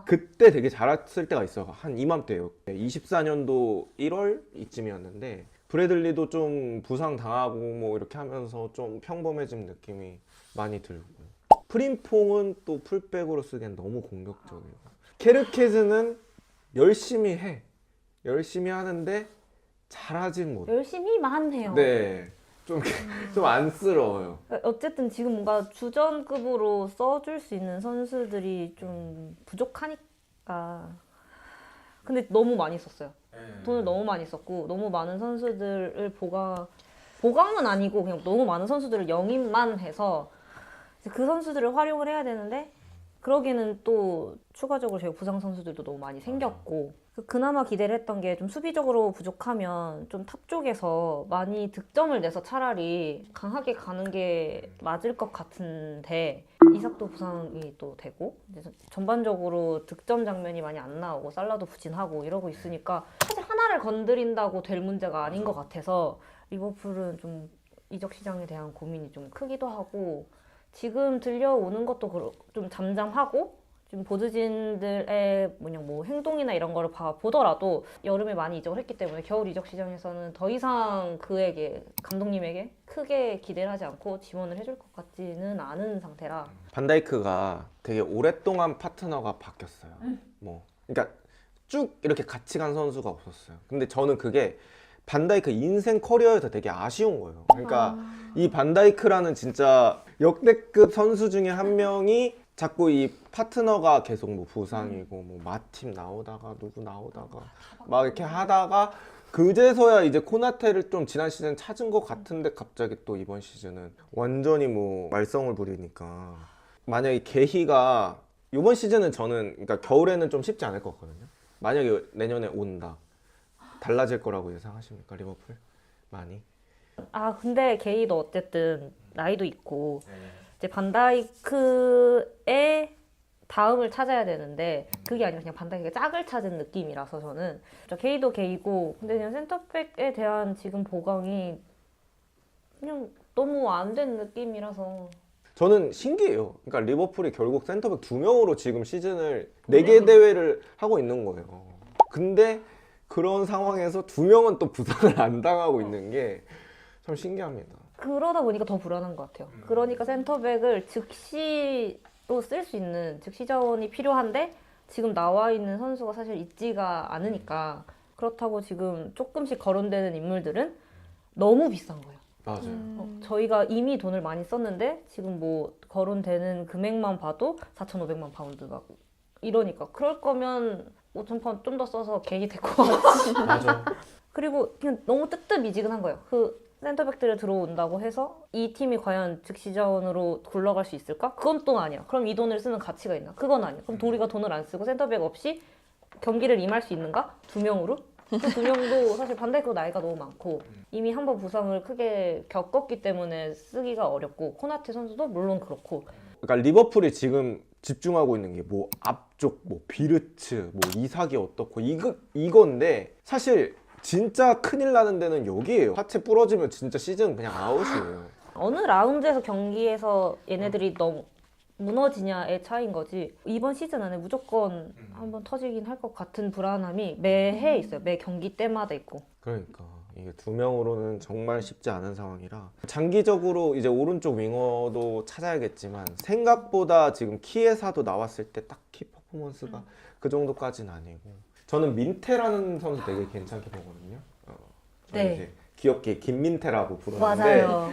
그때 되게 잘했을 때가 있어요. 한 이맘때요. 24년도 1월 이쯤이었는데 브래들리도 좀 부상 당하고 뭐 이렇게 하면서 좀 평범해진 느낌이 많이 들고 프림퐁은 또 풀백으로 쓰기엔 너무 공격적이고 케르케즈는 열심히 해. 열심히 하는데 잘하진 못해. 열심히만 해요. 네. 좀 안쓰러워요. 어쨌든 지금 뭔가 주전급으로 써줄 수 있는 선수들이 좀 부족하니까. 근데 너무 많이 썼어요. 돈을 너무 많이 썼고 너무 많은 선수들을 보강은 아니고 그냥 너무 많은 선수들을 영입만 해서 그 선수들을 활용을 해야 되는데 그러기는 또 추가적으로 저희 부상 선수들도 너무 많이 생겼고 그나마 기대를 했던 게 좀 수비적으로 부족하면 좀 탑 쪽에서 많이 득점을 내서 차라리 강하게 가는 게 맞을 것 같은데 이삭도 부상이 또 되고 이제 전반적으로 득점 장면이 많이 안 나오고 살라도 부진하고 이러고 있으니까 사실 하나를 건드린다고 될 문제가 아닌 것 같아서 리버풀은 좀 이적 시장에 대한 고민이 좀 크기도 하고 지금 들려오는 것도 좀 잠잠하고 좀 보드진들의 뭐 행동이나 이런 거를 보더라도 여름에 많이 이적을 했기 때문에 겨울 이적 시장에서는 더 이상 그에게 감독님에게 크게 기대를 하지 않고 지원을 해줄 것 같지는 않은 상태라 반다이크가 되게 오랫동안 파트너가 바뀌었어요. 뭐 그러니까 쭉 이렇게 같이 간 선수가 없었어요. 근데 저는 그게 반다이크 인생 커리어에서 되게 아쉬운 거예요. 그러니까 이 반다이크라는 진짜 역대급 선수 중에 한 명이 자꾸 이 파트너가 계속 뭐 부상이고 뭐 마팀 나오다가 누구 나오다가 막 이렇게 하다가 그제서야 이제 코나테를 좀 지난 시즌 찾은 것 같은데 갑자기 또 이번 시즌은 완전히 뭐 말썽을 부리니까 만약에 게히가 이번 시즌은 저는 그러니까 겨울에는 좀 쉽지 않을 것 같거든요. 만약에 내년에 온다 달라질 거라고 예상하십니까 리버풀? 많이? 아 근데 게이도 어쨌든 나이도 있고 이제 반다이크의 다음을 찾아야 되는데 그게 아니라 그냥 반다이크가 짝을 찾은 느낌이라서 저는 게이도 게이고 근데 그냥 센터백에 대한 지금 보강이 그냥 너무 안 된 느낌이라서 저는 신기해요. 그러니까 리버풀이 결국 센터백 2명으로 지금 시즌을 4개 대회를 하고 있는 거예요. 근데 그런 상황에서 2명은 또 부상을 안 당하고 있는 게 참 신기합니다. 그러다 보니까 더 불안한 것 같아요. 그러니까 센터백을 즉시로 쓸 수 있는 즉시 자원이 필요한데 지금 나와 있는 선수가 사실 있지가 않으니까 그렇다고 지금 조금씩 거론되는 인물들은 너무 비싼 거예요. 맞아요. 저희가 이미 돈을 많이 썼는데 지금 뭐 거론되는 금액만 봐도 4,500만 파운드 막 이러니까 그럴 거면 5,000 파운드 좀 더 써서 개이 될 것 같지. 맞아. 그리고 그냥 너무 뜨뜻미지근한 거예요. 그 센터백들이 들어온다고 해서 이 팀이 과연 즉시 자원으로 굴러갈 수 있을까? 그건 또 아니야. 그럼 이 돈을 쓰는 가치가 있나? 그건 아니야. 그럼 우리가 돈을 안 쓰고 센터백 없이 경기를 임할 수 있는가? 2명으로? 그 2명도 사실 반다이크 나이가 너무 많고 이미 한번 부상을 크게 겪었기 때문에 쓰기가 어렵고 코나테 선수도 물론 그렇고 그러니까 리버풀이 지금 집중하고 있는 게 뭐 앞쪽 뭐 비르츠 뭐 이삭이 어떻고 이건데 사실 진짜 큰일 나는 데는 여기예요. 하체 부러지면 진짜 시즌 그냥 아웃이에요. 어느 라운드에서 경기에서 얘네들이 너무 무너지냐의 차이인 거지 이번 시즌 안에 무조건 한번 터지긴 할 것 같은 불안함이 매해 있어요. 매 경기 때마다 있고. 그러니까 이게 2명으로는 정말 쉽지 않은 상황이라 장기적으로 이제 오른쪽 윙어도 찾아야겠지만 생각보다 지금 키에사도 나왔을 때 딱히 퍼포먼스가 그 정도까지는 아니고 저는 민테라는 선수 되게 괜찮게 보거든요. 네. 이제 귀엽게 김민태라고 부르는데 맞아요.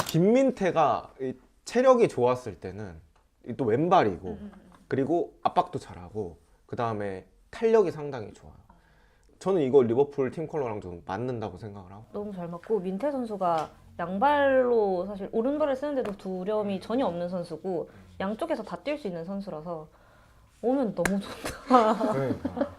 김민태가 체력이 좋았을 때는 또 왼발이고 그리고 압박도 잘하고 그 다음에 탄력이 상당히 좋아요. 저는 이거 리버풀 팀 컬러랑 좀 맞는다고 생각을 하고 너무 잘 맞고 민태 선수가 양발로 사실 오른발을 쓰는데도 두려움이 전혀 없는 선수고 양쪽에서 다 뛸 수 있는 선수라서 오면 너무 좋다. 그러니까.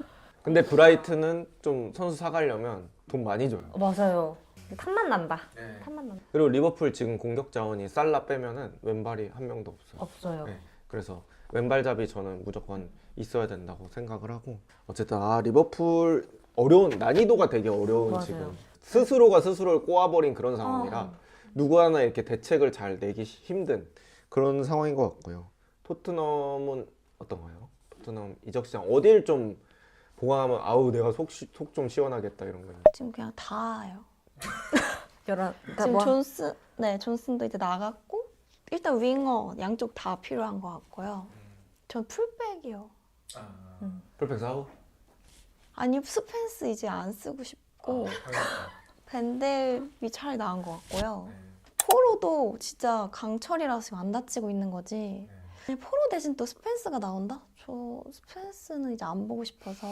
근데 브라이튼은 좀 선수 사가려면 돈 많이 줘요. 맞아요. 탐만 난다. 탐만 난다. 그리고 리버풀 지금 공격 자원이 살라 빼면은 왼발이 한 명도 없어요. 없어요. 네. 그래서 왼발잡이 저는 무조건 있어야 된다고 생각을 하고 어쨌든 리버풀 어려운 난이도가 되게 어려운 맞아요. 지금 스스로가 스스로를 꼬아버린 그런 상황이라 누구 하나 이렇게 대책을 잘 내기 힘든 그런 상황인 것 같고요. 토트넘은 어떤가요? 토트넘 이적 시장 어딜 좀 보강하면 아우 내가 속 좀 시원하겠다 이런 거. 지금 그냥 다예요. 그러니까 지금 존슨도 이제 나갔고 일단 윙어 양쪽 다 필요한 것 같고요. 전 풀백이요. 풀백 사고? 아니 스펜스 이제 안 쓰고 싶고 밴델이 차라리 나은 것 같고요. 포로도 진짜 강철이라서 지금 안 다치고 있는 거지. 포로 대신 또 스펜스가 나온다? 저 스펜스는 이제 안 보고 싶어서.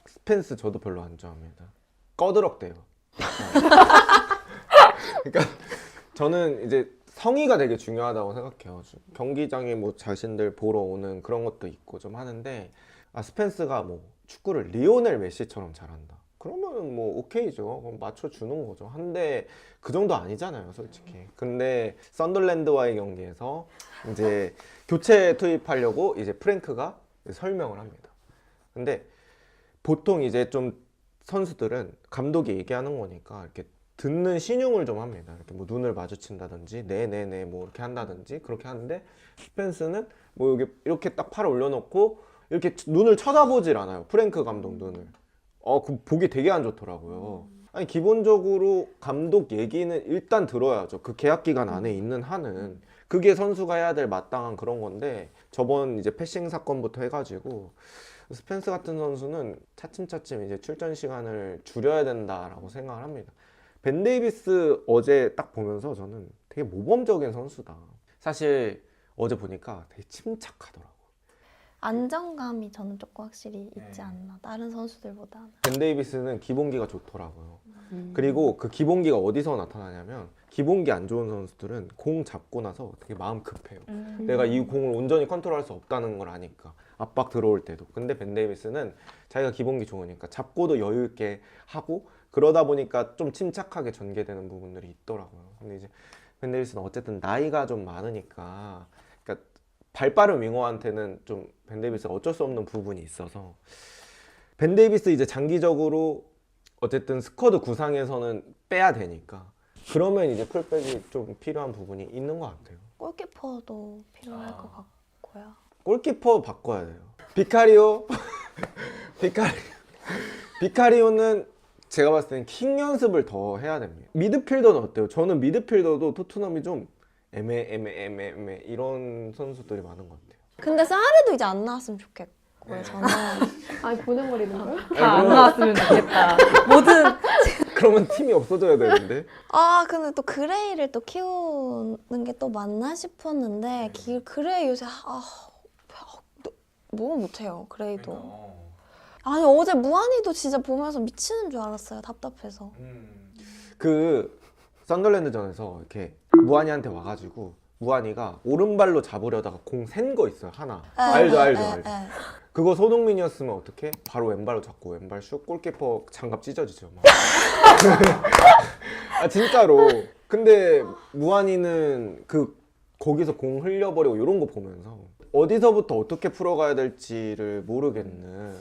스펜스 저도 별로 안 좋아합니다. 꺼드럭대요. 그러니까 저는 이제 성의가 되게 중요하다고 생각해요. 경기장에 뭐 자신들 보러 오는 그런 것도 있고 좀 하는데, 아, 스펜스가 뭐 축구를 리오넬 메시처럼 잘한다. 그러면 뭐 오케이죠. 그럼 맞춰주는 거죠. 한데 그 정도 아니잖아요, 솔직히. 근데 썬덜랜드와의 경기에서 이제 교체 투입하려고 이제 프랭크가 설명을 합니다. 근데 보통 이제 좀 선수들은 감독이 얘기하는 거니까 이렇게 듣는 신용을 좀 합니다. 이렇게 뭐 눈을 마주친다든지 네네네 뭐 이렇게 한다든지 그렇게 하는데, 스펜스는 뭐 여기 이렇게 딱 팔을 올려놓고 이렇게 눈을 쳐다보질 않아요. 프랭크 감독 눈을. 그 보기 되게 안 좋더라고요. 아니, 기본적으로 감독 얘기는 일단 들어야죠. 그 계약 기간 안에 있는 한은. 그게 선수가 해야 될 마땅한 그런 건데, 저번 이제 패싱 사건부터 해가지고 스펜스 같은 선수는 차츰차츰 이제 출전 시간을 줄여야 된다라고 생각을 합니다. 벤 데이비스 어제 딱 보면서 저는 되게 모범적인 선수다. 사실 어제 보니까 되게 침착하더라고. 안정감이 저는 조금 확실히 있지 않나, 다른 선수들보다. 벤 데이비스는 기본기가 좋더라고요. 그리고 그 기본기가 어디서 나타나냐면, 기본기 안 좋은 선수들은 공 잡고 나서 되게 마음 급해요. 내가 이 공을 온전히 컨트롤할 수 없다는 걸 아니까, 압박 들어올 때도. 근데 벤 데이비스는 자기가 기본기 좋으니까 잡고도 여유 있게 하고, 그러다 보니까 좀 침착하게 전개되는 부분들이 있더라고요. 근데 이제 벤 데이비스는 어쨌든 나이가 좀 많으니까, 그러니까 발 빠른 윙어한테는 좀 벤 데이비스가 어쩔 수 없는 부분이 있어서, 벤 데이비스 이제 장기적으로 어쨌든 스쿼드 구상에서는 빼야 되니까, 그러면 이제 풀백이 좀 필요한 부분이 있는 것 같아요. 골키퍼도 필요할 것 같고요. 골키퍼 바꿔야 돼요. 비카리오 비카리오는 제가 봤을 때는 킥 연습을 더 해야 됩니다. 미드필더는 어때요? 저는 미드필더도 토트넘이 좀 애매 이런 선수들이 많은 것 같아요. 근데 사르도 이제 안 나왔으면 좋겠고요, 저는. 아니, 보내버리는 거야? 다 안 나왔으면 좋겠다. 모든 그러면 팀이 없어져야 되는데. 근데 또 그레이를 또 키우는 게 또 맞나 싶었는데, 그레이 요새, 너무 못해요, 그레이도. 아니, 어제 무한이도 진짜 보면서 미치는 줄 알았어요, 답답해서. 그 썬덜랜드전에서 이렇게 무한이한테 와가지고, 무한이가 오른발로 잡으려다가 공 센 거 있어요, 하나. 알죠. 그거 손흥민이었으면 어떻게? 바로 왼발로 잡고 왼발 슛, 골키퍼 장갑 찢어지죠. 막. 아, 진짜로. 근데 무한이는 거기서 공 흘려버리고 이런 거 보면서 어디서부터 어떻게 풀어가야 될지를 모르겠는.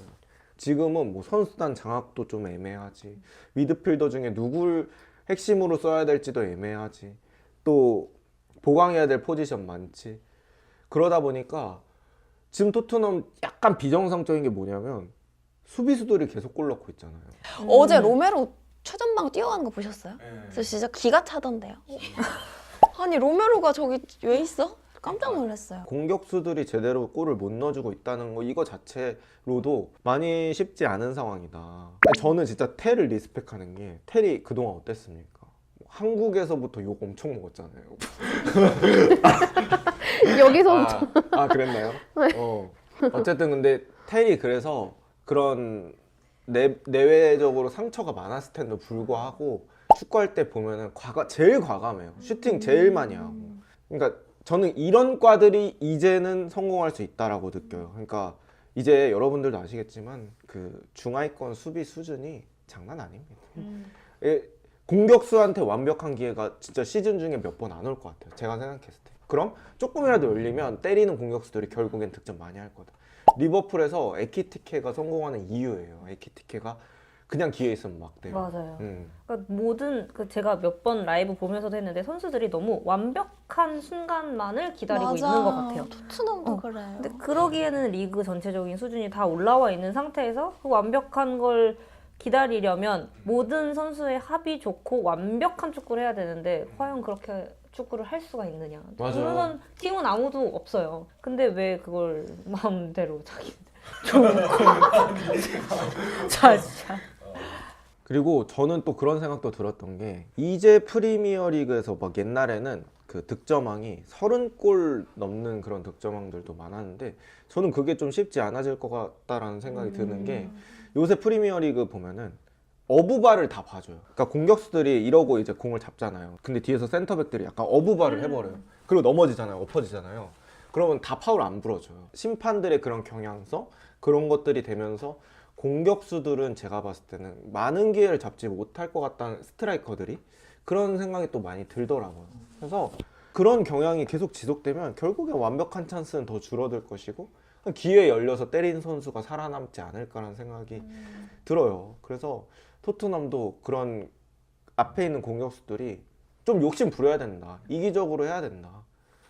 지금은 뭐 선수단 장악도 좀 애매하지. 미드필더 중에 누굴 핵심으로 써야 될지도 애매하지. 또 보강해야 될 포지션 많지. 그러다 보니까 지금 토트넘 약간 비정상적인 게 뭐냐면, 수비수들이 계속 골 넣고 있잖아요. 어제 로메로 최전방 뛰어가는 거 보셨어요? 그래서 진짜 기가 차던데요. 아니, 로메로가 저기 왜 있어? 깜짝 놀랐어요. 공격수들이 제대로 골을 못 넣어주고 있다는 거, 이거 자체로도 많이 쉽지 않은 상황이다. 저는 진짜 텔을 리스펙하는 게, 텔이 그동안 어땠습니까? 한국에서부터 욕 엄청 먹었잖아요. 여기서부터. 그랬나요? 어쨌든 근데 텔이 그래서 그런 내외적으로 상처가 많았을 텐데도 불구하고 축구할 때 보면은 제일 과감해요. 슈팅 제일 많이 하고. 그러니까 저는 이런 과들이 이제는 성공할 수 있다라고 느껴요. 그러니까 이제 여러분들도 아시겠지만 그 중하위권 수비 수준이 장난 아닙니다. 공격수한테 완벽한 기회가 진짜 시즌 중에 몇 번 안 올 것 같아요, 제가 생각했을 때. 그럼 조금이라도 열리면 때리는 공격수들이 결국엔 득점 많이 할 거다. 리버풀에서 에키티케가 성공하는 이유예요. 에키티케가 그냥 기회 있으면 막 때려. 맞아요. 그러니까 모든 제가 몇 번 라이브 보면서도 했는데, 선수들이 너무 완벽한 순간만을 기다리고 있는 것 같아요. 토트넘도 그래요. 근데 그러기에는 리그 전체적인 수준이 다 올라와 있는 상태에서 그 완벽한 걸 기다리려면 모든 선수의 합이 좋고 완벽한 축구를 해야 되는데, 과연 그렇게 축구를 할 수가 있느냐. 그런 팀은 아무도 없어요. 근데 왜 그걸 마음대로 자기 좋은 거 진짜. 그리고 저는 또 그런 생각도 들었던 게, 이제 프리미어리그에서 막 옛날에는 그 득점왕이 30골 넘는 그런 득점왕들도 많았는데, 저는 그게 좀 쉽지 않아질 것 같다라는 생각이 드는 게, 요새 프리미어리그 보면은 어부발을 다 봐줘요. 그러니까 공격수들이 이러고 이제 공을 잡잖아요. 근데 뒤에서 센터백들이 약간 어부발을 해버려요. 그리고 넘어지잖아요. 엎어지잖아요. 그러면 다 파울 안 불어줘요. 심판들의 그런 경향성 그런 것들이 되면서 공격수들은 제가 봤을 때는 많은 기회를 잡지 못할 것 같다는 스트라이커들이 그런 생각이 또 많이 들더라고요. 그래서 그런 경향이 계속 지속되면 결국에 완벽한 찬스는 더 줄어들 것이고 기회에 열려서 때린 선수가 살아남지 않을까라는 생각이 들어요. 그래서 토트넘도 그런 앞에 있는 공격수들이 좀 욕심 부려야 된다. 이기적으로 해야 된다.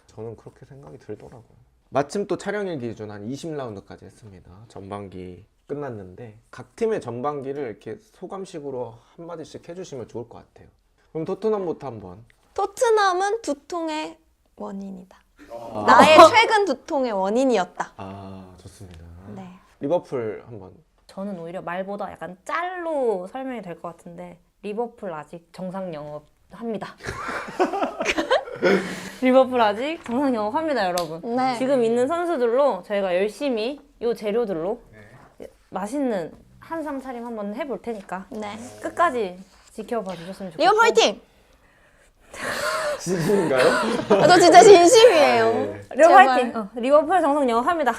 저는 그렇게 생각이 들더라고요. 마침 또 촬영일 기준 한 20라운드까지 했습니다. 전반기 끝났는데 각 팀의 전반기를 이렇게 소감식으로 한마디씩 해주시면 좋을 것 같아요. 그럼 토트넘부터 한번. 토트넘은 두통의 원인이다. 나의 최근 두통의 원인이었다. 아, 좋습니다. 네. 리버풀 한번. 저는 오히려 말보다 약간 짤로 설명이 될 것 같은데 리버풀 아직 정상 영업합니다. 리버풀 아직 정상 영업합니다, 여러분. 네. 지금 있는 선수들로 저희가 열심히 이 재료들로 맛있는 한상 차림 한번 해볼 테니까 네. 끝까지 지켜봐 주셨으면 좋겠고. 리버풀 화이팅! 진심인가요? 저 진짜 진심이에요. 네. 리버풀 제발. 화이팅! 리버풀 정상 영업합니다.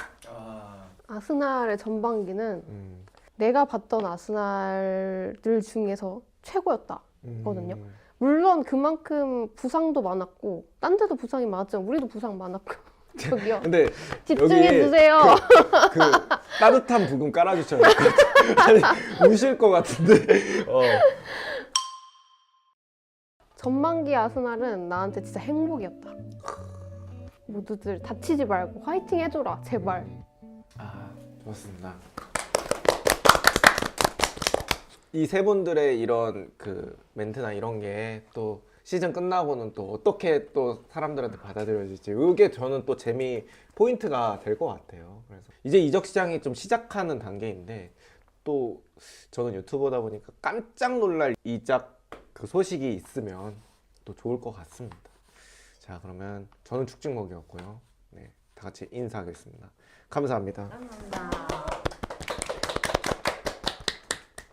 아스날의 전반기는 내가 봤던 아스날들 중에서 최고였다거든요. 물론 그만큼 부상도 많았고 딴 데도 부상이 많았지만 우리도 부상 많았고 저기요. 근데 집중해 주세요. 그 따뜻한 부금 깔아주셔야 될 것 같아요. 아니, 우실 것 같은데. 전반기 아스날은 나한테 진짜 행복이었다. 모두들 다치지 말고 화이팅 해줘라 제발. 아, 좋습니다. 이 세 분들의 이런 그 멘트나 이런 게 또 시즌 끝나고는 또 어떻게 또 사람들한테 받아들여질지 이게 저는 또 재미 포인트가 될 것 같아요. 그래서 이제 이적 시장이 좀 시작하는 단계인데 또 저는 유튜버다 보니까 깜짝 놀랄 이적 그 소식이 있으면 또 좋을 것 같습니다. 자, 그러면 저는 축직먹이었고요. 네, 다 같이 인사하겠습니다. 감사합니다. 감사합니다.